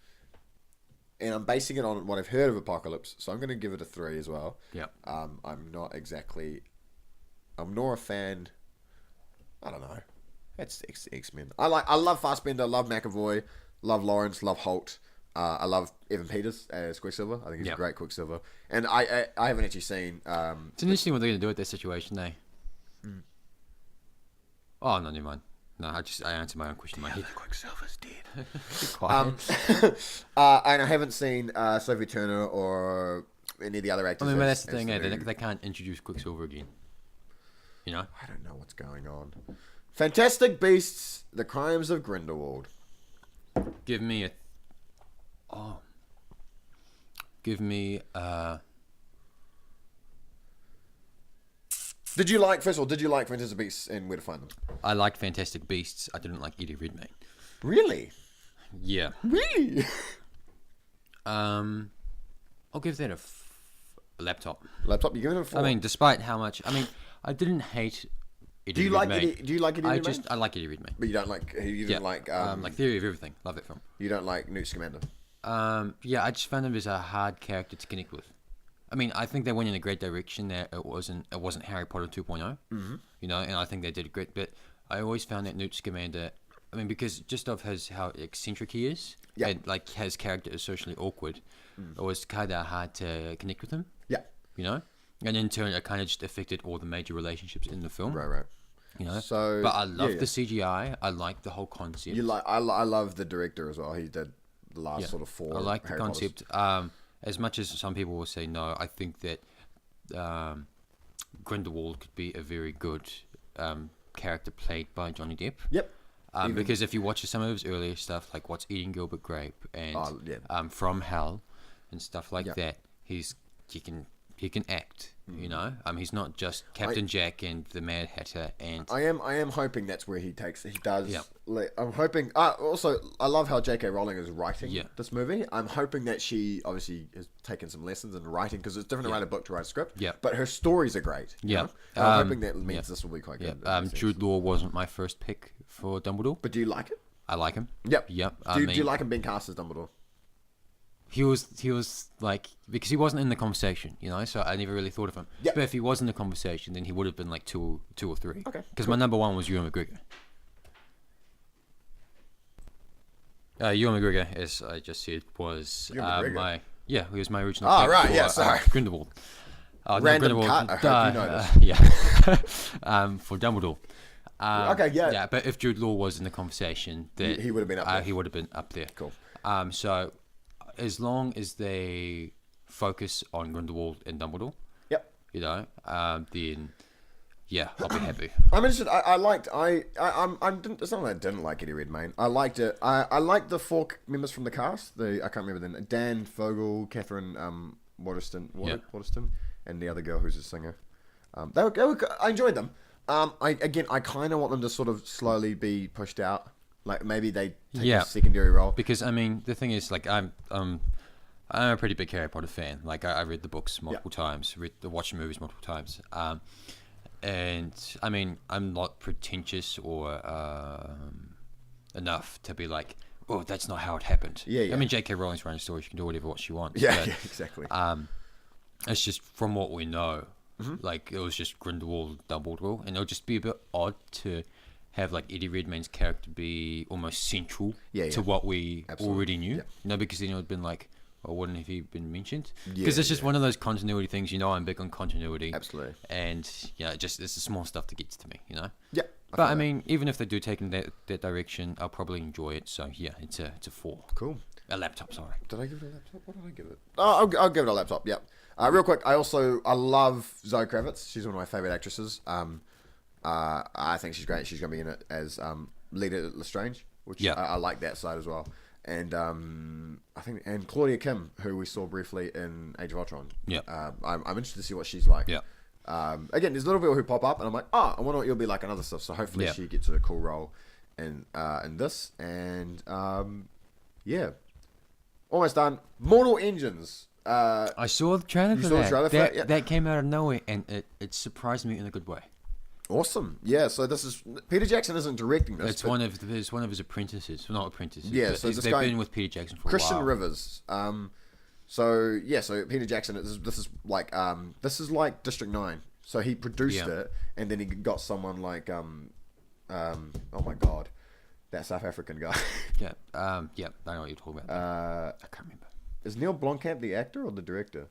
and I'm basing it on what I've heard of Apocalypse, so I'm going to give it a 3 as well. Yeah. I'm nor a fan. I don't know. It's X-Men. I love Fassbender, love McAvoy, love Lawrence, love Holt. I love Evan Peters as Quicksilver. I think he's a great Quicksilver. And I haven't actually seen... it's interesting what they're going to do with that situation, eh? Oh, no, never mind. No, I answered my own question in my head. Quicksilver's dead. Quiet. And I haven't seen Sophie Turner or any of the other actors. I mean, but that's the thing, they can't introduce Quicksilver again. You know? I don't know what's going on. Fantastic Beasts: The Crimes of Grindelwald. Give me a... Did you like Fantastic Beasts and Where to Find Them? I liked Fantastic Beasts. I didn't like Eddie Redmayne. Really? Yeah. Really? I'll give that a laptop. Laptop, you giving it a 4? I mean, despite how much... I mean, I didn't hate Eddie do you Redmayne. like Eddie Redmayne? I like Eddie Redmayne. But you don't like... You didn't like... like Theory of Everything. Love that film. You don't like Newt Scamander? Yeah, I just found him as a hard character to connect with. I mean, I think they went in a great direction there. It wasn't Harry Potter 2.0. Mm-hmm. You know, and I think they did great. But I always found that Newt Scamander... I mean, because just of how eccentric he is, and like his character is socially awkward, it was kind of hard to connect with him. Yeah. You know? And in turn, it kind of just affected all the major relationships in the film. Right. You know? So, but I love the CGI. I like the whole concept. I love the director as well. He did the last sort of 4. I like the Harry concept. As much as some people will say no, I think that Grindelwald could be a very good character played by Johnny Depp. Yep. Because if you watch some of his earlier stuff, like What's Eating Gilbert Grape and From Hell and stuff like that, he can act. You know, he's not just Captain Jack and the Mad Hatter. And I am hoping that's where he does. Yeah. I'm hoping. Also, I love how J.K. Rowling is writing this movie. I'm hoping that she obviously has taken some lessons in writing, because it's different to write a book to write a script. Yeah. But her stories are great. Yeah. I'm hoping that means this will be quite good. Jude Law wasn't my first pick for Dumbledore. But do you like it? I like him. Yep. Yep. Do you like him being cast as Dumbledore? He was like, because he wasn't in the conversation, you know, so I never really thought of him. Yep. But if he was in the conversation, then he would have been like two or three. Okay. Because my number one was Ewan McGregor. Ewan McGregor, as I just said, was he was my original pick right, for, yeah, sorry. Grindelwald. Random cut, I hope you know this. For Dumbledore. Okay, yeah. Yeah, but if Jude Law was in the conversation, then he would have been up there. He would have been up there. Cool. So as long as they focus on Grindelwald and Dumbledore, you know, then I'll be happy. I'm interested. It's not that I didn't like Eddie Redmayne. I liked it. I liked the four members from the cast. I can't remember them. Dan Fogel, Catherine Waterston, and the other girl who's a singer. I enjoyed them. I kind of want them to sort of slowly be pushed out. Like maybe they take a secondary role. Because I mean, the thing is, like, I'm a pretty big Harry Potter fan. Like, I read the books multiple times, watched the movies multiple times. And I mean, I'm not pretentious or enough to be like, oh, that's not how it happened. Yeah. I mean, J.K. Rowling's writing stories; she can do whatever she wants. Yeah, exactly. It's just from what we know, like it was just Grindelwald, Dumbledore, and it'll just be a bit odd to have like Eddie Redmayne's character be almost central to what we already knew. Yeah. You know, because then it would have been like, well, wouldn't have he been mentioned? Because it's just one of those continuity things. You know, I'm big on continuity. Absolutely. And just it's the small stuff that gets to me. You know. Yeah. But I mean, even if they do take in that direction, I'll probably enjoy it. So yeah, it's a 4. Cool. A laptop, sorry. Did I give it a laptop? What did I give it? Oh, I'll give it a laptop. Yep. Real quick, I love Zoe Kravitz. She's one of my favorite actresses. I think she's great. She's going to be in it as Lita Lestrange, which I like that side as well. And I think Claudia Kim, who we saw briefly in Age of Ultron. Yeah. I'm interested to see what she's like. Yeah. Again, there's little people who pop up, and I'm like, I wonder what you'll be like in other stuff. So hopefully she gets a cool role in this. And almost done. Mortal Engines. I saw the trailer for that. The trailer for that? That came out of nowhere, and it surprised me in a good way. Awesome. Yeah, so this is Peter Jackson isn't directing this. It's one of his apprentices. Well, not apprentices. Yeah, so they've been with Peter Jackson for Christian a while. Rivers. So Peter Jackson this is like District 9. So he produced it, and then he got someone like oh my god, that South African guy. I know what you're talking about. I can't remember. Is Neil Blomkamp the actor or the director?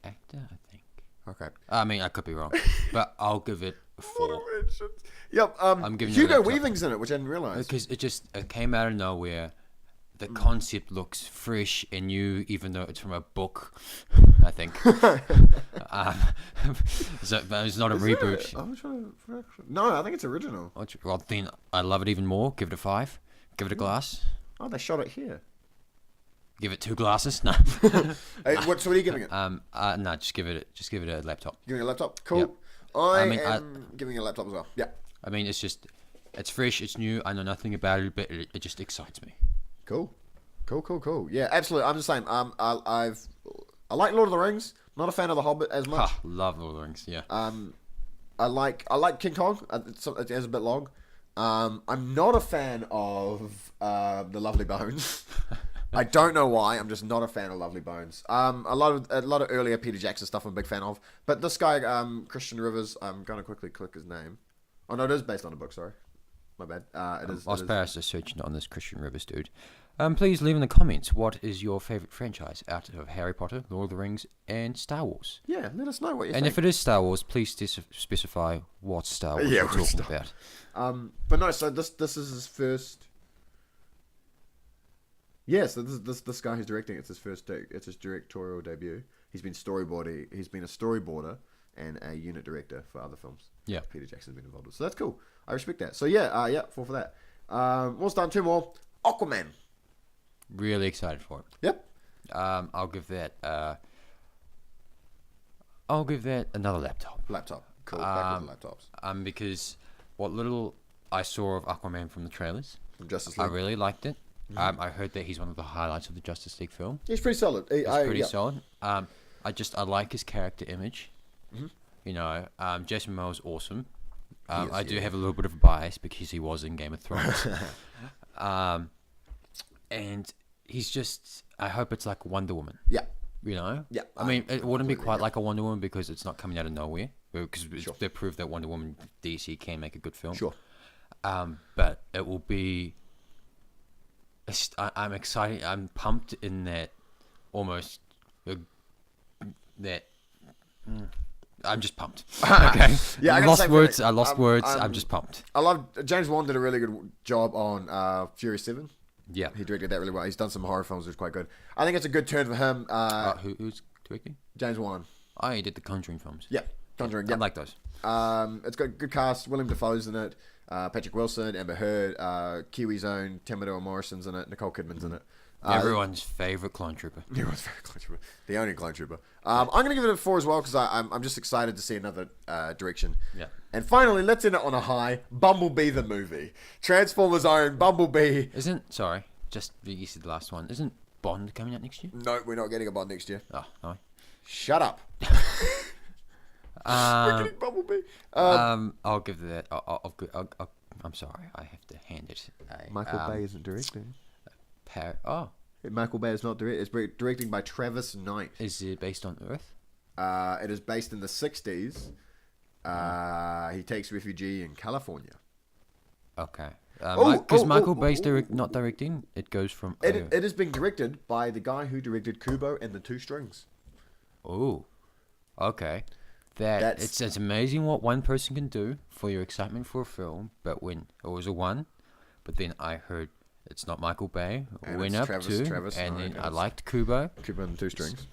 Actor, I think. Okay. I mean, I could be wrong, but I'll give it a 4. Yep. I'm giving Hugo Weaving's in it, which I didn't realize. Because it came out of nowhere. The concept looks fresh and new, even though it's from a book, I think. So it's not a reboot. No, I think it's original. Well, then I love it even more. Give it a 5. Give it a glass. Oh, they shot it here. Give it 2 glasses? No. Hey, what are you giving it? No, just give it a laptop. Giving it a laptop? Cool. Yep. I am giving it a laptop as well. Yeah. I mean, it's fresh, it's new. I know nothing about it, but it just excites me. Cool. Yeah, absolutely. I'm the same. I like Lord of the Rings. Not a fan of The Hobbit as much. Love Lord of the Rings. Yeah. I like King Kong. It is a bit long. I'm not a fan of The Lovely Bones. I don't know why. I'm just not a fan of Lovely Bones. A lot of earlier Peter Jackson stuff I'm a big fan of. But this guy, Christian Rivers, I'm gonna quickly click his name. Oh no, it is based on a book. Sorry, my bad. Osparis is searching on this Christian Rivers dude. Please leave in the comments what is your favorite franchise out of Harry Potter, Lord of the Rings, and Star Wars. Yeah, let us know what you think. And if it is Star Wars, please specify what Star Wars you're talking about. But no, so this is his first. Yeah, so this guy who's directing, it's his directorial debut. He's been a storyboarder and a unit director for other films. Yeah. Peter Jackson's been involved with. So that's cool. I respect that. So yeah, 4 for that. We'll start 2 more. Aquaman. Really excited for it. Yep. I'll give that another laptop. Cool. Back with the laptops. Because what little I saw of Aquaman from the trailers, From Justice I League. really liked it. I heard that he's one of the highlights of the Justice League film. He's pretty solid. He's pretty solid. I like his character image. Mm-hmm. You know, Jason Momoa's awesome. He is, I do yeah. have a little bit of a bias because he was in Game of Thrones. And he's just, I hope it's like Wonder Woman. Yeah. You know? Yeah, I mean, it wouldn't be completely quite agree. like a Wonder Woman because it's not coming out of nowhere. Because Sure. they proved that Wonder Woman DC can make a good film. Sure. But it will be. I'm excited. I'm pumped in that almost. I'm just pumped. Okay. Yeah, I I gotta lost say, words. really, I lost words. I'm- I'm just pumped. I love James Wan did a really good job on Fury 7. Yeah. He directed that really well. He's done some horror films, which is quite good. I think it's a good turn for him. Who's directing? James Wan. Oh, he did the Conjuring films. Yeah. Conjuring. I Yeah. like those. It's got a good cast. William Dafoe's in it. Patrick Wilson, Amber Heard, Kiwi's own Tamara Morrison's in it. Nicole Kidman's in it. Everyone's favorite clone trooper. Everyone's favorite clone trooper. The only clone trooper. I'm going to give it a 4 as well because I'm just excited to see another direction. Yeah. And finally, let's end it on a high. Bumblebee the movie. Transformers' own Bumblebee. Sorry, just you said the last one. Isn't Bond coming out next year? No, we're not getting a Bond next year. Oh, no. Shut up. We're getting Bumblebee. I'll give that. I'm sorry, I have to hand it. Michael Bay isn't directing. Michael Bay is not directing. It's directing by Travis Knight. Is it based on Earth? It is based in the 60s. He takes refugee in California. Okay. Oh, Because oh, Michael oh, Bay's oh, not directing. It goes from. It is being directed by the guy who directed Kubo and the Two Strings. Oh. Okay. It's amazing what one person can do for your excitement for a film. But when it was a one, but then I heard it's not Michael Bay. And Went it's up Travis and Knight, then I yes. liked Kubo. Kubo and the Two Strings.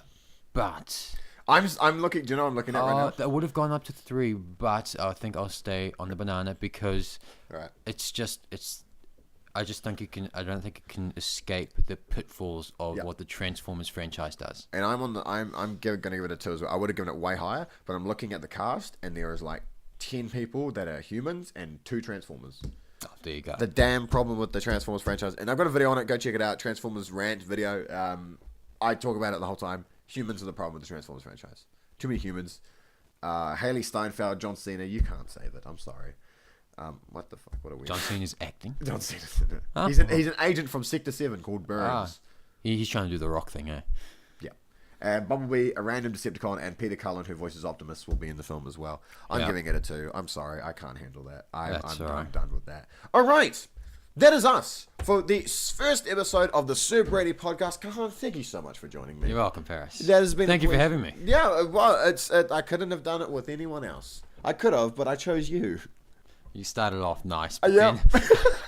But I'm looking. Do you know what I'm looking at right now? that would have gone up to 3, but I think I'll stay on the banana because Right. I just think it can. I don't think it can escape the pitfalls of Yeah. what the Transformers franchise does. And I'm going to give it a 2 as well. I would have given it way higher, but I'm looking at the cast, and there is like 10 people that are humans and 2 Transformers. Oh, there you go. The damn problem with the Transformers franchise, and I've got a video on it. Go check it out. Transformers rant video. I talk about it the whole time. Humans are the problem with the Transformers franchise. Too many humans. Haley Steinfeld, John Cena. You can't say that. I'm sorry. What the fuck? What are we? John Cena's acting. John Cena's in it. Huh? He's an agent from Sector 7 called Burns. He's trying to do the Rock thing, eh? Yeah. And Bumblebee, a random Decepticon, and Peter Cullen, who voices Optimus, will be in the film as well. I'm giving it a 2. I'm sorry. I can't handle that. I'm done with that. All right. That is us for the first episode of the Sir Brady Podcast. Cahan, thank you so much for joining me. You're welcome, Paris. That has been Thank you for having me. Yeah, well, I couldn't have done it with anyone else. I could have, but I chose you. You started off nice, but Yeah. then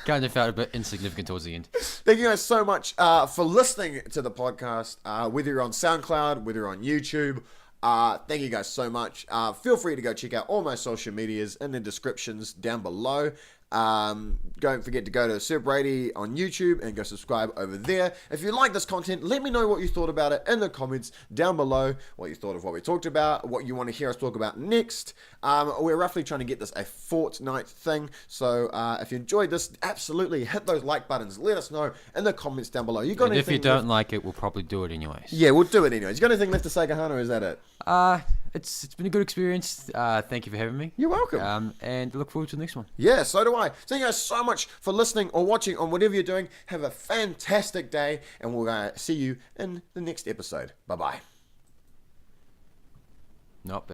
kind of felt a bit insignificant towards the end. Thank you guys so much for listening to the podcast, whether you're on SoundCloud, whether you're on YouTube. Thank you guys so much. Feel free to go check out all my social medias in the descriptions down below. Don't forget to go to Sir Brady on YouTube and go subscribe over there. If you like this content, let me know what you thought about it in the comments down below, what you thought of what we talked about, what you want to hear us talk about next. We're roughly trying to get this a fortnight thing, so if you enjoyed this, absolutely hit those like buttons. Let us know in the comments down below. You got And if anything you don't left? like it, we'll probably do it anyways. Yeah, we'll do it anyways. You got anything left to say, Cahan, or is that it? It's been a good experience. Thank you for having me. You're welcome. And look forward to the next one. Yeah, so do I. Thank you guys so much for listening or watching on whatever you're doing. Have a fantastic day, and we'll see you in the next episode. Bye-bye. Nope.